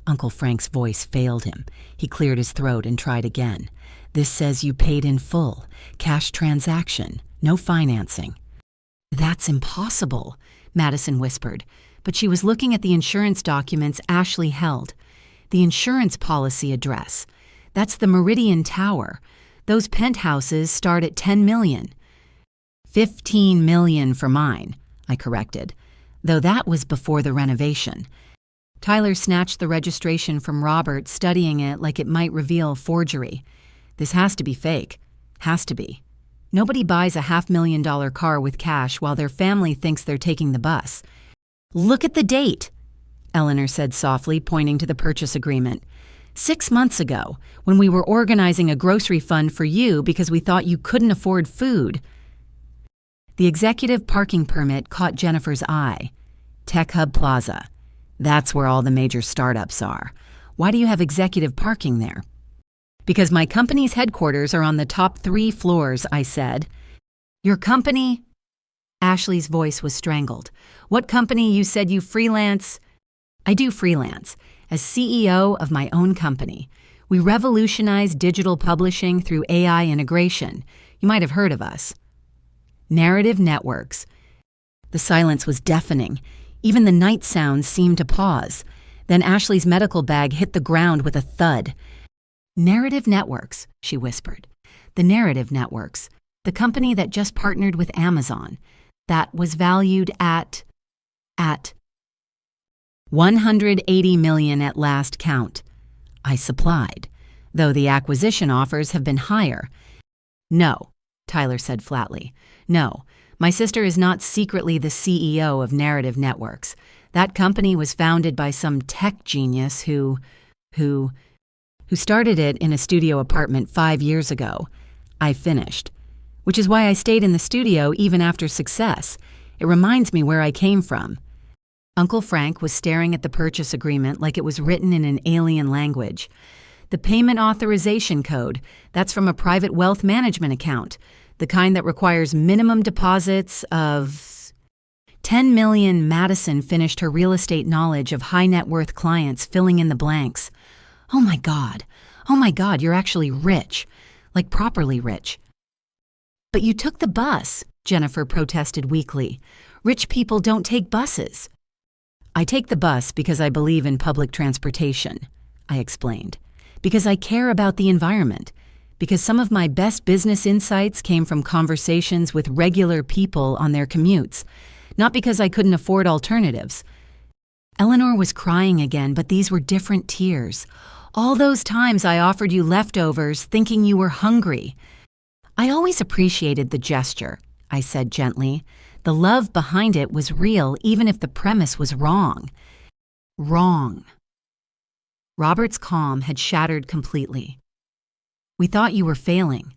Uncle Frank's voice failed him. He cleared his throat and tried again. This says you paid in full, cash transaction, no financing. That's impossible, Madison whispered. But she was looking at the insurance documents Ashley held. The insurance policy address. That's the Meridian Tower. Those penthouses start at $10 million. $15 million for mine, I corrected, though that was before the renovation. Tyler snatched the registration from Robert, studying it like it might reveal forgery. This has to be fake. Has to be. Nobody buys a $500,000 car with cash while their family thinks they're taking the bus. Look at the date, Eleanor said softly, pointing to the purchase agreement. 6 months ago, when we were organizing a grocery fund for you because we thought you couldn't afford food. The executive parking permit caught Jennifer's eye. Tech Hub Plaza. That's where all the major startups are. Why do you have executive parking there? Because my company's headquarters are on the top 3 floors, I said. Your company? Ashley's voice was strangled. What company? You said you freelance? I do freelance, as CEO of my own company. We revolutionize digital publishing through AI integration. You might have heard of us. Narrative Networks. The silence was deafening. Even the night sounds seemed to pause. Then Ashley's medical bag hit the ground with a thud. Narrative Networks, she whispered. The Narrative Networks, the company that just partnered with Amazon. That was valued at $180 million at last count. I supplied, though the acquisition offers have been higher. No, Tyler said flatly. No, my sister is not secretly the CEO of Narrative Networks. That company was founded by some tech genius who started it in a studio apartment 5 years ago. I finished. Which is why I stayed in the studio even after success. It reminds me where I came from. Uncle Frank was staring at the purchase agreement like it was written in an alien language. The payment authorization code, that's from a private wealth management account, the kind that requires minimum deposits of $10 million. Madison finished her real estate knowledge of high net worth clients, filling in the blanks. Oh my God, you're actually rich, like properly rich. But you took the bus, Jennifer protested weakly. Rich people don't take buses. I take the bus because I believe in public transportation, I explained. Because I care about the environment. Because some of my best business insights came from conversations with regular people on their commutes, not because I couldn't afford alternatives. Eleanor was crying again, but these were different tears. All those times I offered you leftovers thinking you were hungry. I always appreciated the gesture, I said gently. The love behind it was real, even if the premise was wrong. Wrong. Robert's calm had shattered completely. We thought you were failing.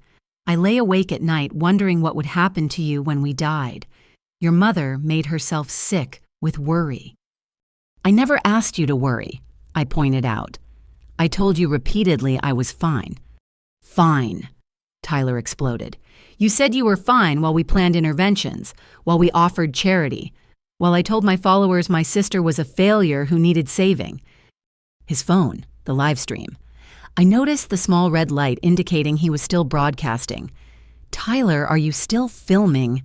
I lay awake at night wondering what would happen to you when we died. Your mother made herself sick with worry. I never asked you to worry, I pointed out. I told you repeatedly I was fine. Fine, Tyler exploded. You said you were fine while we planned interventions, while we offered charity, while I told my followers my sister was a failure who needed saving. His phone, the live stream. I noticed the small red light indicating he was still broadcasting. Tyler, are you still filming?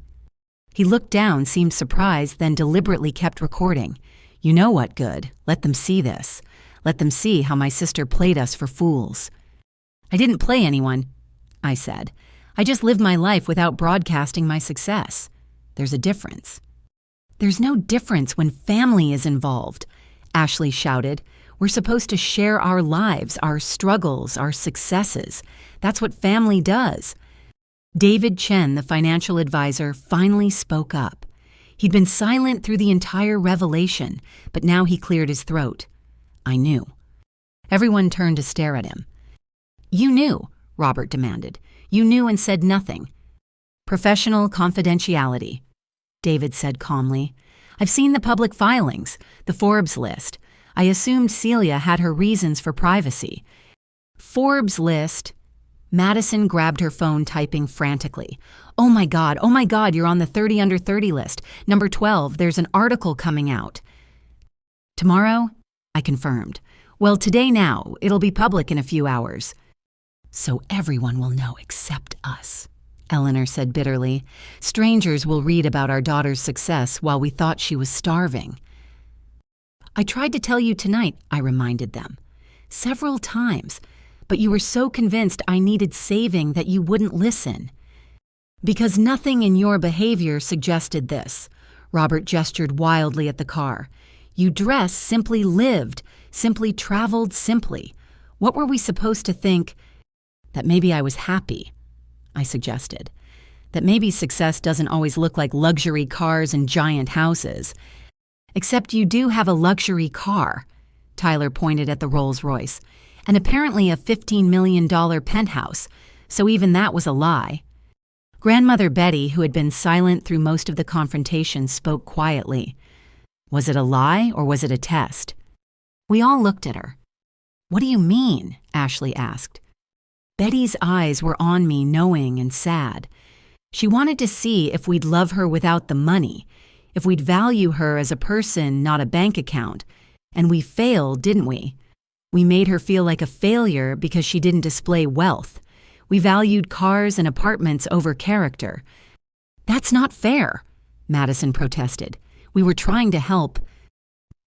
He looked down, seemed surprised, then deliberately kept recording. You know what, good. Let them see this. Let them see how my sister played us for fools. I didn't play anyone, I said. I just lived my life without broadcasting my success. There's a difference. There's no difference when family is involved, Ashley shouted. We're supposed to share our lives, our struggles, our successes. That's what family does. David Chen, the financial advisor, finally spoke up. He'd been silent through the entire revelation, but now he cleared his throat. I knew. Everyone turned to stare at him. You knew, Robert demanded. You knew and said nothing. Professional confidentiality, David said calmly. I've seen the public filings, the Forbes list. I assumed Celia had her reasons for privacy. Forbes list. Madison grabbed her phone, typing frantically. Oh my God, you're on the 30 under 30 list. Number 12, there's an article coming out. Tomorrow? I confirmed. Well, today now. It'll be public in a few hours. So everyone will know except us, Eleanor said bitterly. Strangers will read about our daughter's success while we thought she was starving. I tried to tell you tonight, I reminded them. Several times. But you were so convinced I needed saving that you wouldn't listen. Because nothing in your behavior suggested this. Robert gestured wildly at the car. You dressed, simply lived, simply traveled simply. What were we supposed to think? That maybe I was happy, I suggested. That maybe success doesn't always look like luxury cars and giant houses. Except you do have a luxury car, Tyler pointed at the Rolls-Royce, and apparently a $15 million penthouse, so even that was a lie. Grandmother Betty, who had been silent through most of the confrontation, spoke quietly. Was it a lie or was it a test? We all looked at her. What do you mean? Ashley asked. Betty's eyes were on me, knowing and sad. She wanted to see if we'd love her without the money, if we'd value her as a person, not a bank account. And we failed, didn't we? We made her feel like a failure because she didn't display wealth. We valued cars and apartments over character. That's not fair, Madison protested. We were trying to help.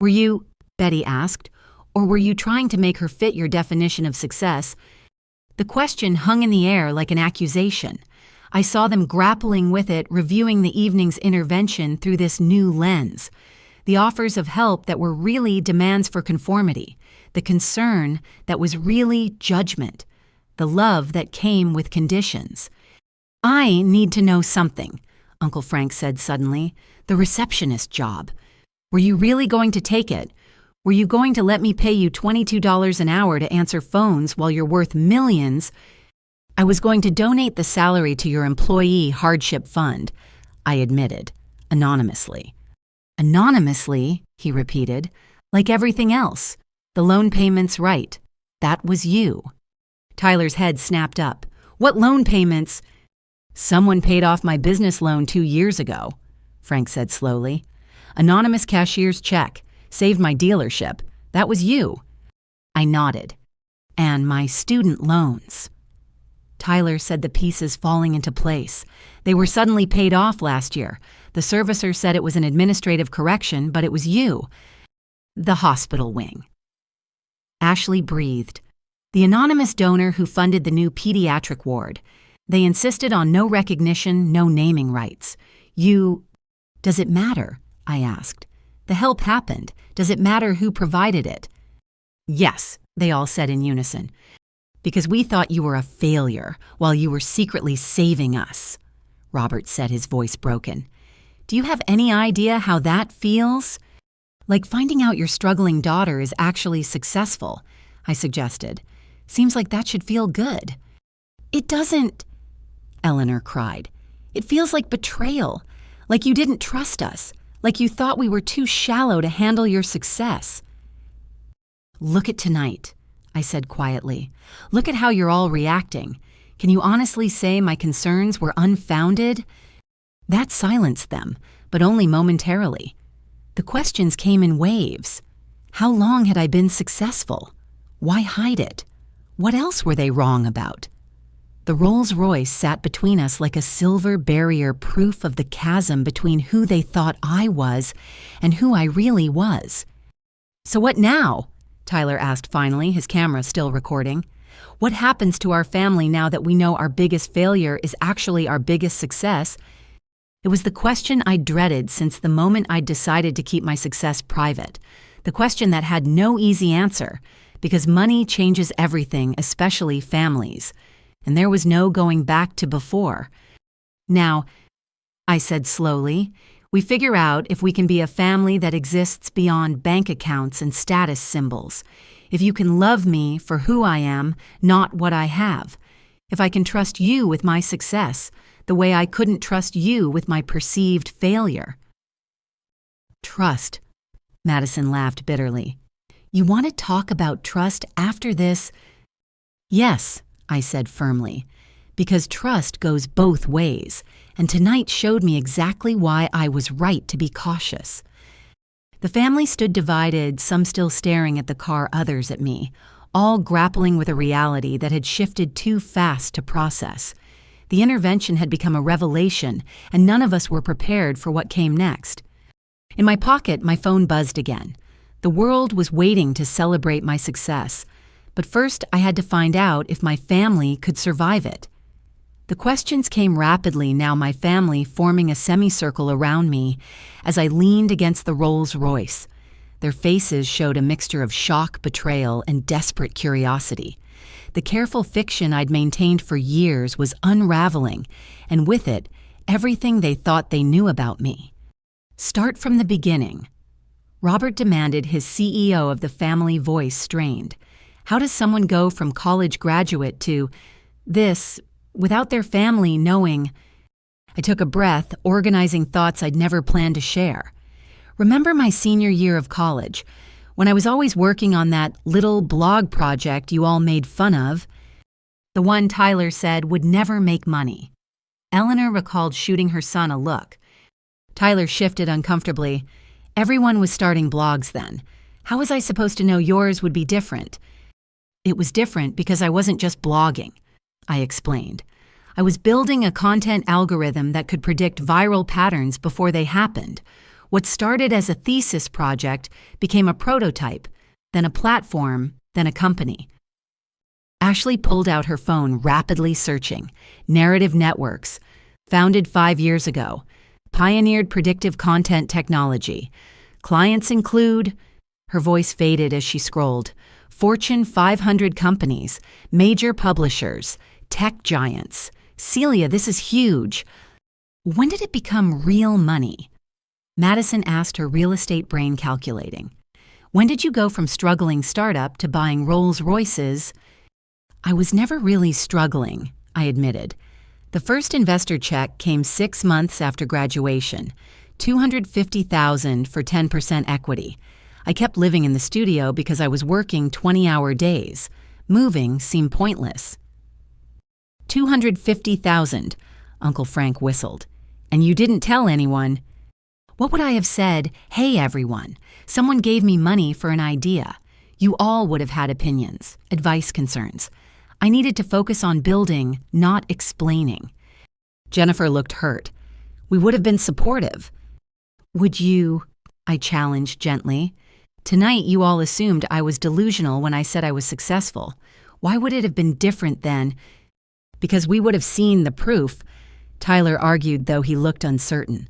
Were you, Betty asked, or were you trying to make her fit your definition of success? The question hung in the air like an accusation. I saw them grappling with it, reviewing the evening's intervention through this new lens. The offers of help that were really demands for conformity, the concern that was really judgment, the love that came with conditions. I need to know something, Uncle Frank said suddenly. The receptionist job. Were you really going to take it? Were you going to let me pay you $22 an hour to answer phones while you're worth millions? I was going to donate the salary to your employee hardship fund, I admitted, anonymously. Anonymously, he repeated, like everything else. The loan payments right. That was you. Tyler's head snapped up. What loan payments? Someone paid off my business loan 2 years ago, Frank said slowly. Anonymous cashier's check. Saved my dealership. That was you. I nodded. And my student loans. Tyler said the pieces falling into place. They were suddenly paid off last year. The servicer said it was an administrative correction, but it was you. The hospital wing. Ashley breathed. The anonymous donor who funded the new pediatric ward. They insisted on no recognition, no naming rights. Does it matter? I asked. The help happened. Does it matter who provided it? Yes, they all said in unison. Because we thought you were a failure while you were secretly saving us, Robert said, his voice broken. Do you have any idea how that feels? Like finding out your struggling daughter is actually successful, I suggested. Seems like that should feel good. It doesn't, Eleanor cried. It feels like betrayal, like you didn't trust us, like you thought we were too shallow to handle your success. Look at tonight, I said quietly. Look at how you're all reacting. Can you honestly say my concerns were unfounded? That silenced them, but only momentarily. The questions came in waves. How long had I been successful? Why hide it? What else were they wrong about? The Rolls-Royce sat between us like a silver barrier, proof of the chasm between who they thought I was and who I really was. So what now? Tyler asked finally, his camera still recording. What happens to our family now that we know our biggest failure is actually our biggest success? It was the question I dreaded since the moment I'd decided to keep my success private. The question that had no easy answer, because money changes everything, especially families. And there was no going back to before. Now, I said slowly, we figure out if we can be a family that exists beyond bank accounts and status symbols. If you can love me for who I am, not what I have. If I can trust you with my success, the way I couldn't trust you with my perceived failure. Trust, Madison laughed bitterly. You want to talk about trust after this? Yes, I said firmly, because trust goes both ways, and tonight showed me exactly why I was right to be cautious. The family stood divided, some still staring at the car, others at me, all grappling with a reality that had shifted too fast to process. The intervention had become a revelation, and none of us were prepared for what came next. In my pocket, my phone buzzed again. The world was waiting to celebrate my success, but first I had to find out if my family could survive it. The questions came rapidly, now my family forming a semicircle around me as I leaned against the Rolls-Royce. Their faces showed a mixture of shock, betrayal, and desperate curiosity. The careful fiction I'd maintained for years was unraveling, and with it, everything they thought they knew about me. Start from the beginning. Robert demanded, his CEO of the family voice strained. How does someone go from college graduate to this without their family knowing? I took a breath, organizing thoughts I'd never planned to share. Remember my senior year of college, when I was always working on that little blog project you all made fun of? The one Tyler said would never make money. Eleanor recalled shooting her son a look. Tyler shifted uncomfortably. Everyone was starting blogs then. How was I supposed to know yours would be different? It was different because I wasn't just blogging, I explained. I was building a content algorithm that could predict viral patterns before they happened. What started as a thesis project became a prototype, then a platform, then a company. Ashley pulled out her phone, rapidly searching. Narrative Networks, founded 5 years ago, pioneered predictive content technology. Clients include, her voice faded as she scrolled, Fortune 500 companies, major publishers, tech giants. Celia, this is huge. When did it become real money? Madison asked, her real estate brain calculating. When did you go from struggling startup to buying Rolls-Royces? I was never really struggling, I admitted. The first investor check came 6 months after graduation, $250,000 for 10% equity. I kept living in the studio because I was working 20-hour days. Moving seemed pointless. $250,000, Uncle Frank whistled. And you didn't tell anyone. What would I have said? Hey, everyone, someone gave me money for an idea. You all would have had opinions, advice, concerns. I needed to focus on building, not explaining. Jennifer looked hurt. We would have been supportive. Would you? I challenged gently. Tonight you all assumed I was delusional when I said I was successful. Why would it have been different then? Because we would have seen the proof, Tyler argued, though he looked uncertain.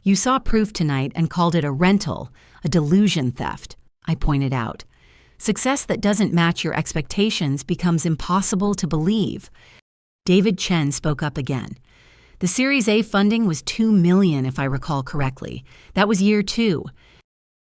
You saw proof tonight and called it a rental, a delusion theft, I pointed out. Success that doesn't match your expectations becomes impossible to believe. David Chen spoke up again. The Series A funding was $2 million, if I recall correctly. That was year 2.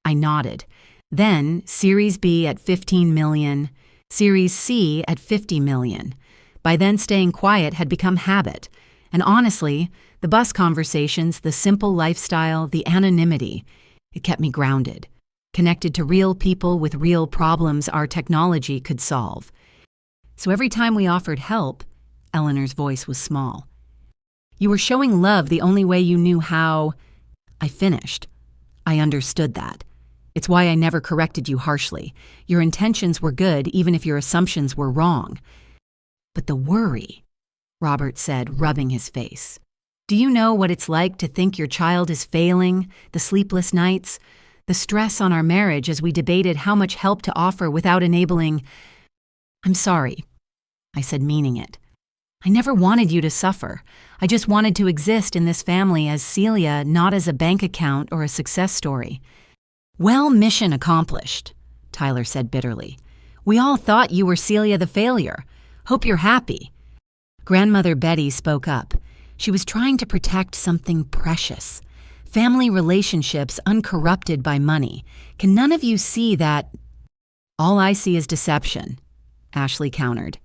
I nodded. Then Series B at $15 million, Series C at $50 million. By then, staying quiet had become habit. And honestly, the bus conversations, the simple lifestyle, the anonymity, it kept me grounded, connected to real people with real problems our technology could solve. So every time we offered help, Eleanor's voice was small. You were showing love the only way you knew how. I finished. I understood that. It's why I never corrected you harshly. Your intentions were good, even if your assumptions were wrong. But the worry, Robert said, rubbing his face. Do you know what it's like to think your child is failing, the sleepless nights, the stress on our marriage as we debated how much help to offer without enabling? I'm sorry, I said, meaning it. I never wanted you to suffer. I just wanted to exist in this family as Celia, not as a bank account or a success story. Well, mission accomplished, Tyler said bitterly. We all thought you were Celia the failure. Hope you're happy. Grandmother Betty spoke up. She was trying to protect something precious. Family relationships uncorrupted by money. Can none of you see that? All I see is deception, Ashley countered.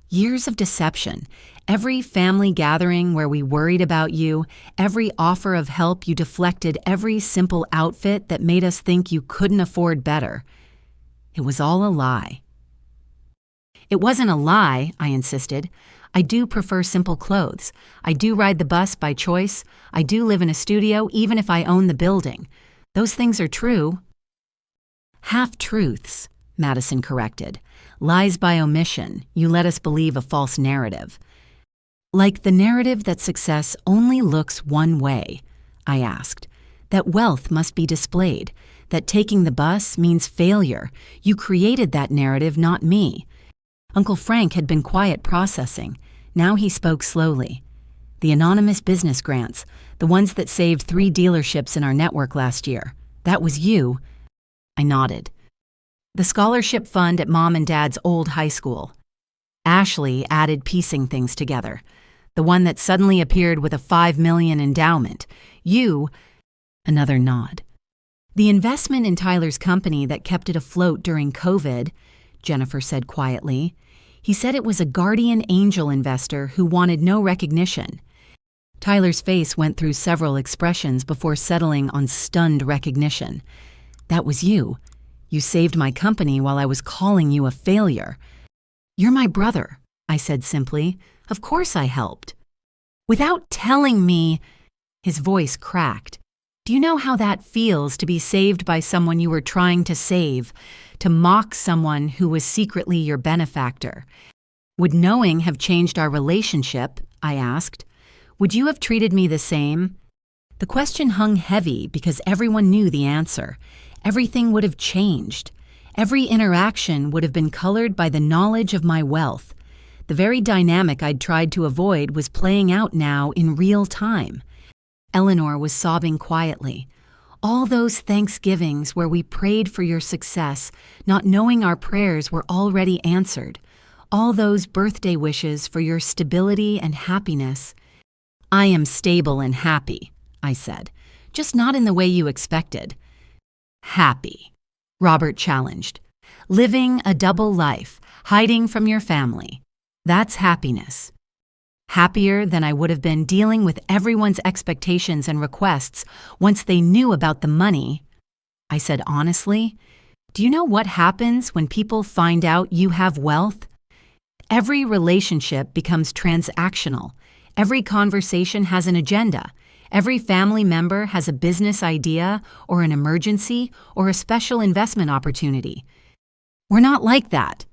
Years of deception. Every family gathering where we worried about you, every offer of help you deflected, every simple outfit that made us think you couldn't afford better. It was all a lie. It wasn't a lie, I insisted. I do prefer simple clothes. I do ride the bus by choice. I do live in a studio, even if I own the building. Those things are true. Half-truths, Madison corrected. Lies by omission. You let us believe a false narrative. Like the narrative that success only looks one way, I asked. That wealth must be displayed. That taking the bus means failure. You created that narrative, not me. Uncle Frank had been quiet processing. Now he spoke slowly. The anonymous business grants, the ones that saved 3 dealerships in our network last year. That was you. I nodded. The scholarship fund at Mom and Dad's old high school. Ashley added, piecing things together. The one that suddenly appeared with a $5 million endowment. You. Another nod. The investment in Tyler's company that kept it afloat during COVID, Jennifer said quietly. He said it was a guardian angel investor who wanted no recognition. Tyler's face went through several expressions before settling on stunned recognition. That was you. You saved my company while I was calling you a failure. You're my brother, I said simply. Of course I helped. Without telling me, his voice cracked. Do you know how that feels to be saved by someone you were trying to save, to mock someone who was secretly your benefactor? Would knowing have changed our relationship? I asked. Would you have treated me the same? The question hung heavy because everyone knew the answer. Everything would have changed. Every interaction would have been colored by the knowledge of my wealth. The very dynamic I'd tried to avoid was playing out now in real time. Eleanor was sobbing quietly. All those Thanksgivings where we prayed for your success, not knowing our prayers were already answered. All those birthday wishes for your stability and happiness. I am stable and happy, I said, just not in the way you expected. Happy, Robert challenged. Living a double life, hiding from your family. That's happiness. Happier than I would have been dealing with everyone's expectations and requests once they knew about the money. I said honestly, do you know what happens when people find out you have wealth? Every relationship becomes transactional. Every conversation has an agenda. Every family member has a business idea or an emergency or a special investment opportunity. We're not like that,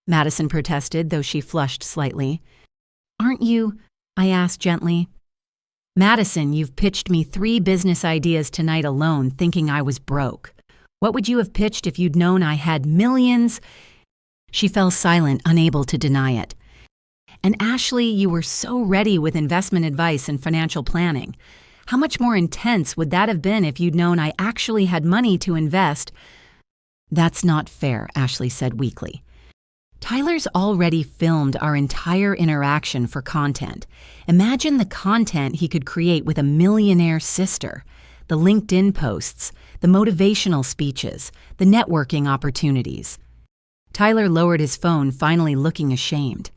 Madison protested, though she flushed slightly. Aren't you? I asked gently. Madison, you've pitched me 3 business ideas tonight alone thinking I was broke. What would you have pitched if you'd known I had millions? She fell silent, unable to deny it. And Ashley, you were so ready with investment advice and financial planning. How much more intense would that have been if you'd known I actually had money to invest? That's not fair, Ashley said weakly. Tyler's already filmed our entire interaction for content. Imagine the content he could create with a millionaire sister. The LinkedIn posts, the motivational speeches, the networking opportunities. Tyler lowered his phone, finally looking ashamed.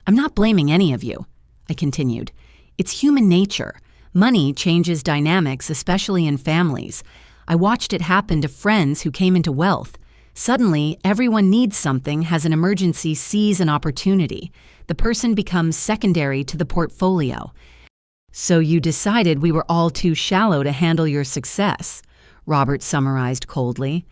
I'm not blaming any of you, I continued. It's human nature. Money changes dynamics, especially in families. I watched it happen to friends who came into wealth. Suddenly, everyone needs something, has an emergency, sees an opportunity. The person becomes secondary to the portfolio. So you decided we were all too shallow to handle your success, Robert summarized coldly.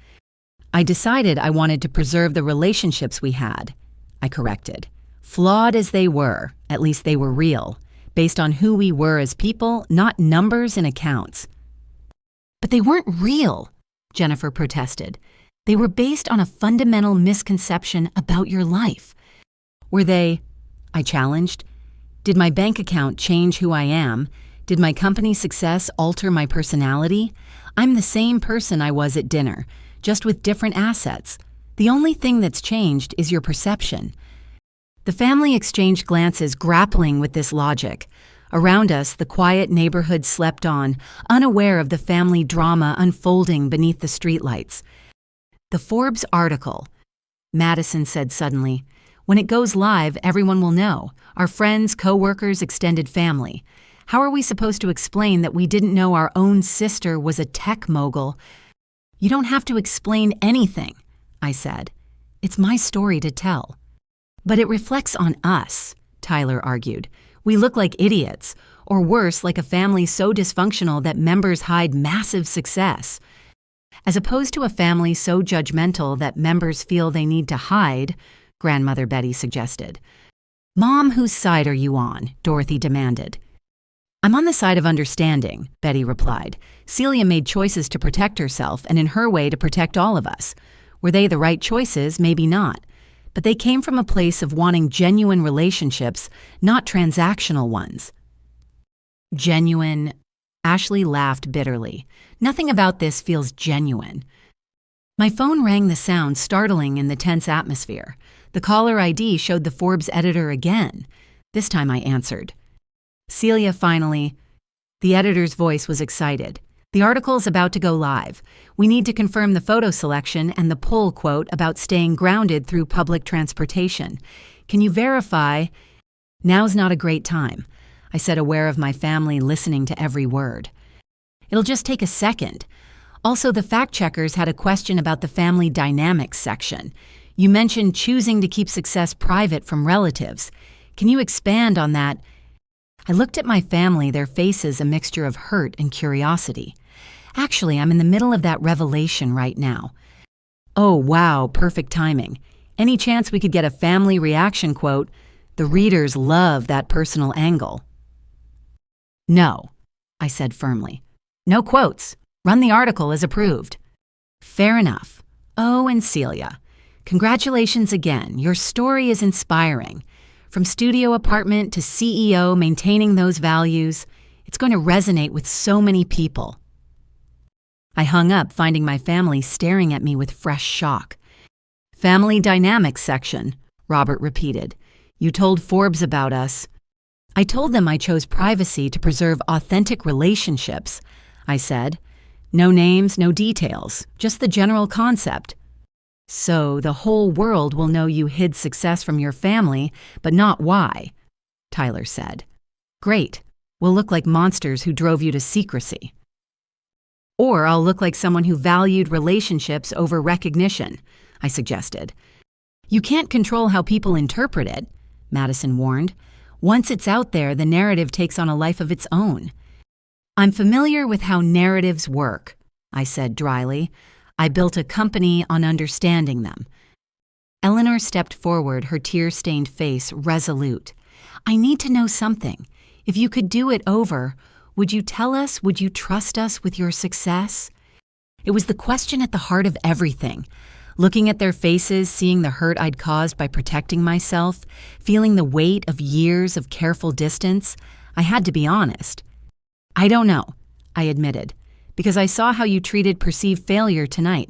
I decided I wanted to preserve the relationships we had, I corrected. Flawed as they were, at least they were real, based on who we were as people, not numbers in accounts. But they weren't real, Jennifer protested. They were based on a fundamental misconception about your life. Were they? I challenged. Did my bank account change who I am? Did my company success alter my personality? I'm the same person I was at dinner, just with different assets. The only thing that's changed is your perception. The family exchanged glances, grappling with this logic. Around us, the quiet neighborhood slept on, unaware of the family drama unfolding beneath the streetlights. The Forbes article, Madison said suddenly. When it goes live, everyone will know. Our friends, co-workers, extended family. How are we supposed to explain that we didn't know our own sister was a tech mogul? You don't have to explain anything, I said. It's my story to tell. But it reflects on us, Tyler argued. We look like idiots, or worse, like a family so dysfunctional that members hide massive success. As opposed to a family so judgmental that members feel they need to hide, Grandmother Betty suggested. Mom, whose side are you on? Dorothy demanded. I'm on the side of understanding, Betty replied. Celia made choices to protect herself and in her way to protect all of us. Were they the right choices? Maybe not. But they came from a place of wanting genuine relationships, not transactional ones. Genuine? Ashley laughed bitterly. Nothing about this feels genuine. My phone rang the sound, startling in the tense atmosphere. The caller ID showed the Forbes editor again. This time I answered. Celia finally. The editor's voice was excited. The article's about to go live. We need to confirm the photo selection and the pull quote about staying grounded through public transportation. Can you verify? Now's not a great time, I said, aware of my family listening to every word. It'll just take a second. Also, the fact-checkers had a question about the family dynamics section. You mentioned choosing to keep success private from relatives. Can you expand on that? I looked at my family, their faces a mixture of hurt and curiosity. Actually, I'm in the middle of that revelation right now. Oh, wow, perfect timing. Any chance we could get a family reaction quote? The readers love that personal angle. No, I said firmly. No quotes. Run the article as approved. Fair enough. Oh, and Celia, congratulations again. Your story is inspiring. From studio apartment to CEO, maintaining those values, it's going to resonate with so many people. I hung up, finding my family staring at me with fresh shock. Family dynamics section, Robert repeated. You told Forbes about us. I told them I chose privacy to preserve authentic relationships, I said. No names, no details, just the general concept. So the whole world will know you hid success from your family, but not why, Tyler said. Great. We'll look like monsters who drove you to secrecy. Or I'll look like someone who valued relationships over recognition, I suggested. You can't control how people interpret it, Madison warned. Once it's out there, the narrative takes on a life of its own. I'm familiar with how narratives work, I said dryly. I built a company on understanding them. Eleanor stepped forward, her tear-stained face resolute. I need to know something. If you could do it over, would you tell us, would you trust us with your success? It was the question at the heart of everything. Looking at their faces, seeing the hurt I'd caused by protecting myself, feeling the weight of years of careful distance, I had to be honest. I don't know, I admitted, because I saw how you treated perceived failure tonight.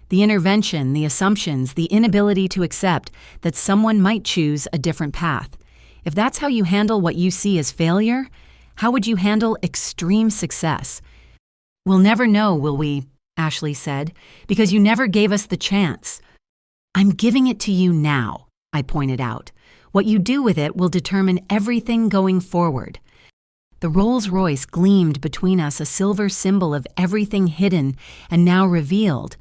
The intervention, the assumptions, the inability to accept that someone might choose a different path. If that's how you handle what you see as failure, how would you handle extreme success? We'll never know, will we? Ashley said, because you never gave us the chance. I'm giving it to you now, I pointed out. What you do with it will determine everything going forward. The Rolls-Royce gleamed between us, a silver symbol of everything hidden and now revealed.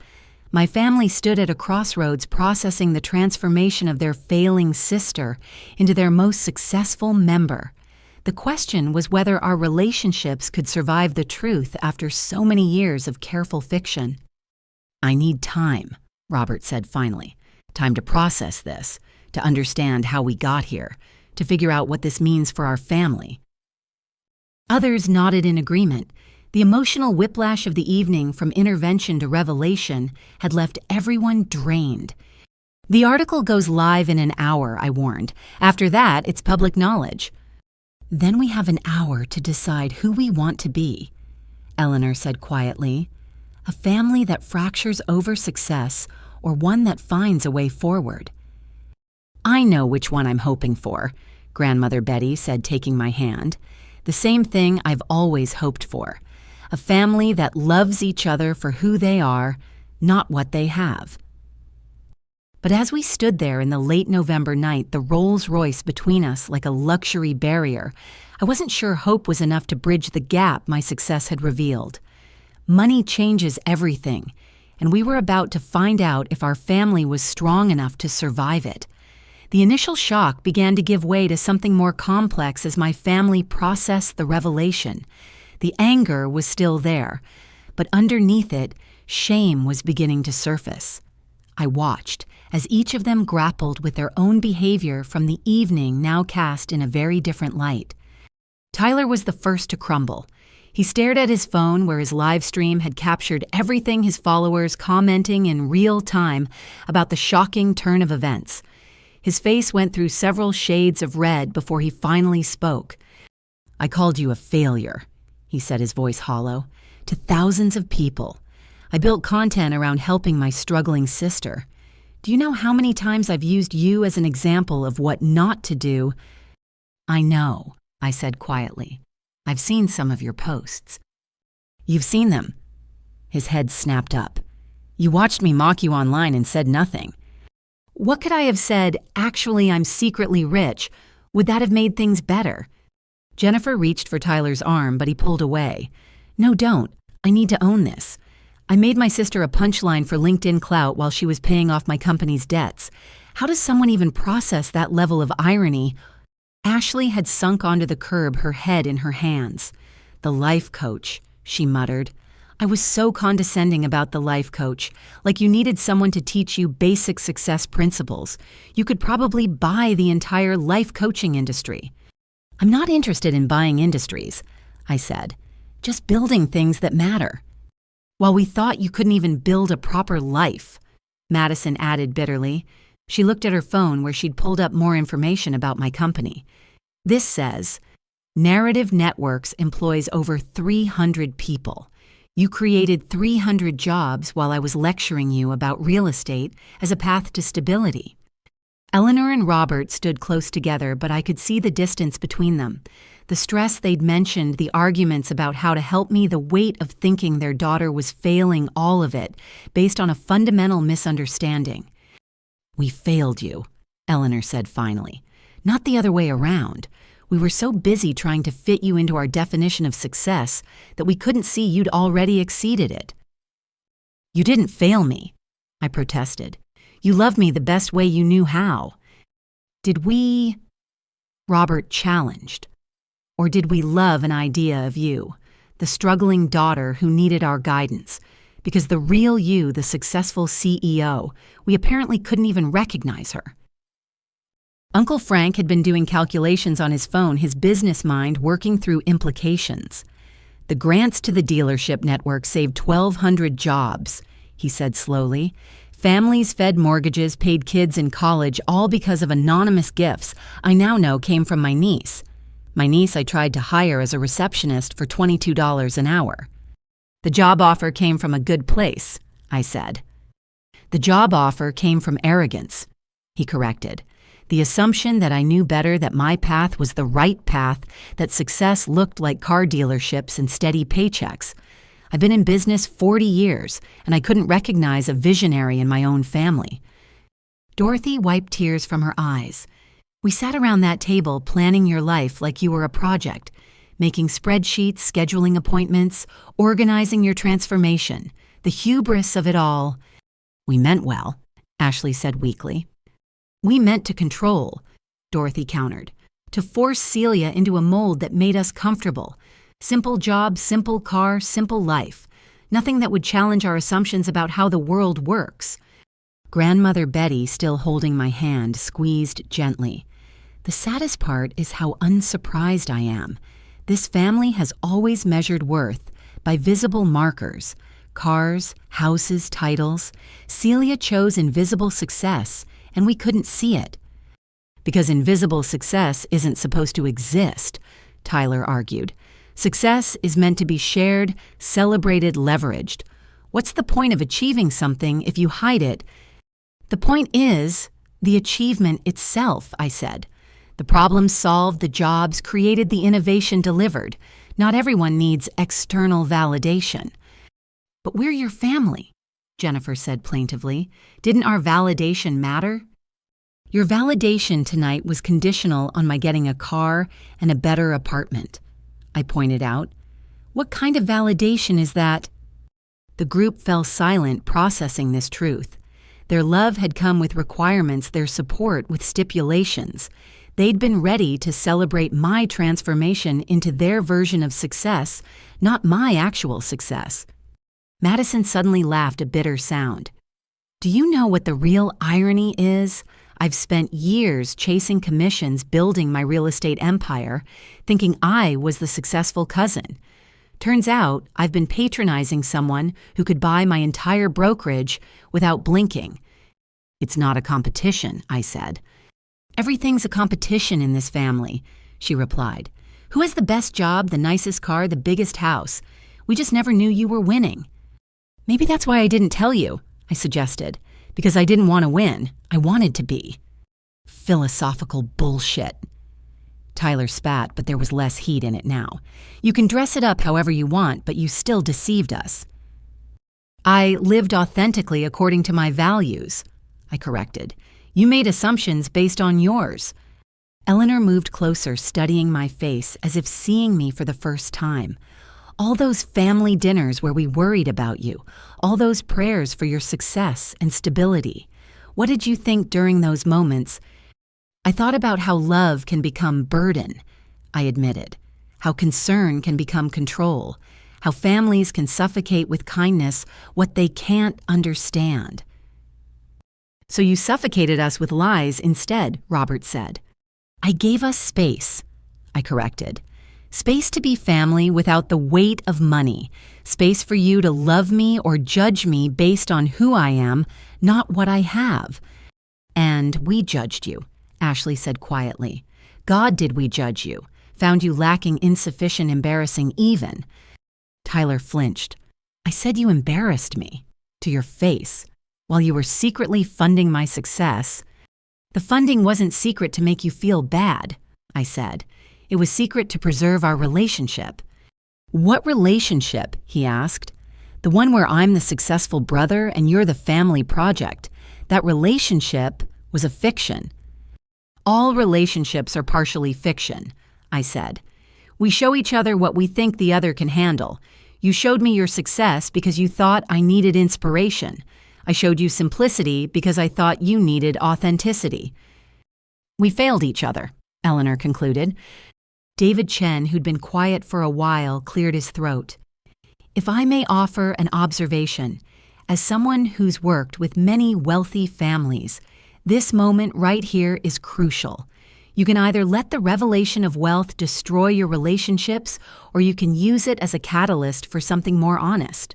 My family stood at a crossroads processing the transformation of their failing sister into their most successful member. The question was whether our relationships could survive the truth after so many years of careful fiction. I need time, Robert said finally. Time to process this, to understand how we got here, to figure out what this means for our family. Others nodded in agreement. The emotional whiplash of the evening from intervention to revelation had left everyone drained. The article goes live in an hour, I warned. After that, it's public knowledge. Then we have an hour to decide who we want to be, Eleanor said quietly. A family that fractures over success or one that finds a way forward. I know which one I'm hoping for, Grandmother Betty said, taking my hand. The same thing I've always hoped for. A family that loves each other for who they are, not what they have. But as we stood there in the late November night, the Rolls-Royce between us like a luxury barrier, I wasn't sure hope was enough to bridge the gap my success had revealed. Money changes everything, and we were about to find out if our family was strong enough to survive it. The initial shock began to give way to something more complex as my family processed the revelation. The anger was still there, but underneath it, shame was beginning to surface. I watched as each of them grappled with their own behavior from the evening now cast in a very different light. Tyler was the first to crumble. He stared at his phone where his live stream had captured everything his followers commenting in real time about the shocking turn of events. His face went through several shades of red before he finally spoke. I called you a failure, he said, his voice hollow, to thousands of people. I built content around helping my struggling sister. Do you know how many times I've used you as an example of what not to do? I know, I said quietly. I've seen some of your posts. You've seen them? His head snapped up. You watched me mock you online and said nothing. What could I have said, actually I'm secretly rich? Would that have made things better? Jennifer reached for Tyler's arm, but he pulled away. No, don't. I need to own this. I made my sister a punchline for LinkedIn clout while she was paying off my company's debts. How does someone even process that level of irony? Ashley had sunk onto the curb, her head in her hands. The life coach, she muttered. I was so condescending about the life coach, like you needed someone to teach you basic success principles. You could probably buy the entire life coaching industry. I'm not interested in buying industries, I said, just building things that matter. While we thought you couldn't even build a proper life, Madison added bitterly. She looked at her phone where she'd pulled up more information about my company. This says, Narrative Networks employs over 300 people. You created 300 jobs while I was lecturing you about real estate as a path to stability. Eleanor and Robert stood close together, but I could see the distance between them. The stress they'd mentioned, the arguments about how to help me, the weight of thinking their daughter was failing, all of it, based on a fundamental misunderstanding. We failed you, Eleanor said finally. Not the other way around. We were so busy trying to fit you into our definition of success that we couldn't see you'd already exceeded it. You didn't fail me, I protested. You loved me the best way you knew how. Did we? Robert challenged. Or did we love an idea of you, the struggling daughter who needed our guidance? Because the real you, the successful CEO, we apparently couldn't even recognize her. Uncle Frank had been doing calculations on his phone, his business mind working through implications. The grants to the dealership network saved 1,200 jobs, he said slowly. Families fed mortgages, paid kids in college, all because of anonymous gifts I now know came from my niece. My niece I tried to hire as a receptionist for $22 an hour. The job offer came from a good place, I said. The job offer came from arrogance, he corrected. The assumption that I knew better, that my path was the right path, that success looked like car dealerships and steady paychecks. I've been in business 40 years, and I couldn't recognize a visionary in my own family. Dorothy wiped tears from her eyes. We sat around that table planning your life like you were a project, making spreadsheets, scheduling appointments, organizing your transformation. The hubris of it all. We meant well, Ashley said weakly. We meant to control, Dorothy countered, to force Celia into a mold that made us comfortable. Simple job, simple car, simple life. Nothing that would challenge our assumptions about how the world works. Grandmother Betty, still holding my hand, squeezed gently. The saddest part is how unsurprised I am. This family has always measured worth by visible markers. Cars, houses, titles. Celia chose invisible success, and we couldn't see it. Because invisible success isn't supposed to exist, Tyler argued. Success is meant to be shared, celebrated, leveraged. What's the point of achieving something if you hide it? The point is the achievement itself, I said. The problems solved, the jobs created, the innovation delivered. Not everyone needs external validation. But we're your family, Jennifer said plaintively. Didn't our validation matter? Your validation tonight was conditional on my getting a car and a better apartment, I pointed out. What kind of validation is that? The group fell silent, processing this truth. Their love had come with requirements, their support with stipulations. They'd been ready to celebrate my transformation into their version of success, not my actual success. Madison suddenly laughed a bitter sound. Do you know what the real irony is? I've spent years chasing commissions, building my real estate empire, thinking I was the successful cousin. Turns out I've been patronizing someone who could buy my entire brokerage without blinking. It's not a competition, I said. Everything's a competition in this family, she replied. Who has the best job, the nicest car, the biggest house? We just never knew you were winning. Maybe that's why I didn't tell you, I suggested. Because I didn't want to win. I wanted to be. Philosophical bullshit. Tyler spat, but there was less heat in it now. You can dress it up however you want, but you still deceived us. I lived authentically according to my values, I corrected. You made assumptions based on yours. Eleanor moved closer, studying my face as if seeing me for the first time. All those family dinners where we worried about you, all those prayers for your success and stability. What did you think during those moments? I thought about how love can become burden, I admitted, how concern can become control, how families can suffocate with kindness what they can't understand. So you suffocated us with lies instead, Robert said. I gave us space, I corrected. Space to be family without the weight of money. Space for you to love me or judge me based on who I am, not what I have. And we judged you, Ashley said quietly. God did we judge you, found you lacking, insufficient, embarrassing even. Tyler flinched. I said you embarrassed me, to your face, while you were secretly funding my success. The funding wasn't secret to make you feel bad, I said. It was secret to preserve our relationship. What relationship? He asked. The one where I'm the successful brother and you're the family project. That relationship was a fiction. All relationships are partially fiction, I said. We show each other what we think the other can handle. You showed me your success because you thought I needed inspiration. I showed you simplicity because I thought you needed authenticity. We failed each other, Eleanor concluded. David Chen, who'd been quiet for a while, cleared his throat. If I may offer an observation, as someone who's worked with many wealthy families, this moment right here is crucial. You can either let the revelation of wealth destroy your relationships, or you can use it as a catalyst for something more honest.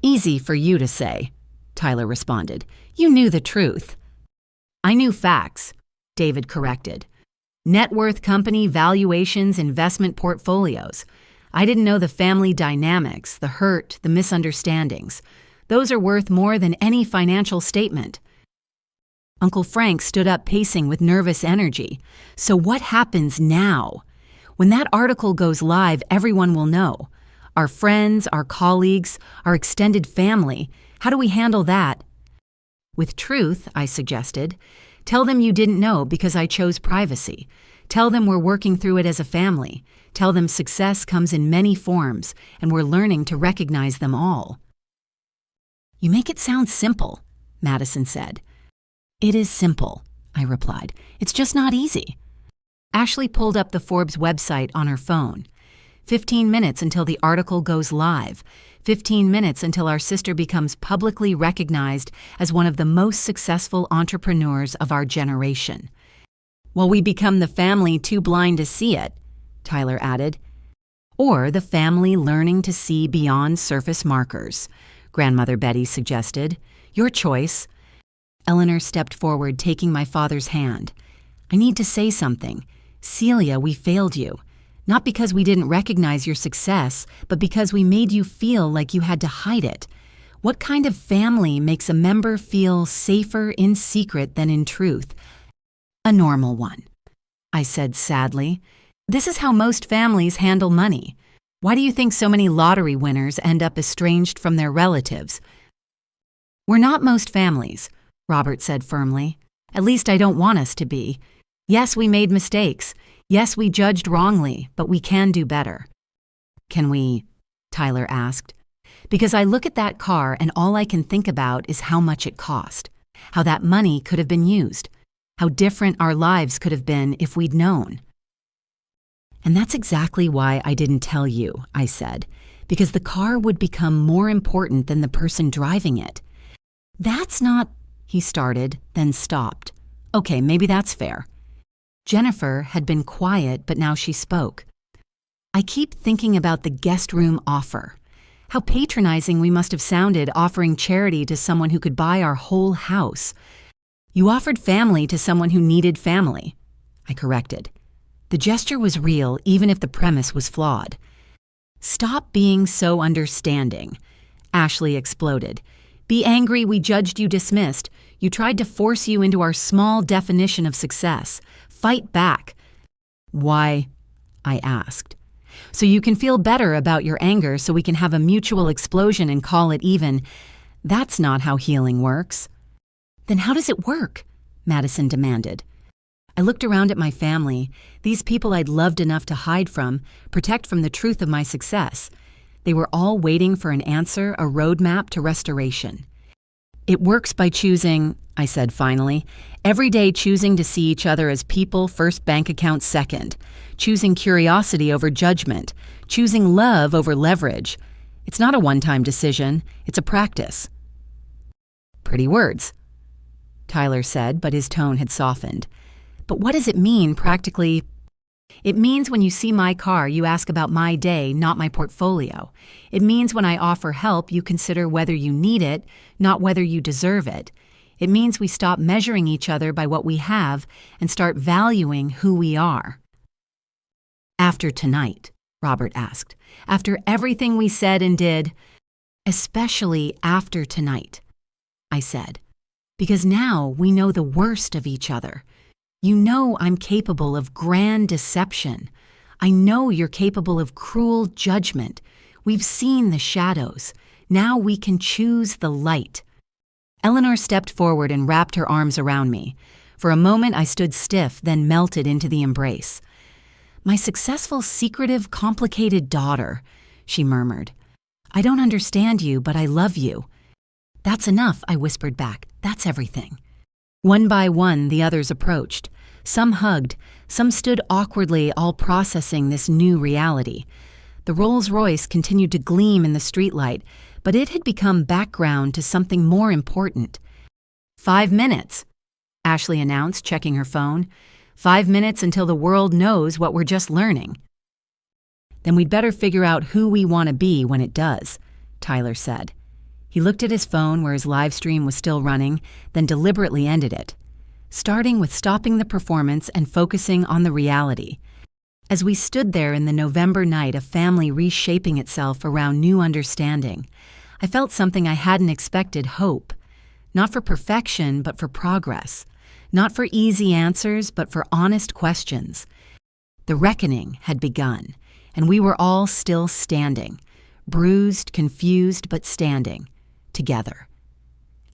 Easy for you to say, Tyler responded. You knew the truth. I knew facts, David corrected. Net worth company valuations, investment portfolios. I didn't know the family dynamics, the hurt, the misunderstandings. Those are worth more than any financial statement. Uncle Frank stood up pacing with nervous energy. So what happens now? When that article goes live, everyone will know. Our friends, our colleagues, our extended family. How do we handle that? With truth, I suggested. Tell them you didn't know because I chose privacy. Tell them we're working through it as a family. Tell them success comes in many forms, and we're learning to recognize them all. You make it sound simple, Madison said. It is simple, I replied. It's just not easy. Ashley pulled up the Forbes website on her phone. 15 minutes until the article goes live. 15 minutes until our sister becomes publicly recognized as one of the most successful entrepreneurs of our generation. While we become the family too blind to see it, Tyler added. Or the family learning to see beyond surface markers, Grandmother Betty suggested. Your choice. Eleanor stepped forward, taking my father's hand. I need to say something. Celia, we failed you. Not because we didn't recognize your success, but because we made you feel like you had to hide it. What kind of family makes a member feel safer in secret than in truth? A normal one, I said sadly. This is how most families handle money. Why do you think so many lottery winners end up estranged from their relatives? We're not most families, Robert said firmly. At least I don't want us to be. Yes, we made mistakes. Yes, we judged wrongly, but we can do better. Can we? Tyler asked. Because I look at that car and all I can think about is how much it cost, how that money could have been used, how different our lives could have been if we'd known. And that's exactly why I didn't tell you, I said, because the car would become more important than the person driving it. That's not, he started, then stopped. Okay, maybe that's fair. Jennifer had been quiet, but now she spoke. I keep thinking about the guest room offer. How patronizing we must have sounded offering charity to someone who could buy our whole house. You offered family to someone who needed family, I corrected. The gesture was real, even if the premise was flawed. Stop being so understanding, Ashley exploded. Be angry we judged you dismissed. You tried to force you into our small definition of success. Fight back. Why? I asked. So you can feel better about your anger so we can have a mutual explosion and call it even. That's not how healing works. Then how does it work? Madison demanded. I looked around at my family, these people I'd loved enough to hide from, protect from the truth of my success. They were all waiting for an answer, a roadmap to restoration. It works by choosing, I said finally, every day choosing to see each other as people first, bank account second, choosing curiosity over judgment, choosing love over leverage. It's not a one-time decision, it's a practice. Pretty words, Tyler said, but his tone had softened. But what does it mean practically? It means when you see my car, you ask about my day, not my portfolio. It means when I offer help, you consider whether you need it, not whether you deserve it. It means we stop measuring each other by what we have and start valuing who we are. After tonight, Robert asked, after everything we said and did, especially after tonight, I said, because now we know the worst of each other. You know I'm capable of grand deception. I know you're capable of cruel judgment. We've seen the shadows. Now we can choose the light. Eleanor stepped forward and wrapped her arms around me. For a moment I stood stiff, then melted into the embrace. My successful, secretive, complicated daughter, she murmured. I don't understand you, but I love you. That's enough, I whispered back. That's everything. One by one, the others approached. Some hugged, some stood awkwardly, all processing this new reality. The Rolls-Royce continued to gleam in the streetlight, but it had become background to something more important. 5 minutes, Ashley announced, checking her phone. 5 minutes until the world knows what we're just learning. Then we'd better figure out who we want to be when it does, Tyler said. He looked at his phone where his live stream was still running, then deliberately ended it, starting with stopping the performance and focusing on the reality. As we stood there in the November night of family reshaping itself around new understanding, I felt something I hadn't expected: hope. Not for perfection, but for progress. Not for easy answers, but for honest questions. The reckoning had begun, and we were all still standing, bruised, confused, but standing, together.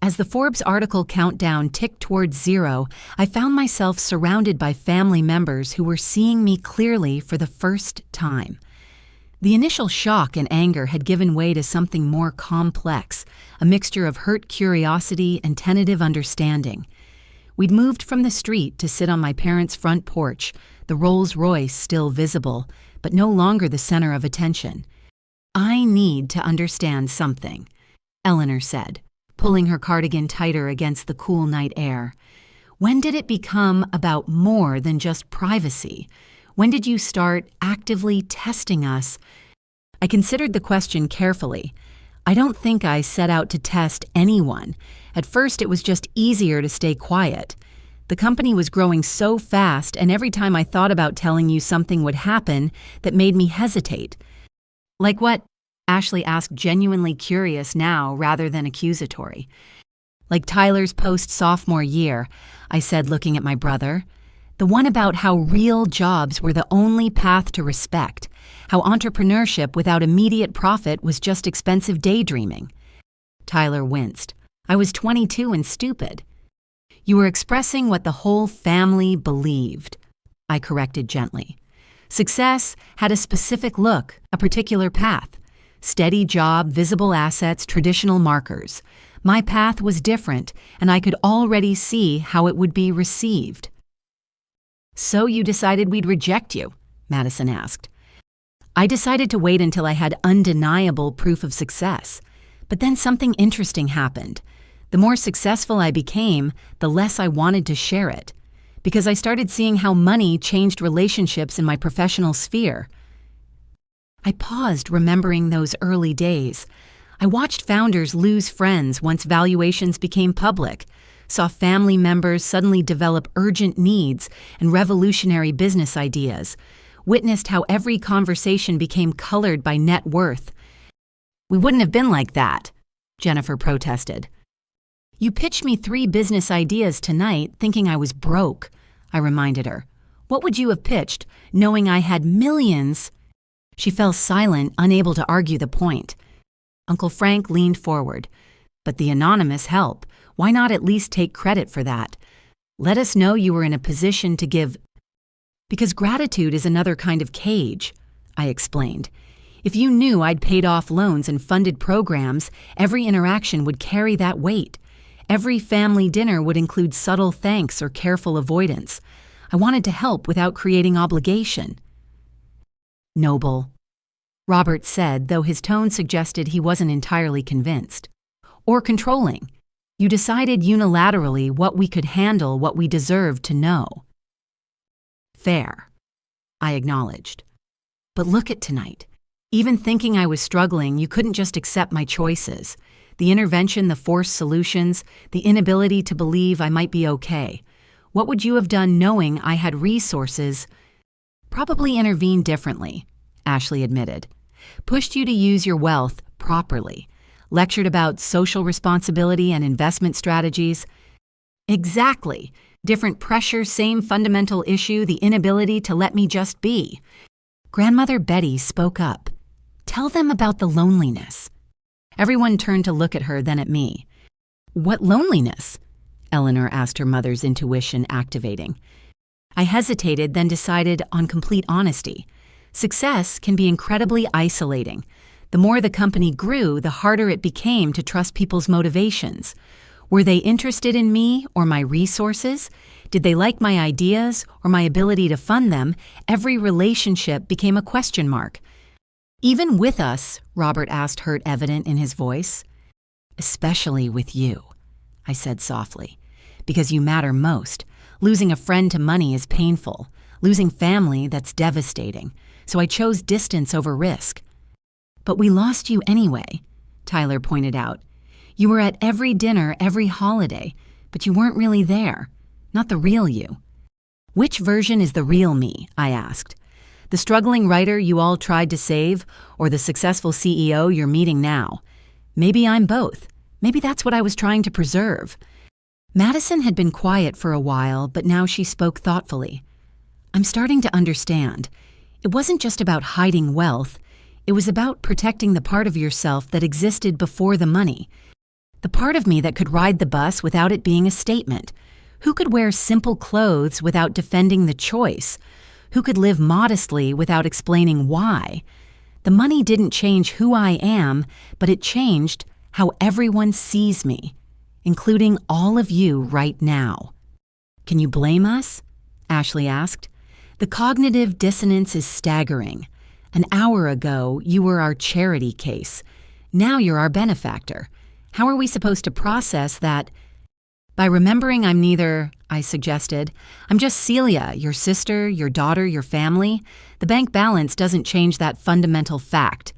As the Forbes article countdown ticked towards zero, I found myself surrounded by family members who were seeing me clearly for the first time. The initial shock and anger had given way to something more complex, a mixture of hurt curiosity and tentative understanding. We'd moved from the street to sit on my parents' front porch, the Rolls-Royce still visible, but no longer the center of attention. "I need to understand something," Eleanor said, pulling her cardigan tighter against the cool night air. "When did it become about more than just privacy? When did you start actively testing us?" I considered the question carefully. I don't think I set out to test anyone. At first, it was just easier to stay quiet. The company was growing so fast, and every time I thought about telling you, something would happen that made me hesitate. "Like what?" Ashley asked, genuinely curious now rather than accusatory. "Like Tyler's post-sophomore year," I said, looking at my brother. "The one about how real jobs were the only path to respect, how entrepreneurship without immediate profit was just expensive daydreaming." Tyler winced. "I was 22 and stupid." "You were expressing what the whole family believed," I corrected gently. Success had a specific look, a particular path. Steady job, visible assets, traditional markers. My path was different, and I could already see how it would be received. "So you decided we'd reject you?" Madison asked. "I decided to wait until I had undeniable proof of success. But then something interesting happened. The more successful I became, the less I wanted to share it, because I started seeing how money changed relationships in my professional sphere." I paused, remembering those early days. I watched founders lose friends once valuations became public, saw family members suddenly develop urgent needs and revolutionary business ideas, witnessed how every conversation became colored by net worth. "We wouldn't have been like that," Jennifer protested. "You pitched me 3 business ideas tonight thinking I was broke," I reminded her. "What would you have pitched, knowing I had millions?" She fell silent, unable to argue the point. Uncle Frank leaned forward. "But the anonymous help, why not at least take credit for that? Let us know you were in a position to give." "Because gratitude is another kind of cage," I explained. "If you knew I'd paid off loans and funded programs, every interaction would carry that weight. Every family dinner would include subtle thanks or careful avoidance. I wanted to help without creating obligation." "Noble," Robert said, though his tone suggested he wasn't entirely convinced. "Or controlling. You decided unilaterally what we could handle, what we deserved to know." "Fair," I acknowledged. "But look at tonight. Even thinking I was struggling, you couldn't just accept my choices. The intervention, the forced solutions, the inability to believe I might be okay. What would you have done knowing I had resources?" "Probably intervened differently," Ashley admitted. "Pushed you to use your wealth properly. Lectured about social responsibility and investment strategies." "Exactly. Different pressure, same fundamental issue, the inability to let me just be." Grandmother Betty spoke up. "Tell them about the loneliness." Everyone turned to look at her, then at me. "What loneliness?" Eleanor asked, her mother's intuition activating. I hesitated, then decided on complete honesty. Success can be incredibly isolating. The more the company grew, the harder it became to trust people's motivations. Were they interested in me or my resources? Did they like my ideas or my ability to fund them? Every relationship became a question mark. "Even with us?" Robert asked, hurt evident in his voice. "Especially with you," I said softly, "because you matter most. Losing a friend to money is painful. Losing family, that's devastating. So I chose distance over risk." "But we lost you anyway," Tyler pointed out. You were at every dinner, every holiday, but you weren't really there. Not the real you. Which version is the real me? I asked. The struggling writer you all tried to save, or the successful CEO you're meeting now? Maybe I'm both. Maybe that's what I was trying to preserve. Madison had been quiet for a while, but now she spoke thoughtfully. I'm starting to understand. It wasn't just about hiding wealth. It was about protecting the part of yourself that existed before the money. The part of me that could ride the bus without it being a statement. Who could wear simple clothes without defending the choice? Who could live modestly without explaining why? The money didn't change who I am, but it changed how everyone sees me, including all of you right now. Can you blame us? Ashley asked. The cognitive dissonance is staggering. An hour ago, you were our charity case. Now you're our benefactor. How are we supposed to process that? By remembering I'm neither, I suggested. I'm just Celia, your sister, your daughter, your family. The bank balance doesn't change that fundamental fact.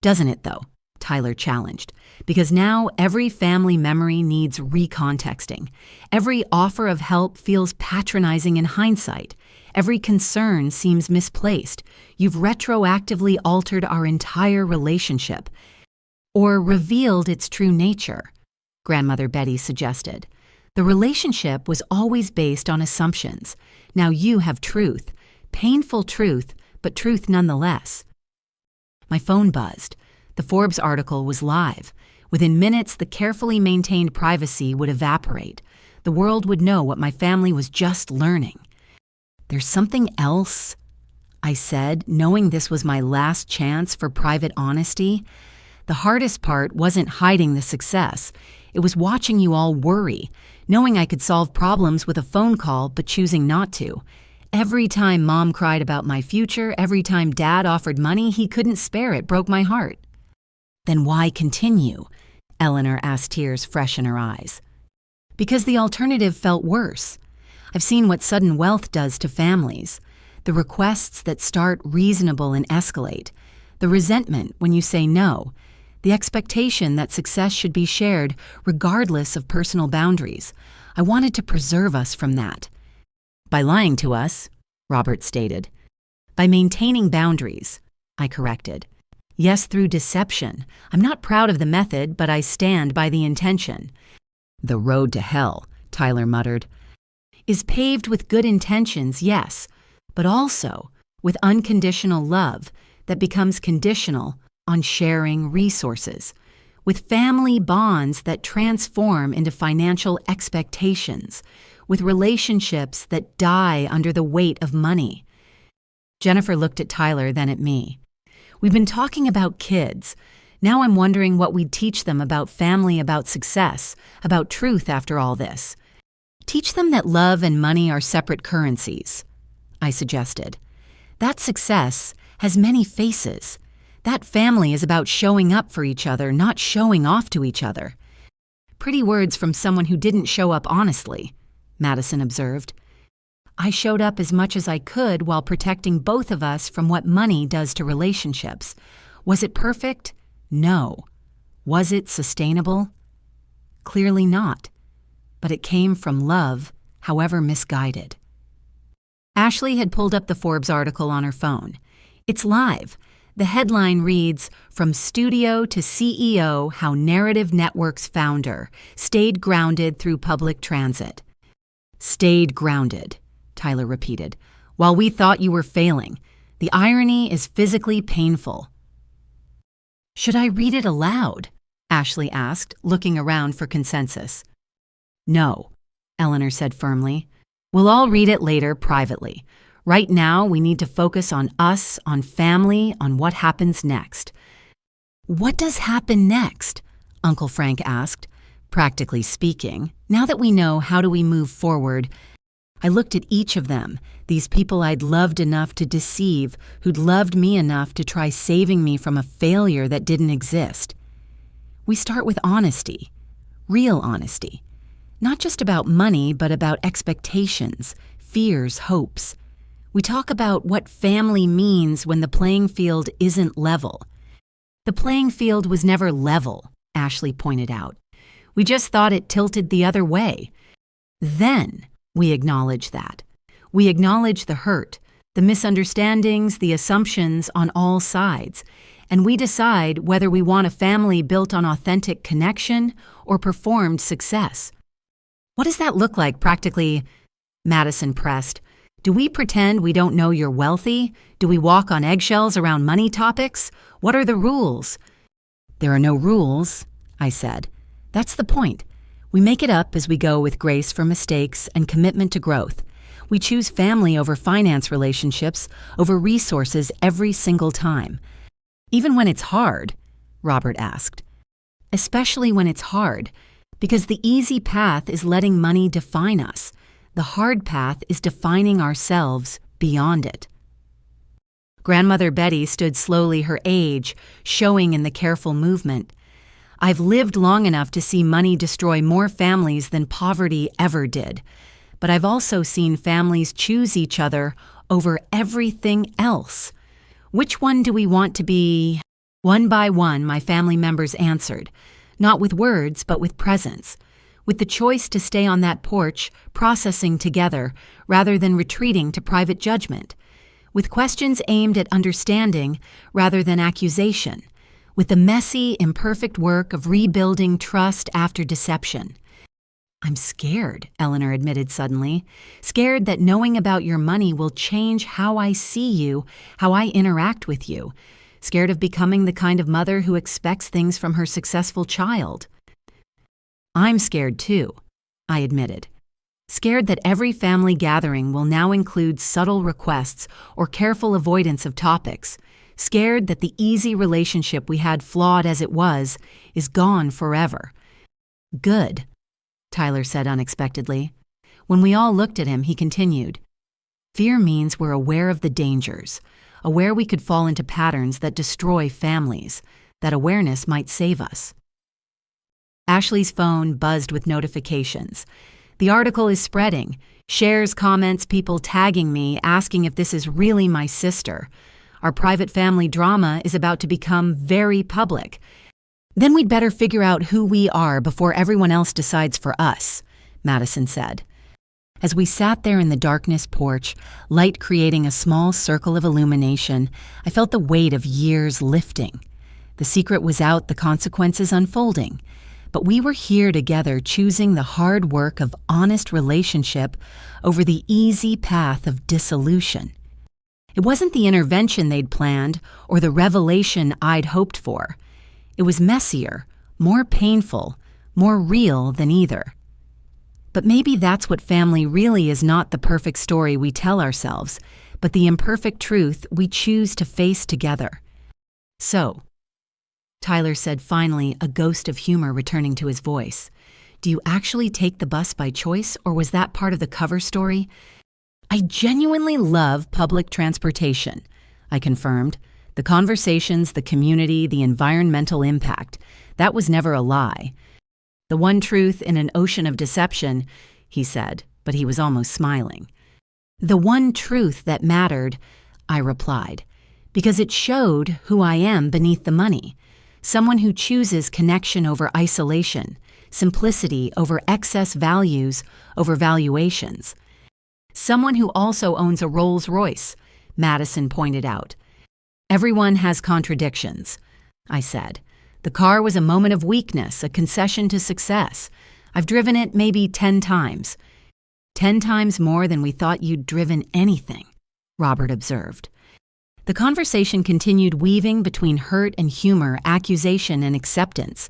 Doesn't it, though? Tyler challenged. Because now every family memory needs recontexting. Every offer of help feels patronizing in hindsight. Every concern seems misplaced. You've retroactively altered our entire relationship. Or revealed its true nature, Grandmother Betty suggested. The relationship was always based on assumptions. Now you have truth. Painful truth, but truth nonetheless. My phone buzzed. The Forbes article was live. Within minutes, the carefully maintained privacy would evaporate. The world would know what my family was just learning. There's something else, I said, knowing this was my last chance for private honesty. The hardest part wasn't hiding the success. It was watching you all worry, knowing I could solve problems with a phone call but choosing not to. Every time Mom cried about my future, every time Dad offered money he couldn't spare, it broke my heart. Then why continue? Eleanor asked, tears fresh in her eyes. Because the alternative felt worse. I've seen what sudden wealth does to families. The requests that start reasonable and escalate. The resentment when you say no. The expectation that success should be shared regardless of personal boundaries. I wanted to preserve us from that. By lying to us, Robert stated. By maintaining boundaries, I corrected. Yes, through deception. I'm not proud of the method, but I stand by the intention. The road to hell, Tyler muttered, is paved with good intentions, yes, but also with unconditional love that becomes conditional on sharing resources, with family bonds that transform into financial expectations, with relationships that die under the weight of money. Jennifer looked at Tyler, then at me. We've been talking about kids. Now I'm wondering what we'd teach them about family, about success, about truth after all this. Teach them that love and money are separate currencies, I suggested. That success has many faces. That family is about showing up for each other, not showing off to each other. Pretty words from someone who didn't show up honestly, Madison observed. I showed up as much as I could while protecting both of us from what money does to relationships. Was it perfect? No. Was it sustainable? Clearly not. But it came from love, however misguided. Ashley had pulled up the Forbes article on her phone. It's live. The headline reads, From Studio to CEO, How Narrative Networks Founder Stayed Grounded Through Public Transit. Stayed grounded, Tyler repeated. While we thought you were failing, the irony is physically painful. Should I read it aloud? Ashley asked, looking around for consensus. No, Eleanor said firmly. We'll all read it later privately. Right now, we need to focus on us, on family, on what happens next. What does happen next? Uncle Frank asked. Practically speaking, now that we know how do we move forward, I looked at each of them, these people I'd loved enough to deceive, who'd loved me enough to try saving me from a failure that didn't exist. We start with honesty, real honesty. Not just about money, but about expectations, fears, hopes. We talk about what family means when the playing field isn't level. The playing field was never level, Ashley pointed out. We just thought it tilted the other way. Then we acknowledge that. We acknowledge the hurt, the misunderstandings, the assumptions on all sides, and we decide whether we want a family built on authentic connection or performed success. What does that look like practically? Madison pressed. Do we pretend we don't know you're wealthy? Do we walk on eggshells around money topics? What are the rules? There are no rules, I said. That's the point. We make it up as we go with grace for mistakes and commitment to growth. We choose family over finance relationships, over resources every single time. Even when it's hard, Robert asked. Especially when it's hard, because the easy path is letting money define us. The hard path is defining ourselves beyond it. Grandmother Betty stood slowly, her age showing in the careful movement. I've lived long enough to see money destroy more families than poverty ever did. But I've also seen families choose each other over everything else. Which one do we want to be? One by one, my family members answered, not with words, but with presence, with the choice to stay on that porch, processing together, rather than retreating to private judgment, with questions aimed at understanding rather than accusation, with the messy, imperfect work of rebuilding trust after deception. I'm scared, Eleanor admitted suddenly, scared that knowing about your money will change how I see you, how I interact with you, scared of becoming the kind of mother who expects things from her successful child. I'm scared too, I admitted. Scared that every family gathering will now include subtle requests or careful avoidance of topics. Scared that the easy relationship we had, flawed as it was, is gone forever. Good, Tyler said unexpectedly. When we all looked at him, he continued. Fear means we're aware of the dangers, aware we could fall into patterns that destroy families. That awareness might save us. Ashley's phone buzzed with notifications. The article is spreading. Shares, comments, people tagging me, asking if this is really my sister. Our private family drama is about to become very public. Then we'd better figure out who we are before everyone else decides for us, Madison said. As we sat there in the darkness porch, light creating a small circle of illumination, I felt the weight of years lifting. The secret was out, the consequences unfolding. But we were here together, choosing the hard work of honest relationship over the easy path of dissolution. It wasn't the intervention they'd planned or the revelation I'd hoped for. It was messier, more painful, more real than either. But maybe that's what family really is, not the perfect story we tell ourselves, but the imperfect truth we choose to face together. So, Tyler said finally, a ghost of humor returning to his voice, do you actually take the bus by choice, or was that part of the cover story? I genuinely love public transportation, I confirmed. The conversations, the community, the environmental impact. That was never a lie. The one truth in an ocean of deception, he said, but he was almost smiling. The one truth that mattered, I replied, because it showed who I am beneath the money. Someone who chooses connection over isolation, simplicity over excess values over valuations. Someone who also owns a Rolls-Royce, Madison pointed out. Everyone has contradictions, I said. The car was a moment of weakness, a concession to success. I've driven it maybe 10 times. 10 times more than we thought you'd driven anything, Robert observed. The conversation continued, weaving between hurt and humor, accusation and acceptance.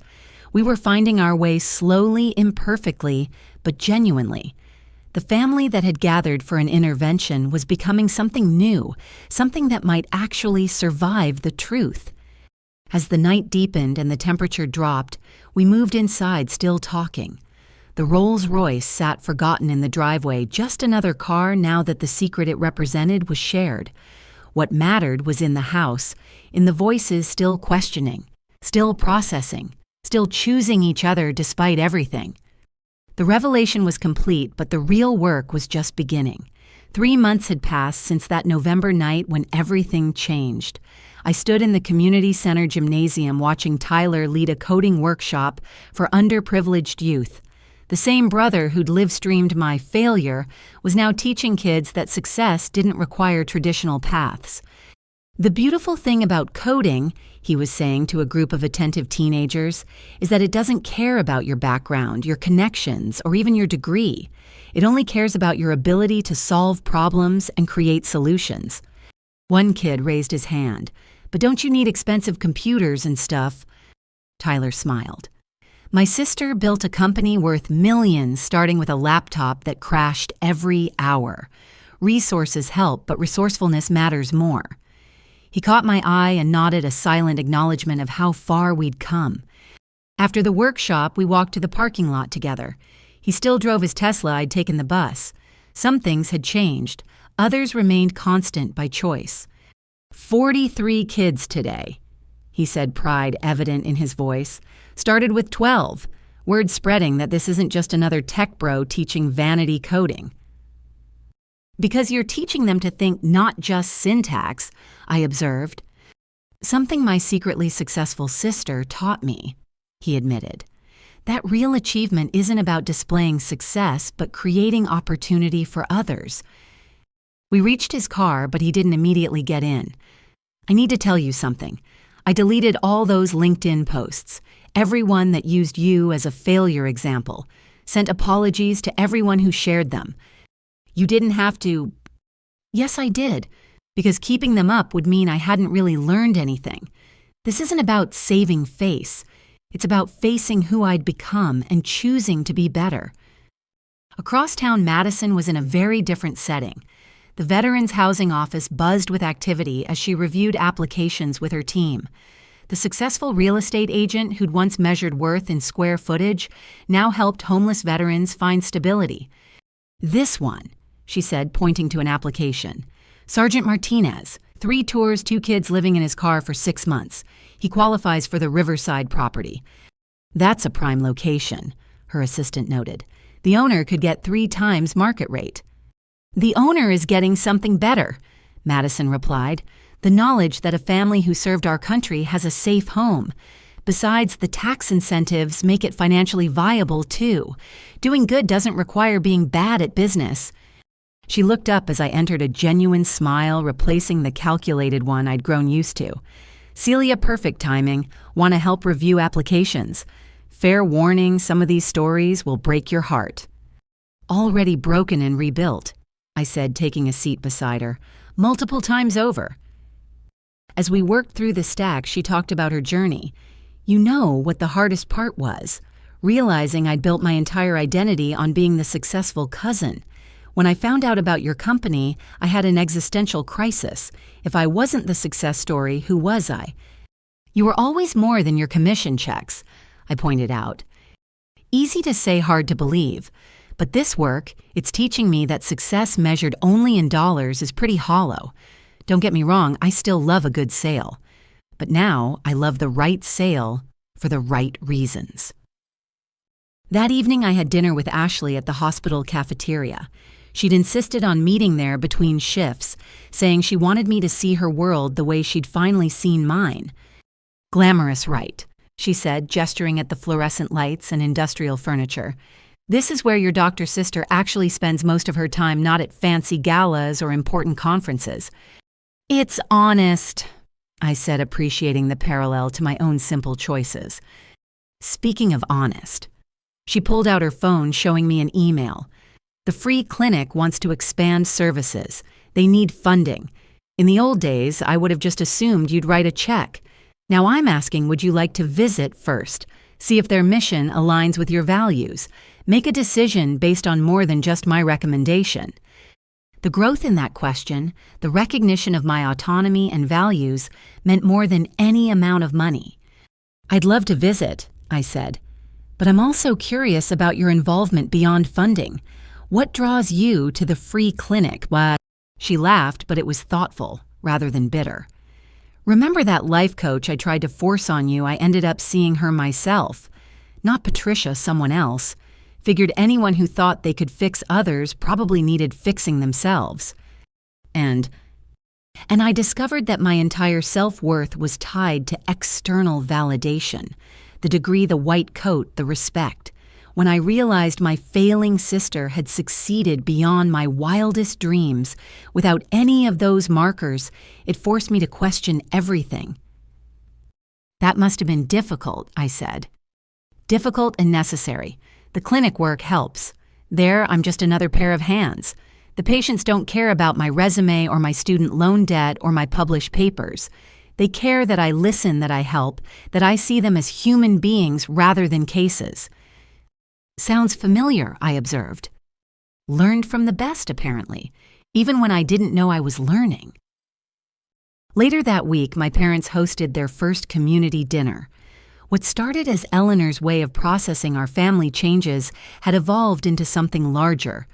We were finding our way slowly, imperfectly, but genuinely. The family that had gathered for an intervention was becoming something new, something that might actually survive the truth. As the night deepened and the temperature dropped, we moved inside, still talking. The Rolls-Royce sat forgotten in the driveway, just another car now that the secret it represented was shared. What mattered was in the house, in the voices still questioning, still processing, still choosing each other despite everything. The revelation was complete, but the real work was just beginning. 3 months had passed since that November night when everything changed. I stood in the community center gymnasium watching Tyler lead a coding workshop for underprivileged youth. The same brother who'd live-streamed my failure was now teaching kids that success didn't require traditional paths. The beautiful thing about coding, he was saying to a group of attentive teenagers, is that it doesn't care about your background, your connections, or even your degree. It only cares about your ability to solve problems and create solutions. One kid raised his hand. "But don't you need expensive computers and stuff?" Tyler smiled. "My sister built a company worth millions starting with a laptop that crashed every hour. Resources help, but resourcefulness matters more." He caught my eye and nodded a silent acknowledgement of how far we'd come. After the workshop, we walked to the parking lot together. He still drove his Tesla. I'd taken the bus. Some things had changed. Others remained constant by choice. 43 kids today, he said, pride evident in his voice. Started with 12. Word spreading that this isn't just another tech bro teaching vanity coding. "Because you're teaching them to think not just syntax," I observed. "Something my secretly successful sister taught me," he admitted. "That real achievement isn't about displaying success, but creating opportunity for others." We reached his car, but he didn't immediately get in. "I need to tell you something. I deleted all those LinkedIn posts, everyone that used you as a failure example, sent apologies to everyone who shared them. You didn't have to." "Yes, I did, because keeping them up would mean I hadn't really learned anything. This isn't about saving face. It's about facing who I'd become and choosing to be better." Across town, Madison was in a very different setting. The Veterans Housing Office buzzed with activity as she reviewed applications with her team. The successful real estate agent who'd once measured worth in square footage now helped homeless veterans find stability. "This one," she said, pointing to an application. "Sergeant Martinez, 3 tours, 2 kids living in his car for 6 months. He qualifies for the Riverside property." "That's a prime location," her assistant noted. "The owner could get 3 times market rate." "The owner is getting something better," Madison replied. "The knowledge that a family who served our country has a safe home. Besides, the tax incentives make it financially viable, too. Doing good doesn't require being bad at business." She looked up as I entered, a genuine smile replacing the calculated one I'd grown used to. "Celia, perfect timing. Want to help review applications. Fair warning, some of these stories will break your heart." "Already broken and rebuilt," I said, taking a seat beside her. "Multiple times over." As we worked through the stack, she talked about her journey. "You know what the hardest part was? Realizing I'd built my entire identity on being the successful cousin. When I found out about your company, I had an existential crisis. If I wasn't the success story, who was I?" "You were always more than your commission checks," I pointed out. "Easy to say, hard to believe. But this work, it's teaching me that success measured only in dollars is pretty hollow. Don't get me wrong, I still love a good sale. But now I love the right sale for the right reasons." That evening I had dinner with Ashley at the hospital cafeteria. She'd insisted on meeting there between shifts, saying she wanted me to see her world the way she'd finally seen mine. "Glamorous, right?" she said, gesturing at the fluorescent lights and industrial furniture. "This is where your doctor sister actually spends most of her time, not at fancy galas or important conferences." "It's honest," I said, appreciating the parallel to my own simple choices. "Speaking of honest," she pulled out her phone, showing me an email. "The free clinic wants to expand services. They need funding. In the old days, I would have just assumed you'd write a check. Now I'm asking, would you like to visit first? See if their mission aligns with your values. Make a decision based on more than just my recommendation." The growth in that question, the recognition of my autonomy and values, meant more than any amount of money. "I'd love to visit," I said, "but I'm also curious about your involvement beyond funding. What draws you to the free clinic?" "What?" She laughed, but it was thoughtful rather than bitter. "Remember that life coach I tried to force on you? I ended up seeing her myself. Not Patricia, someone else. Figured anyone who thought they could fix others probably needed fixing themselves. And I discovered that my entire self-worth was tied to external validation, the degree, the white coat, the respect. When I realized my failing sister had succeeded beyond my wildest dreams, without any of those markers, it forced me to question everything. That must have been difficult, I said. Difficult and necessary. The clinic work helps. There, I'm just another pair of hands. The patients don't care about my resume or my student loan debt or my published papers. They care that I listen, that I help, that I see them as human beings rather than cases. Sounds familiar, I observed. Learned from the best, apparently, even when I didn't know I was learning. Later that week, my parents hosted their first community dinner. What started as Eleanor's way of processing our family changes had evolved into something larger.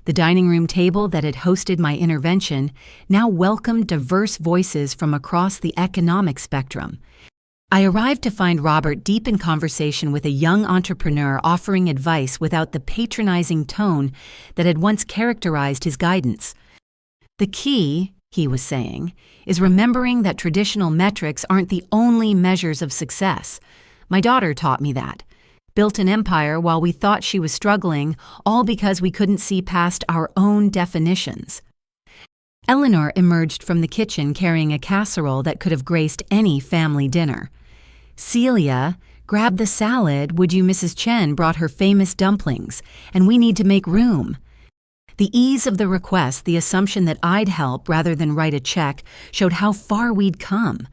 The dining room table that had hosted my intervention now welcomed diverse voices from across the economic spectrum. I arrived to find Robert deep in conversation with a young entrepreneur offering advice without the patronizing tone that had once characterized his guidance. The key, he was saying, is remembering that traditional metrics aren't the only measures of success. My daughter taught me that. Built an empire while we thought she was struggling, all because we couldn't see past our own definitions. Eleanor emerged from the kitchen carrying a casserole that could have graced any family dinner. Celia, grab the salad, would you? Mrs. Chen brought her famous dumplings, and we need to make room. The ease of the request, the assumption that I'd help rather than write a check, showed how far we'd come.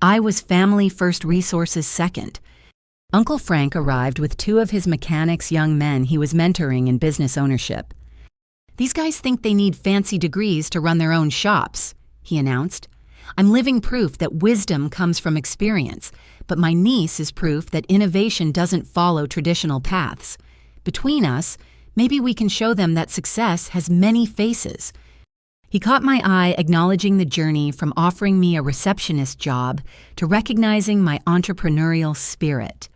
I was family first, resources second. Uncle Frank arrived with two of his mechanics' young men he was mentoring in business ownership. These guys think they need fancy degrees to run their own shops, he announced. I'm living proof that wisdom comes from experience, but my niece is proof that innovation doesn't follow traditional paths. Between us, maybe we can show them that success has many faces. He caught my eye, acknowledging the journey from offering me a receptionist job to recognizing my entrepreneurial spirit.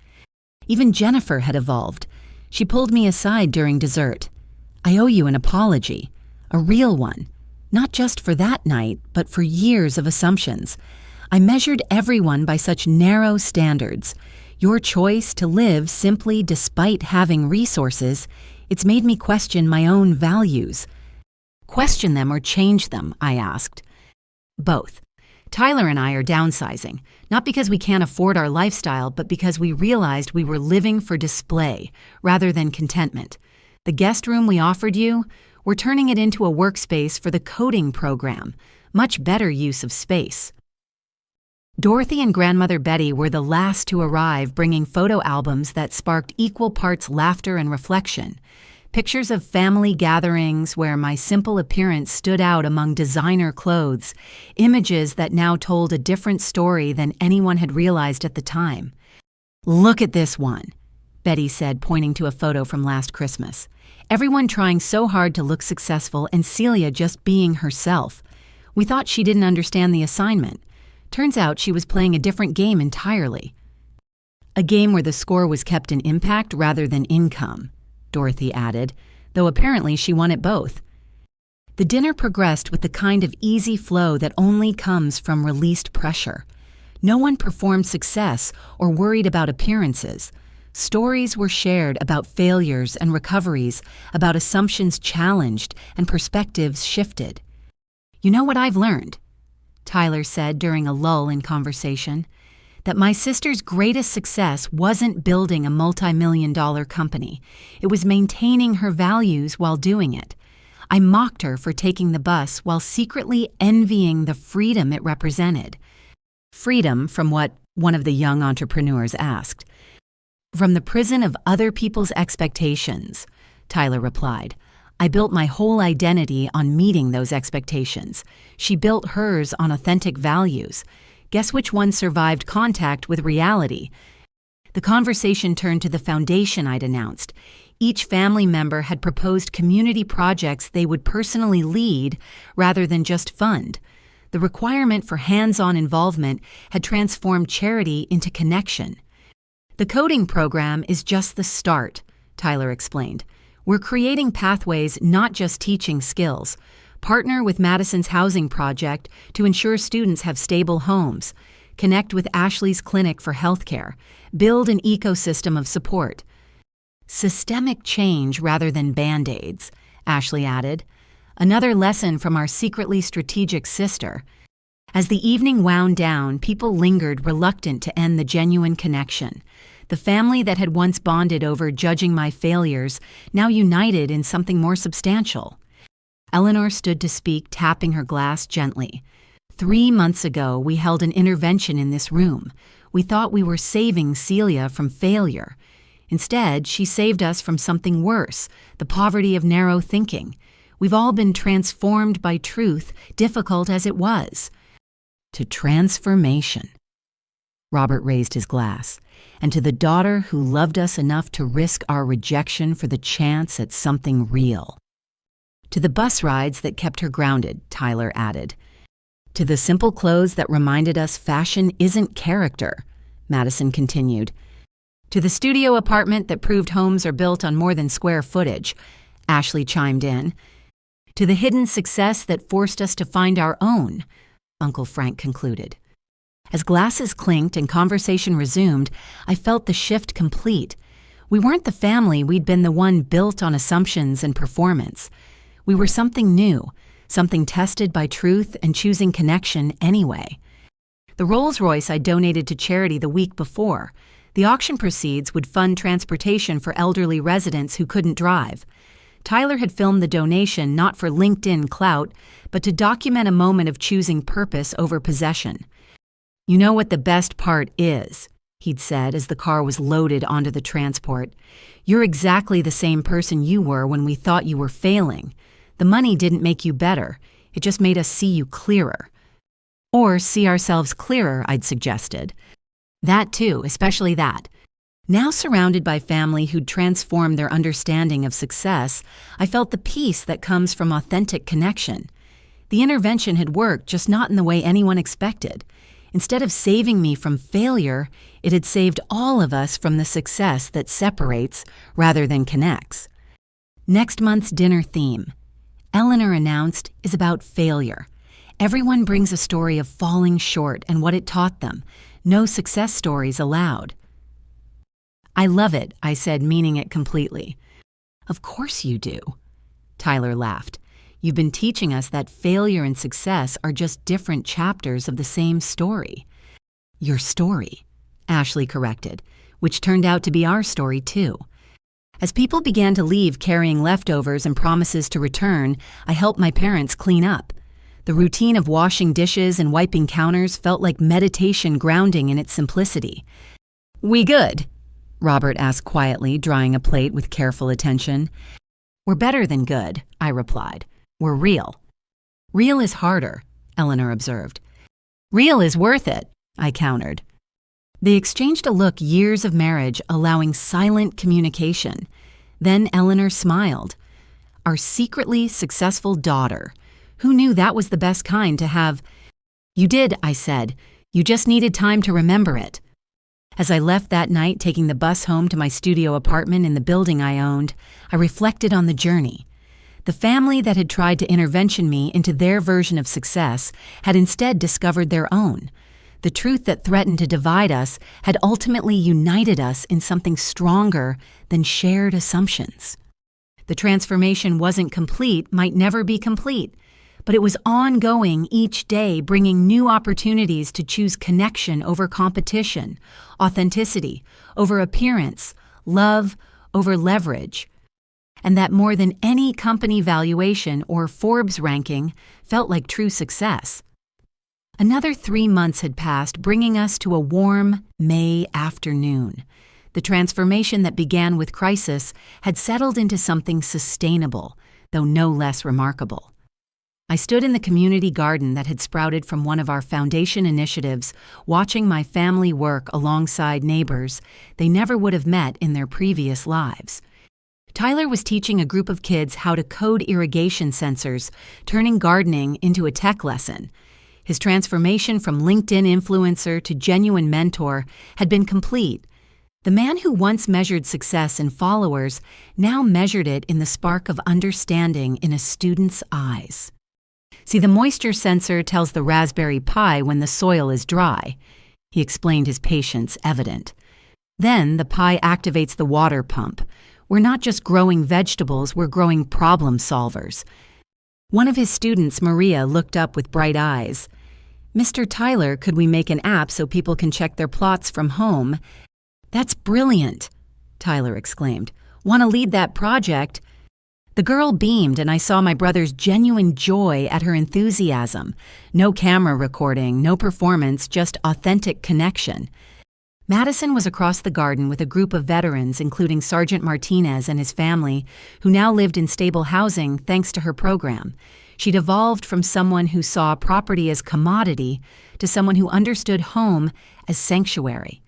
Even Jennifer had evolved. She pulled me aside during dessert. I owe you an apology, a real one, not just for that night, but for years of assumptions. I measured everyone by such narrow standards. Your choice to live simply despite having resources, it's made me question my own values. Question them or change them, I asked. Both. Tyler and I are downsizing, not because we can't afford our lifestyle, but because we realized we were living for display rather than contentment. The guest room we offered you, we're turning it into a workspace for the coding program. Much better use of space. Dorothy and Grandmother Betty were the last to arrive, bringing photo albums that sparked equal parts laughter and reflection. Pictures of family gatherings where my simple appearance stood out among designer clothes, images that now told a different story than anyone had realized at the time. Look at this one, Betty said, pointing to a photo from last Christmas. Everyone trying so hard to look successful and Celia just being herself. We thought she didn't understand the assignment. Turns out she was playing a different game entirely. A game where the score was kept in impact rather than income, Dorothy added, though apparently she won at both. The dinner progressed with the kind of easy flow that only comes from released pressure. No one performed success or worried about appearances. Stories were shared about failures and recoveries, about assumptions challenged and perspectives shifted. You know what I've learned? Tyler said during a lull in conversation, that my sister's greatest success wasn't building a multi-million-dollar company. It was maintaining her values while doing it. I mocked her for taking the bus while secretly envying the freedom it represented. Freedom from what one of the young entrepreneurs asked. From the prison of other people's expectations, Tyler replied. I built my whole identity on meeting those expectations. She built hers on authentic values. Guess which one survived contact with reality? The conversation turned to the foundation I'd announced. Each family member had proposed community projects they would personally lead rather than just fund. The requirement for hands-on involvement had transformed charity into connection. The coding program is just the start, Tyler explained. We're creating pathways, not just teaching skills. Partner with Madison's housing project to ensure students have stable homes. Connect with Ashley's clinic for healthcare. Build an ecosystem of support. Systemic change rather than Band-Aids, Ashley added. Another lesson from our secretly strategic sister. As the evening wound down, people lingered, reluctant to end the genuine connection. The family that had once bonded over judging my failures now united in something more substantial. Eleanor stood to speak, tapping her glass gently. 3 months ago, we held an intervention in this room. We thought we were saving Celia from failure. Instead, she saved us from something worse, the poverty of narrow thinking. We've all been transformed by truth, difficult as it was. To transformation. Robert raised his glass. And to the daughter who loved us enough to risk our rejection for the chance at something real. To the bus rides that kept her grounded, Tyler added. To the simple clothes that reminded us fashion isn't character, Madison continued. To the studio apartment that proved homes are built on more than square footage, Ashley chimed in. To the hidden success that forced us to find our own, Uncle Frank concluded. As glasses clinked and conversation resumed, I felt the shift complete. We weren't the family we'd been the one built on assumptions and performance. We were something new, something tested by truth and choosing connection anyway. The Rolls-Royce I donated to charity the week before. The auction proceeds would fund transportation for elderly residents who couldn't drive. Tyler had filmed the donation not for LinkedIn clout, but to document a moment of choosing purpose over possession. You know what the best part is, he'd said as the car was loaded onto the transport. You're exactly the same person you were when we thought you were failing. The money didn't make you better. It just made us see you clearer. Or see ourselves clearer, I'd suggested. That too, especially that. Now surrounded by family who'd transformed their understanding of success, I felt the peace that comes from authentic connection. The intervention had worked, just not in the way anyone expected. Instead of saving me from failure, it had saved all of us from the success that separates rather than connects. Next month's dinner theme, Eleanor announced, is about failure. Everyone brings a story of falling short and what it taught them. No success stories allowed. I love it, I said, meaning it completely. Of course you do. Tyler laughed. You've been teaching us that failure and success are just different chapters of the same story. Your story, Ashley corrected, which turned out to be our story too. As people began to leave carrying leftovers and promises to return, I helped my parents clean up. The routine of washing dishes and wiping counters felt like meditation grounding in its simplicity. We good? Robert asked quietly, drying a plate with careful attention. We're better than good, I replied. We're real. Real is harder, Eleanor observed. Real is worth it, I countered. They exchanged a look, years of marriage allowing silent communication. Then Eleanor smiled. Our secretly successful daughter. Who knew that was the best kind to have? You did, I said. You just needed time to remember it. As I left that night, taking the bus home to my studio apartment in the building I owned, I reflected on the journey. The family that had tried to intervention me into their version of success had instead discovered their own. The truth that threatened to divide us had ultimately united us in something stronger than shared assumptions. The transformation wasn't complete, might never be complete, but it was ongoing each day, bringing new opportunities to choose connection over competition, authenticity over appearance, love over leverage. And that more than any company valuation or Forbes ranking felt like true success. Another 3 months had passed, bringing us to a warm May afternoon. The transformation that began with crisis had settled into something sustainable, though no less remarkable. I stood in the community garden that had sprouted from one of our foundation initiatives, watching my family work alongside neighbors they never would have met in their previous lives. Tyler was teaching a group of kids how to code irrigation sensors, turning gardening into a tech lesson. His transformation from LinkedIn influencer to genuine mentor had been complete. The man who once measured success in followers now measured it in the spark of understanding in a student's eyes. See, the moisture sensor tells the Raspberry Pi when the soil is dry. He explained, his patience evident. Then the Pi activates the water pump. We're not just growing vegetables, we're growing problem solvers. One of his students, Maria, looked up with bright eyes. "Mr. Tyler, could we make an app so people can check their plots from home?" "That's brilliant," Tyler exclaimed. "Want to lead that project?" The girl beamed, and I saw my brother's genuine joy at her enthusiasm. No camera recording, no performance, just authentic connection. Madison was across the garden with a group of veterans, including Sergeant Martinez and his family, who now lived in stable housing thanks to her program. She'd evolved from someone who saw property as commodity to someone who understood home as sanctuary.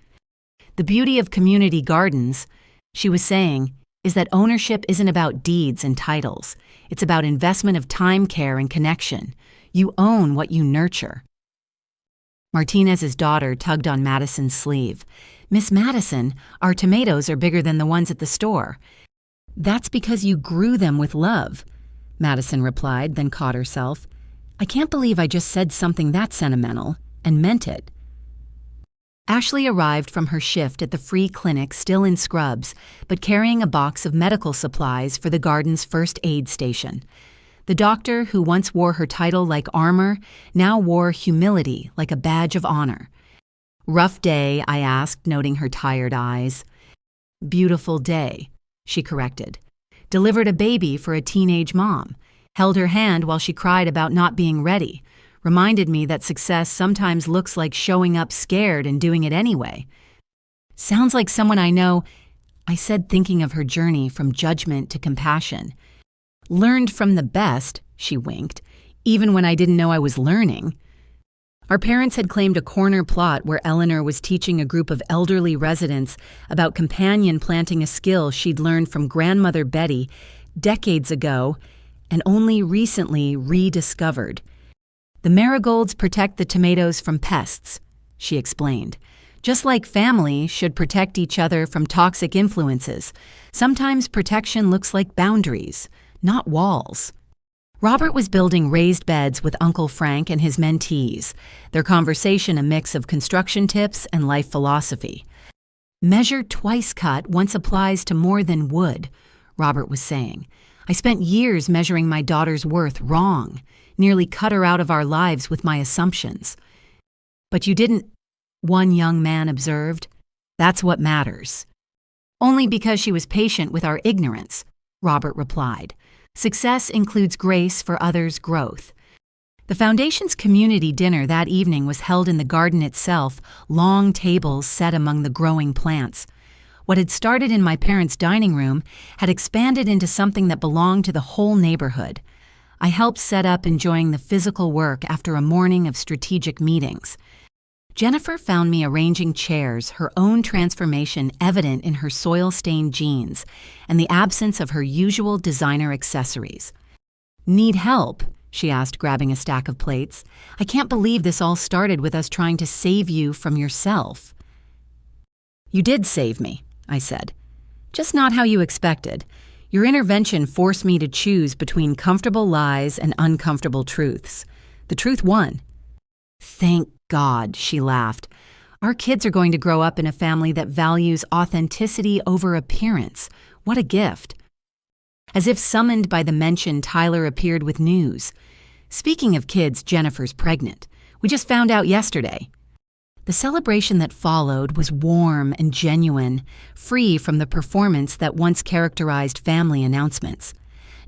The beauty of community gardens, she was saying, is that ownership isn't about deeds and titles. It's about investment of time, care, and connection. You own what you nurture. Martinez's daughter tugged on Madison's sleeve. "Miss Madison, our tomatoes are bigger than the ones at the store." "That's because you grew them with love," Madison replied, then caught herself. "I can't believe I just said something that sentimental, and meant it." Ashley arrived from her shift at the free clinic still in scrubs, but carrying a box of medical supplies for the garden's first aid station. The doctor, who once wore her title like armor, now wore humility like a badge of honor. "Rough day?" I asked, noting her tired eyes. "Beautiful day," she corrected. "Delivered a baby for a teenage mom. Held her hand while she cried about not being ready. Reminded me that success sometimes looks like showing up scared and doing it anyway." "Sounds like someone I know," I said, thinking of her journey from judgment to compassion. "Learned from the best," she winked, "even when I didn't know I was learning." Our parents had claimed a corner plot where Eleanor was teaching a group of elderly residents about companion planting, a skill she'd learned from grandmother Betty decades ago and only recently rediscovered. "The marigolds protect the tomatoes from pests," she explained. "Just like family should protect each other from toxic influences, sometimes protection looks like boundaries, not walls." Robert was building raised beds with Uncle Frank and his mentees, their conversation a mix of construction tips and life philosophy. "Measure twice cut once applies to more than wood," Robert was saying. "I spent years measuring my daughter's worth wrong. Nearly cut her out of our lives with my assumptions." "But you didn't," one young man observed. "That's what matters." "Only because she was patient with our ignorance," Robert replied. "Success includes grace for others' growth." The Foundation's community dinner that evening was held in the garden itself, long tables set among the growing plants. What had started in my parents' dining room had expanded into something that belonged to the whole neighborhood. I helped set up, enjoying the physical work after a morning of strategic meetings. Jennifer found me arranging chairs, her own transformation evident in her soil-stained jeans and the absence of her usual designer accessories. "Need help?" she asked, grabbing a stack of plates. "I can't believe this all started with us trying to save you from yourself." "You did save me," I said. "Just not how you expected. Your intervention forced me to choose between comfortable lies and uncomfortable truths. The truth won." "Thank God," she laughed. "Our kids are going to grow up in a family that values authenticity over appearance. What a gift." As if summoned by the mention, Tyler appeared with news. "Speaking of kids, Jennifer's pregnant. We just found out yesterday." The celebration that followed was warm and genuine, free from the performance that once characterized family announcements.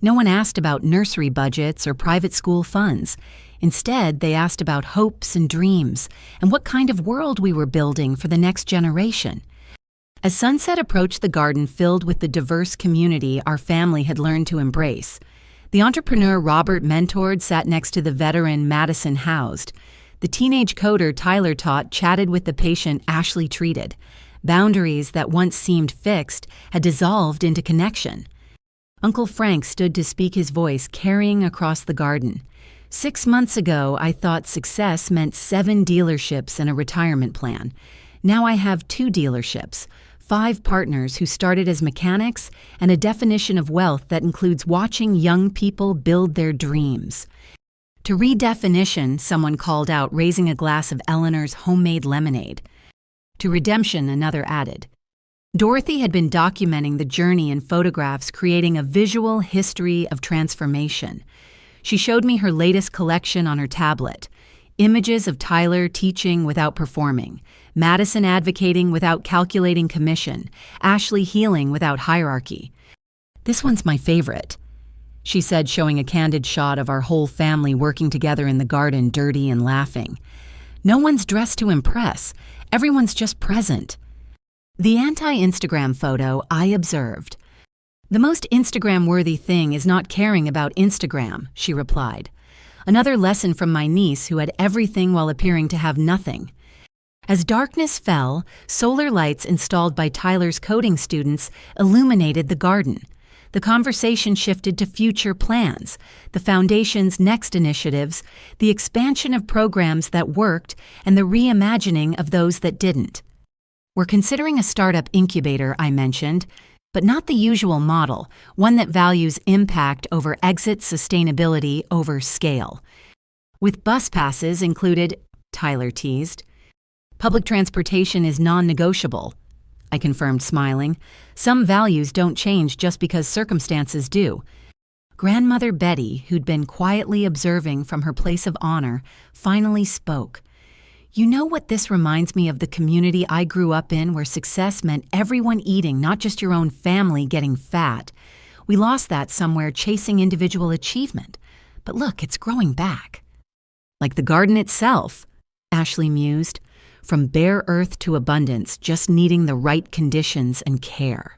No one asked about nursery budgets or private school funds. Instead, they asked about hopes and dreams and what kind of world we were building for the next generation. As sunset approached the garden filled with the diverse community our family had learned to embrace, the entrepreneur Robert mentored sat next to the veteran Madison housed. The teenage coder Tyler taught chatted with the patient Ashley treated. Boundaries that once seemed fixed had dissolved into connection. Uncle Frank stood to speak, his voice carrying across the garden. 6 months ago, I thought success meant 7 dealerships and a retirement plan. Now I have 2 dealerships, 5 partners who started as mechanics, and a definition of wealth that includes watching young people build their dreams. To redefinition, someone called out, raising a glass of Eleanor's homemade lemonade. To redemption, another added. Dorothy had been documenting the journey in photographs, creating a visual history of transformation. She showed me her latest collection on her tablet. Images of Tyler teaching without performing, Madison advocating without calculating commission, Ashley healing without hierarchy. "This one's my favorite," she said, showing a candid shot of our whole family working together in the garden, dirty and laughing. "No one's dressed to impress. Everyone's just present." The anti-Instagram photo I observed. "The most Instagram-worthy thing is not caring about Instagram," she replied. Another lesson from my niece, who had everything while appearing to have nothing. As darkness fell, solar lights installed by Tyler's coding students illuminated the garden. The conversation shifted to future plans, the Foundation's next initiatives, the expansion of programs that worked, and the reimagining of those that didn't. "We're considering a startup incubator," I mentioned, but not the usual model, one that values impact over exit, sustainability over scale. "With bus passes included," Tyler teased. "Public transportation is non-negotiable," I confirmed, smiling. "Some values don't change just because circumstances do." Grandmother Betty, who'd been quietly observing from her place of honor, finally spoke. "You know what this reminds me of? The community I grew up in, where success meant everyone eating, not just your own family getting fat. We lost that somewhere chasing individual achievement. But look, it's growing back." "Like the garden itself," Ashley mused. "From bare earth to abundance, just needing the right conditions and care."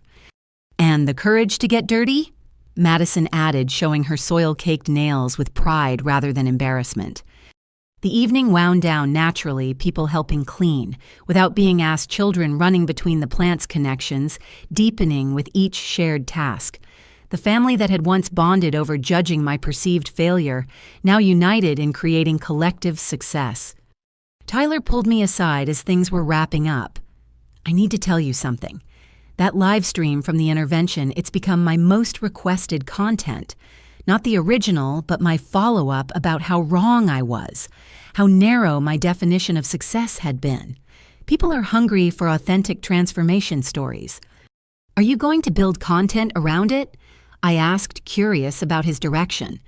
"And the courage to get dirty?" Madison added, showing her soil-caked nails with pride rather than embarrassment. The evening wound down naturally, people helping clean, without being asked, children running between the plants' connections, deepening with each shared task. The family that had once bonded over judging my perceived failure, now united in creating collective success. Tyler pulled me aside as things were wrapping up. "I need to tell you something. That live stream from the intervention, it's become my most requested content. Not the original, but my follow-up about how wrong I was, how narrow my definition of success had been. People are hungry for authentic transformation stories." "Are you going to build content around it?" I asked, curious about his direction.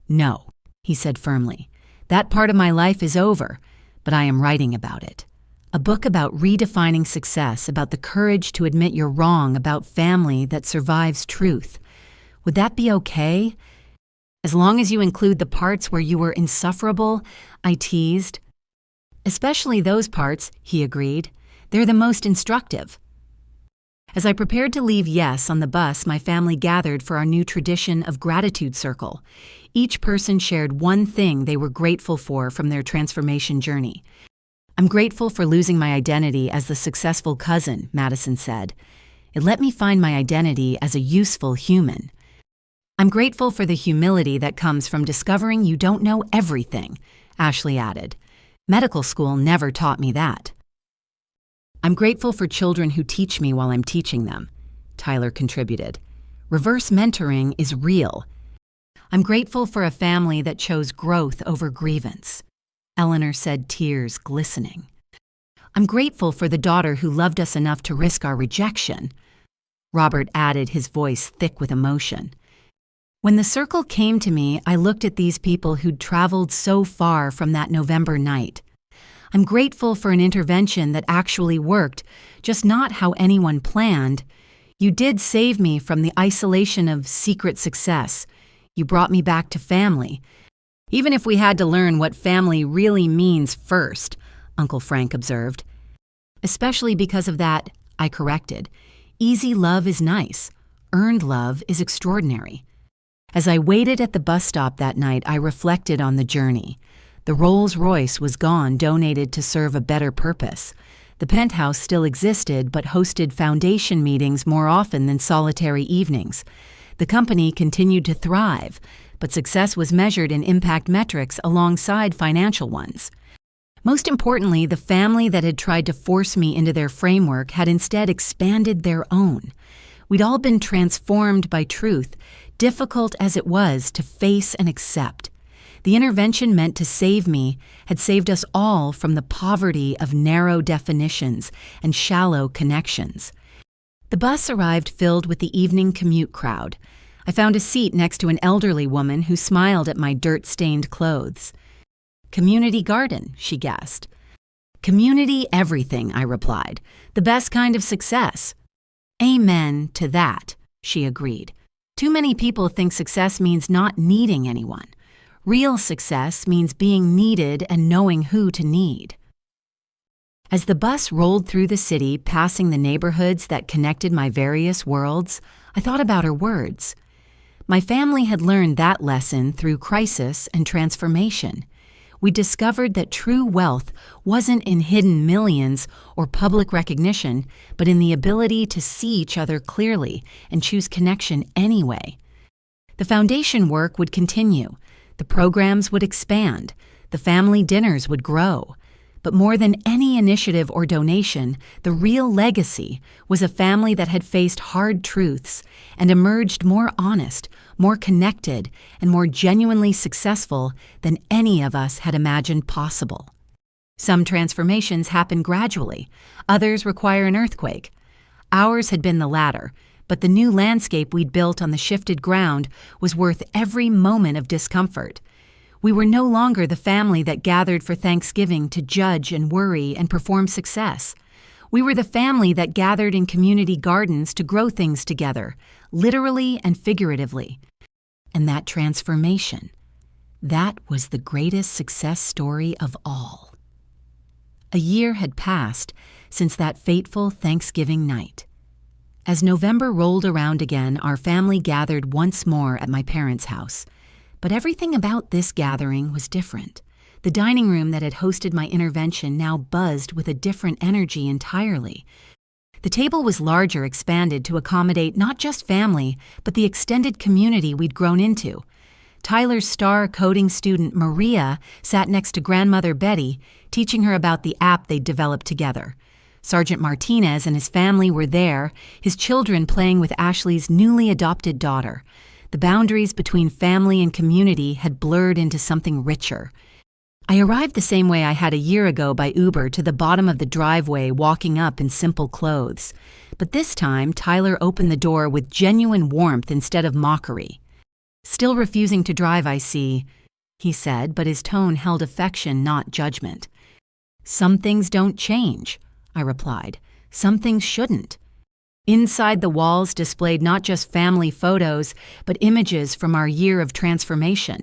"No," he said firmly. "That part of my life is over, but I am writing about it. A book about redefining success, about the courage to admit you're wrong about family that survives truth. Would that be okay?" "As long as you include the parts where you were insufferable," I teased. "Especially those parts," he agreed. "They're the most instructive." As I prepared to leave Yes on the bus, my family gathered for our new tradition of Gratitude Circle. Each person shared one thing they were grateful for from their transformation journey. "I'm grateful for losing my identity as the successful cousin," Madison said. "It let me find my identity as a useful human." "I'm grateful for the humility that comes from discovering you don't know everything," Ashley added. "Medical school never taught me that." "I'm grateful for children who teach me while I'm teaching them," Tyler contributed. "Reverse mentoring is real." "I'm grateful for a family that chose growth over grievance," Eleanor said, tears glistening. "I'm grateful for the daughter who loved us enough to risk our rejection," Robert added, his voice thick with emotion. When the circle came to me, I looked at these people who'd traveled so far from that November night. I'm grateful for an intervention that actually worked, just not how anyone planned. You did save me from the isolation of secret success. You brought me back to family. Even if we had to learn what family really means first, Uncle Frank observed. Especially because of that, I corrected. Easy love is nice. Earned love is extraordinary. As I waited at the bus stop that night, I reflected on the journey. The Rolls-Royce was gone, donated to serve a better purpose. The penthouse still existed, but hosted foundation meetings more often than solitary evenings. The company continued to thrive, but success was measured in impact metrics alongside financial ones. Most importantly, the family that had tried to force me into their framework had instead expanded their own. We'd all been transformed by truth, difficult as it was to face and accept. The intervention meant to save me had saved us all from the poverty of narrow definitions and shallow connections. The bus arrived filled with the evening commute crowd. I found a seat next to an elderly woman who smiled at my dirt-stained clothes. "Community garden," she guessed. "Community everything," I replied. "The best kind of success." "Amen to that," she agreed. "Too many people think success means not needing anyone. Real success means being needed and knowing who to need." As the bus rolled through the city, passing the neighborhoods that connected my various worlds, I thought about her words. My family had learned that lesson through crisis and transformation. We discovered that true wealth wasn't in hidden millions or public recognition, but in the ability to see each other clearly and choose connection anyway. The foundation work would continue. The programs would expand. The family dinners would grow. But more than any initiative or donation, the real legacy was a family that had faced hard truths and emerged more honest, more connected, and more genuinely successful than any of us had imagined possible. Some transformations happen gradually, others require an earthquake. Ours had been the latter, but the new landscape we'd built on the shifted ground was worth every moment of discomfort. We were no longer the family that gathered for Thanksgiving to judge and worry and perform success. We were the family that gathered in community gardens to grow things together, literally and figuratively. And that transformation, that was the greatest success story of all. A year had passed since that fateful Thanksgiving night. As November rolled around again, our family gathered once more at my parents' house. But everything about this gathering was different. The dining room that had hosted my intervention now buzzed with a different energy entirely. The table was larger, expanded to accommodate not just family, but the extended community we'd grown into. Tyler's star coding student Maria sat next to grandmother Betty, teaching her about the app they'd developed together. Sergeant Martinez and his family were there, his children playing with Ashley's newly adopted daughter. The boundaries between family and community had blurred into something richer. I arrived the same way I had a year ago by Uber to the bottom of the driveway, walking up in simple clothes. But this time, Tyler opened the door with genuine warmth instead of mockery. "Still refusing to drive, I see," he said, but his tone held affection, not judgment. "Some things don't change," I replied. "Some things shouldn't." Inside the walls displayed not just family photos, but images from our year of transformation.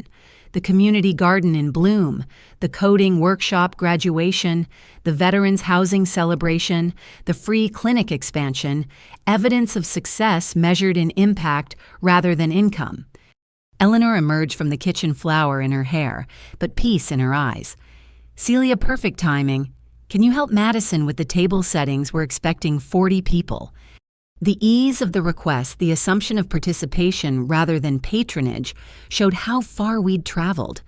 The community garden in bloom, the coding workshop graduation, the veterans housing celebration, the free clinic expansion, evidence of success measured in impact rather than income. Eleanor emerged from the kitchen, flower in her hair, but peace in her eyes. "Celia, perfect timing. Can you help Madison with the table settings? We're expecting 40 people." The ease of the request, the assumption of participation rather than patronage, showed how far we'd traveled.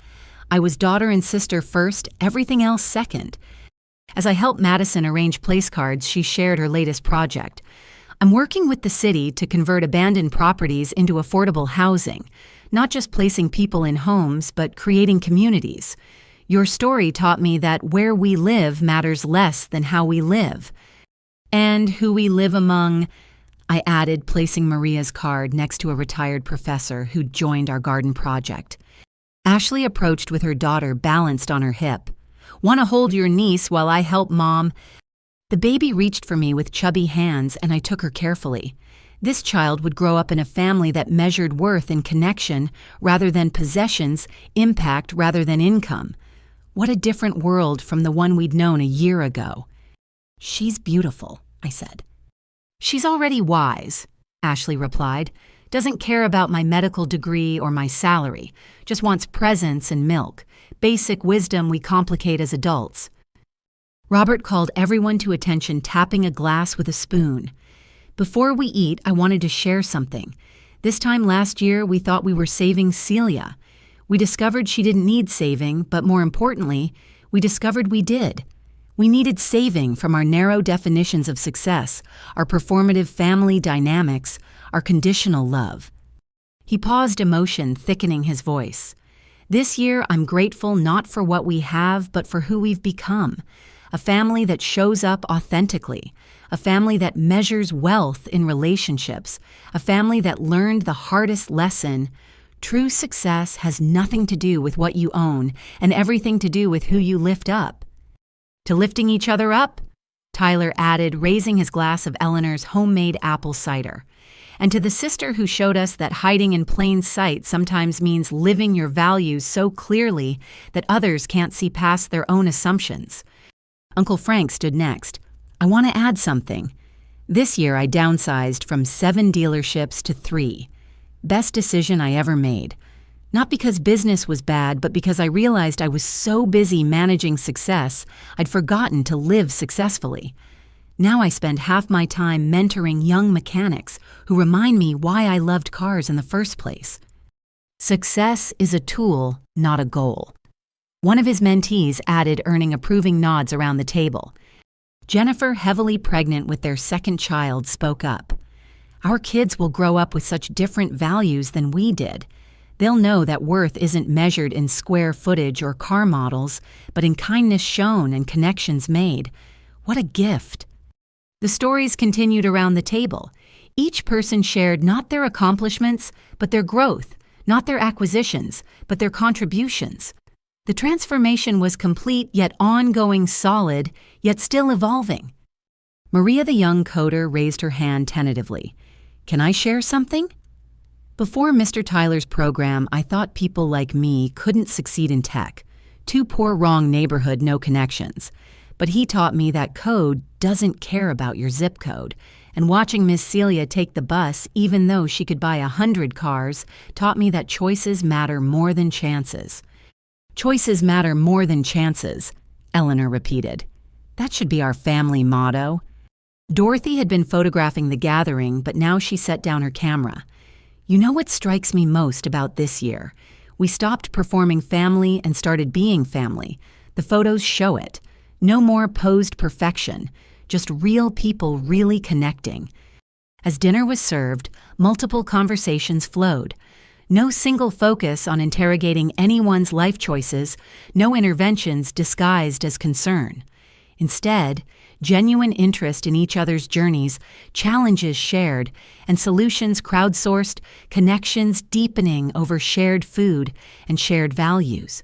I was daughter and sister first, everything else second. As I helped Madison arrange place cards, she shared her latest project. "I'm working with the city to convert abandoned properties into affordable housing, not just placing people in homes, but creating communities. Your story taught me that where we live matters less than how we live. And who we live among," I added, placing Maria's card next to a retired professor who'd joined our garden project. Ashley approached with her daughter balanced on her hip. "Want to hold your niece while I help Mom?" The baby reached for me with chubby hands, and I took her carefully. This child would grow up in a family that measured worth in connection rather than possessions, impact rather than income. What a different world from the one we'd known a year ago. "She's beautiful," I said. "She's already wise," Ashley replied. "Doesn't care about my medical degree or my salary. Just wants presence and milk. Basic wisdom we complicate as adults." Robert called everyone to attention, tapping a glass with a spoon. "Before we eat, I wanted to share something. This time last year, we thought we were saving Celia. We discovered she didn't need saving, but more importantly, we discovered we did. We needed saving from our narrow definitions of success, our performative family dynamics, our conditional love. He paused, emotion thickening his voice. This year, I'm grateful not for what we have, but for who we've become. A family that shows up authentically. A family that measures wealth in relationships. A family that learned the hardest lesson. True success has nothing to do with what you own and everything to do with who you lift up. To lifting each other up, Tyler added, raising his glass of Eleanor's homemade apple cider. And to the sister who showed us that hiding in plain sight sometimes means living your values so clearly that others can't see past their own assumptions. Uncle Frank stood next. I want to add something. This year I downsized from 7 dealerships to 3. Best decision I ever made. Not because business was bad, but because I realized I was so busy managing success, I'd forgotten to live successfully. Now I spend half my time mentoring young mechanics who remind me why I loved cars in the first place. Success is a tool, not a goal. One of his mentees added, earning approving nods around the table. Jennifer, heavily pregnant with their second child, spoke up. Our kids will grow up with such different values than we did. They'll know that worth isn't measured in square footage or car models, but in kindness shown and connections made. What a gift! The stories continued around the table. Each person shared not their accomplishments, but their growth, not their acquisitions, but their contributions. The transformation was complete, yet ongoing, solid, yet still evolving. Maria, the young coder, raised her hand tentatively. Can I share something? Before Mr. Tyler's program, I thought people like me couldn't succeed in tech. Too poor, wrong neighborhood, no connections. But he taught me that code doesn't care about your zip code. And watching Miss Celia take the bus, even though she could buy 100 cars, taught me that choices matter more than chances. Choices matter more than chances, Eleanor repeated. That should be our family motto. Dorothy had been photographing the gathering, but now she set down her camera. You know what strikes me most about this year? We stopped performing family and started being family. The photos show it. No more posed perfection, just real people really connecting. As dinner was served, multiple conversations flowed. No single focus on interrogating anyone's life choices, no interventions disguised as concern. Instead, genuine interest in each other's journeys, challenges shared, and solutions crowdsourced, connections deepening over shared food and shared values.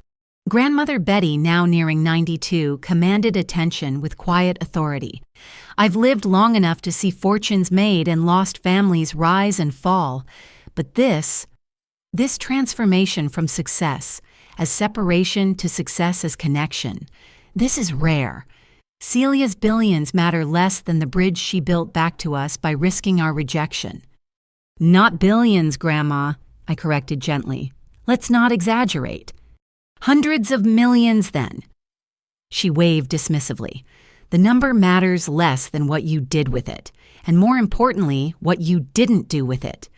Grandmother Betty, now nearing 92, commanded attention with quiet authority. I've lived long enough to see fortunes made and lost families rise and fall, but this transformation from success as separation to success as connection, this is rare. Celia's billions matter less than the bridge she built back to us by risking our rejection. Not billions, Grandma, I corrected gently. Let's not exaggerate. Hundreds of millions, then. She waved dismissively. The number matters less than what you did with it, and more importantly, what you didn't do with it.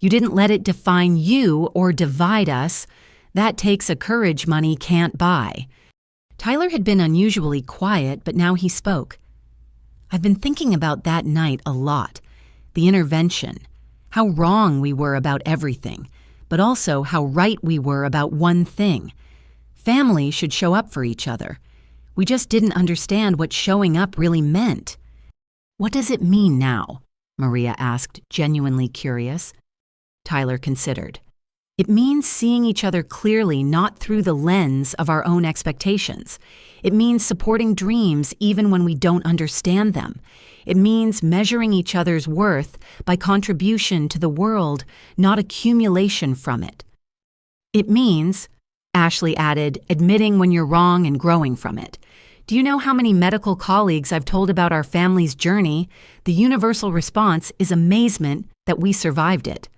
You didn't let it define you or divide us. That takes a courage money can't buy. Tyler had been unusually quiet, but now he spoke. I've been thinking about that night a lot. The intervention. How wrong we were about everything, but also how right we were about one thing. Family should show up for each other. We just didn't understand what showing up really meant. What does it mean now? Maria asked, genuinely curious. Tyler considered. It means seeing each other clearly, not through the lens of our own expectations. It means supporting dreams even when we don't understand them. It means measuring each other's worth by contribution to the world, not accumulation from it. It means, Ashley added, admitting when you're wrong and growing from it. Do you know how many medical colleagues I've told about our family's journey? The universal response is amazement that we survived it.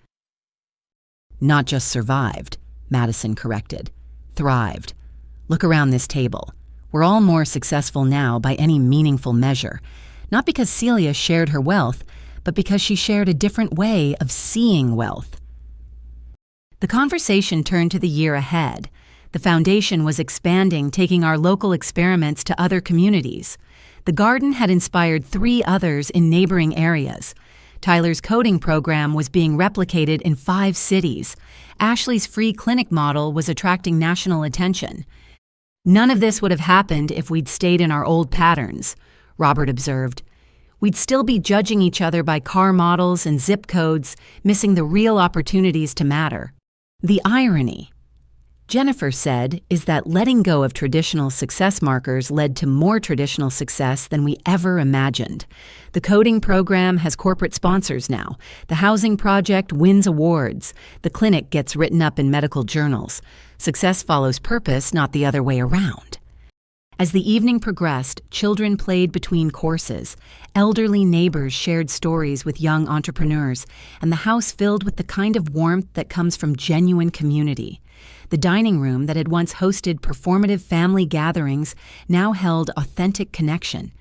Not just survived, Madison corrected. Thrived. Look around this table. We're all more successful now by any meaningful measure. Not because Celia shared her wealth, but because she shared a different way of seeing wealth. The conversation turned to the year ahead. The foundation was expanding, taking our local experiments to other communities. The garden had inspired 3 others in neighboring areas. Tyler's coding program was being replicated in 5 cities. Ashley's free clinic model was attracting national attention. None of this would have happened if we'd stayed in our old patterns, Robert observed. We'd still be judging each other by car models and zip codes, missing the real opportunities to matter. The irony, Jennifer said, is that letting go of traditional success markers led to more traditional success than we ever imagined. The coding program has corporate sponsors now. The housing project wins awards. The clinic gets written up in medical journals. Success follows purpose, not the other way around. As the evening progressed, children played between courses. Elderly neighbors shared stories with young entrepreneurs, and the house filled with the kind of warmth that comes from genuine community. The dining room that had once hosted performative family gatherings now held authentic connection.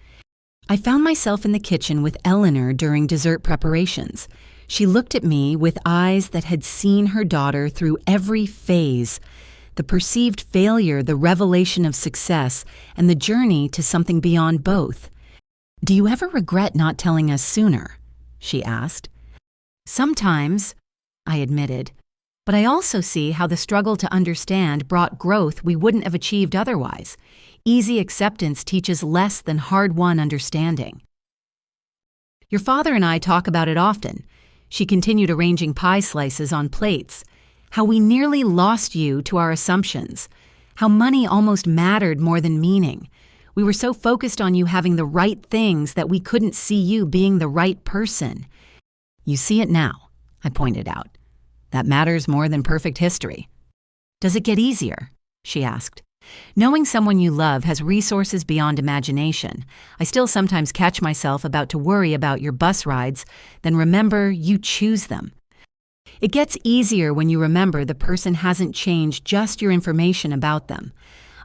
I found myself in the kitchen with Eleanor during dessert preparations. She looked at me with eyes that had seen her daughter through every phase: the perceived failure, the revelation of success, and the journey to something beyond both. "Do you ever regret not telling us sooner?" she asked. "Sometimes," I admitted. "But I also see how the struggle to understand brought growth we wouldn't have achieved otherwise. Easy acceptance teaches less than hard-won understanding." "Your father and I talk about it often." She continued arranging pie slices on plates. "How we nearly lost you to our assumptions. How money almost mattered more than meaning. We were so focused on you having the right things that we couldn't see you being the right person." "You see it now," I pointed out. "That matters more than perfect history." "Does it get easier?" she asked. "Knowing someone you love has resources beyond imagination. I still sometimes catch myself about to worry about your bus rides, then remember you choose them. It gets easier when you remember the person hasn't changed, just your information about them.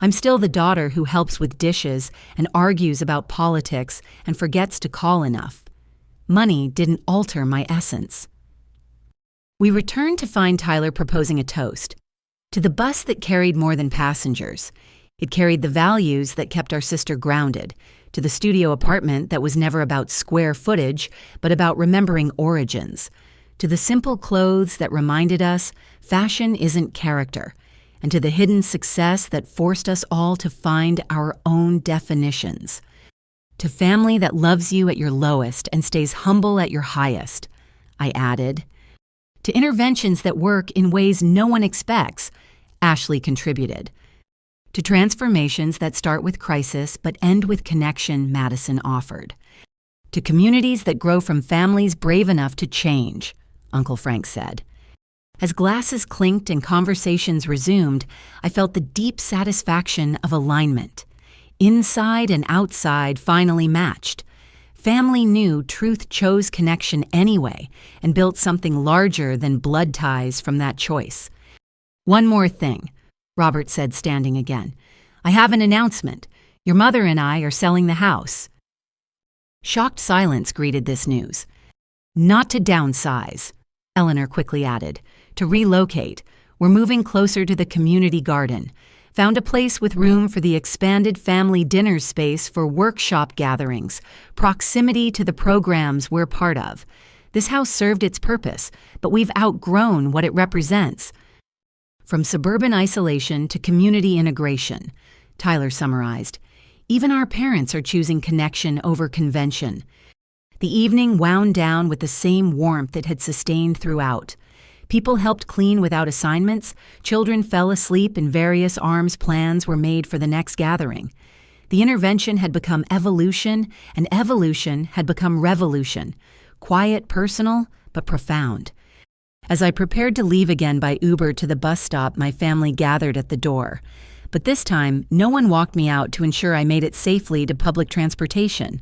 I'm still the daughter who helps with dishes and argues about politics and forgets to call enough. Money didn't alter my essence." We returned to find Tyler proposing a toast. To the bus that carried more than passengers. It carried the values that kept our sister grounded. To the studio apartment that was never about square footage, but about remembering origins. To the simple clothes that reminded us fashion isn't character. And to the hidden success that forced us all to find our own definitions. To family that loves you at your lowest and stays humble at your highest, I added. To interventions that work in ways no one expects, Ashley contributed. To transformations that start with crisis but end with connection, Madison offered. To communities that grow from families brave enough to change, Uncle Frank said. As glasses clinked and conversations resumed, I felt the deep satisfaction of alignment. Inside and outside finally matched. Family knew truth chose connection anyway and built something larger than blood ties from that choice. "One more thing," Robert said, standing again. "I have an announcement. Your mother and I are selling the house." Shocked silence greeted this news. "Not to downsize," Eleanor quickly added. "To relocate. We're moving closer to the community garden. Found a place with room for the expanded family dinner space for workshop gatherings, proximity to the programs we're part of. This house served its purpose, but we've outgrown what it represents." "From suburban isolation to community integration," Tyler summarized. "Even our parents are choosing connection over convention." The evening wound down with the same warmth it had sustained throughout. People helped clean without assignments, children fell asleep, and various arms plans were made for the next gathering. The intervention had become evolution, and evolution had become revolution. Quiet, personal, but profound. As I prepared to leave again by Uber to the bus stop, my family gathered at the door. But this time, no one walked me out to ensure I made it safely to public transportation.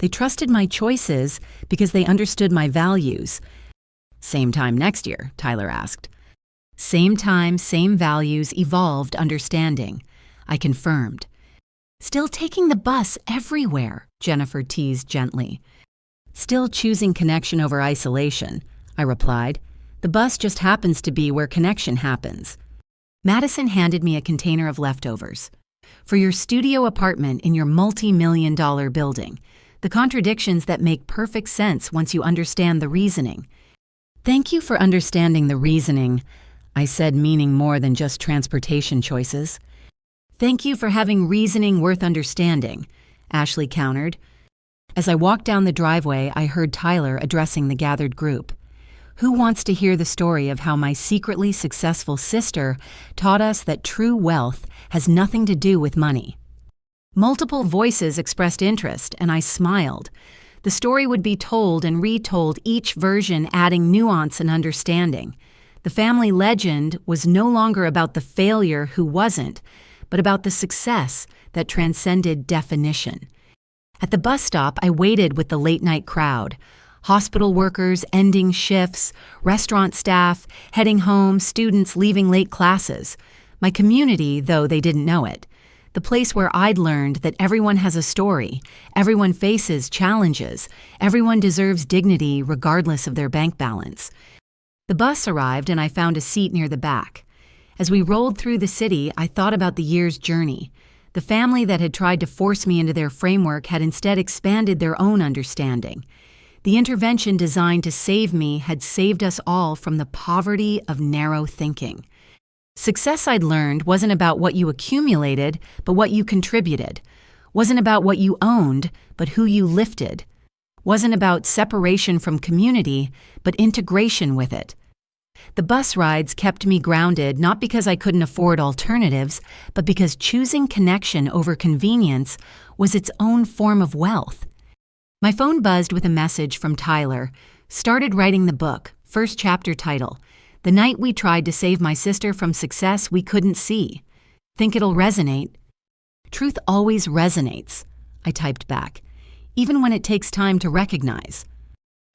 They trusted my choices because they understood my values. "Same time next year?" Tyler asked. "Same time, same values, evolved understanding," I confirmed. "Still taking the bus everywhere," Jennifer teased gently. "Still choosing connection over isolation," I replied. "The bus just happens to be where connection happens." Madison handed me a container of leftovers. For your studio apartment in your multi-million-dollar building, the contradictions that make perfect sense once you understand the reasoning. Thank you for understanding the reasoning, I said, meaning more than just transportation choices. Thank you for having reasoning worth understanding, Ashley countered. As I walked down the driveway, I heard Tyler addressing the gathered group. Who wants to hear the story of how my secretly successful sister taught us that true wealth has nothing to do with money? Multiple voices expressed interest, and I smiled. The story would be told and retold, each version adding nuance and understanding. The family legend was no longer about the failure who wasn't, but about the success that transcended definition. At the bus stop, I waited with the late-night crowd. Hospital workers ending shifts, restaurant staff heading home, students leaving late classes. My community, though they didn't know it. The place where I'd learned that everyone has a story, everyone faces challenges, everyone deserves dignity regardless of their bank balance. The bus arrived and I found a seat near the back. As we rolled through the city, I thought about the year's journey. The family that had tried to force me into their framework had instead expanded their own understanding. The intervention designed to save me had saved us all from the poverty of narrow thinking. Success, I'd learned, wasn't about what you accumulated, but what you contributed. Wasn't about what you owned, but who you lifted. Wasn't about separation from community, but integration with it. The bus rides kept me grounded not because I couldn't afford alternatives, but because choosing connection over convenience was its own form of wealth. My phone buzzed with a message from Tyler. Started writing the book, first chapter title, The Night We Tried to Save My Sister from Success We Couldn't See. Think it'll resonate? Truth always resonates, I typed back, even when it takes time to recognize.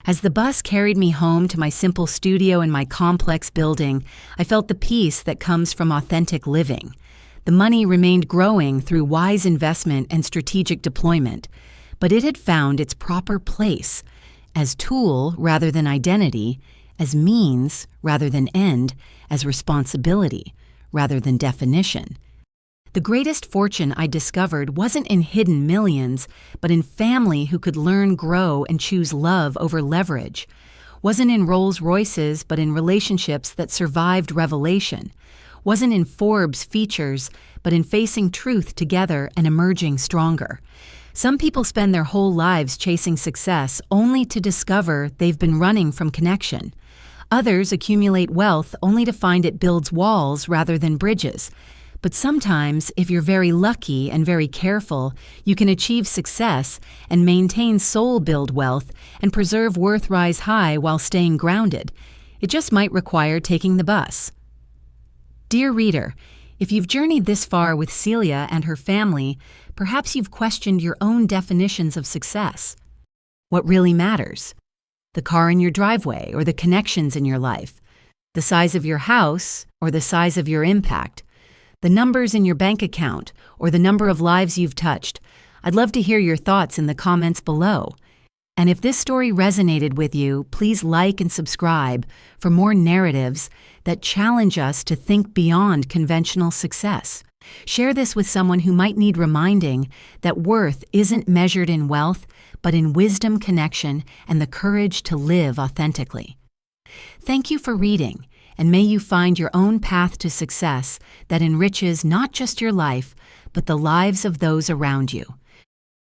As the bus carried me home to my simple studio in my complex building, I felt the peace that comes from authentic living. The money remained growing through wise investment and strategic deployment, but it had found its proper place as tool rather than identity, as means rather than end, as responsibility rather than definition. The greatest fortune I discovered wasn't in hidden millions, but in family who could learn, grow, and choose love over leverage. Wasn't in Rolls Royces, but in relationships that survived revelation. Wasn't in Forbes features, but in facing truth together and emerging stronger. Some people spend their whole lives chasing success only to discover they've been running from connection. Others accumulate wealth only to find it builds walls rather than bridges. But sometimes, if you're very lucky and very careful, you can achieve success and maintain soul-build wealth and preserve worth rise high while staying grounded. It just might require taking the bus. Dear reader, if you've journeyed this far with Celia and her family, perhaps you've questioned your own definitions of success. What really matters? The car in your driveway or the connections in your life? The size of your house or the size of your impact? The numbers in your bank account or the number of lives you've touched? I'd love to hear your thoughts in the comments below. And if this story resonated with you, please like and subscribe for more narratives that challenge us to think beyond conventional success. Share this with someone who might need reminding that worth isn't measured in wealth, but in wisdom, connection, and the courage to live authentically. Thank you for reading, and may you find your own path to success that enriches not just your life, but the lives of those around you.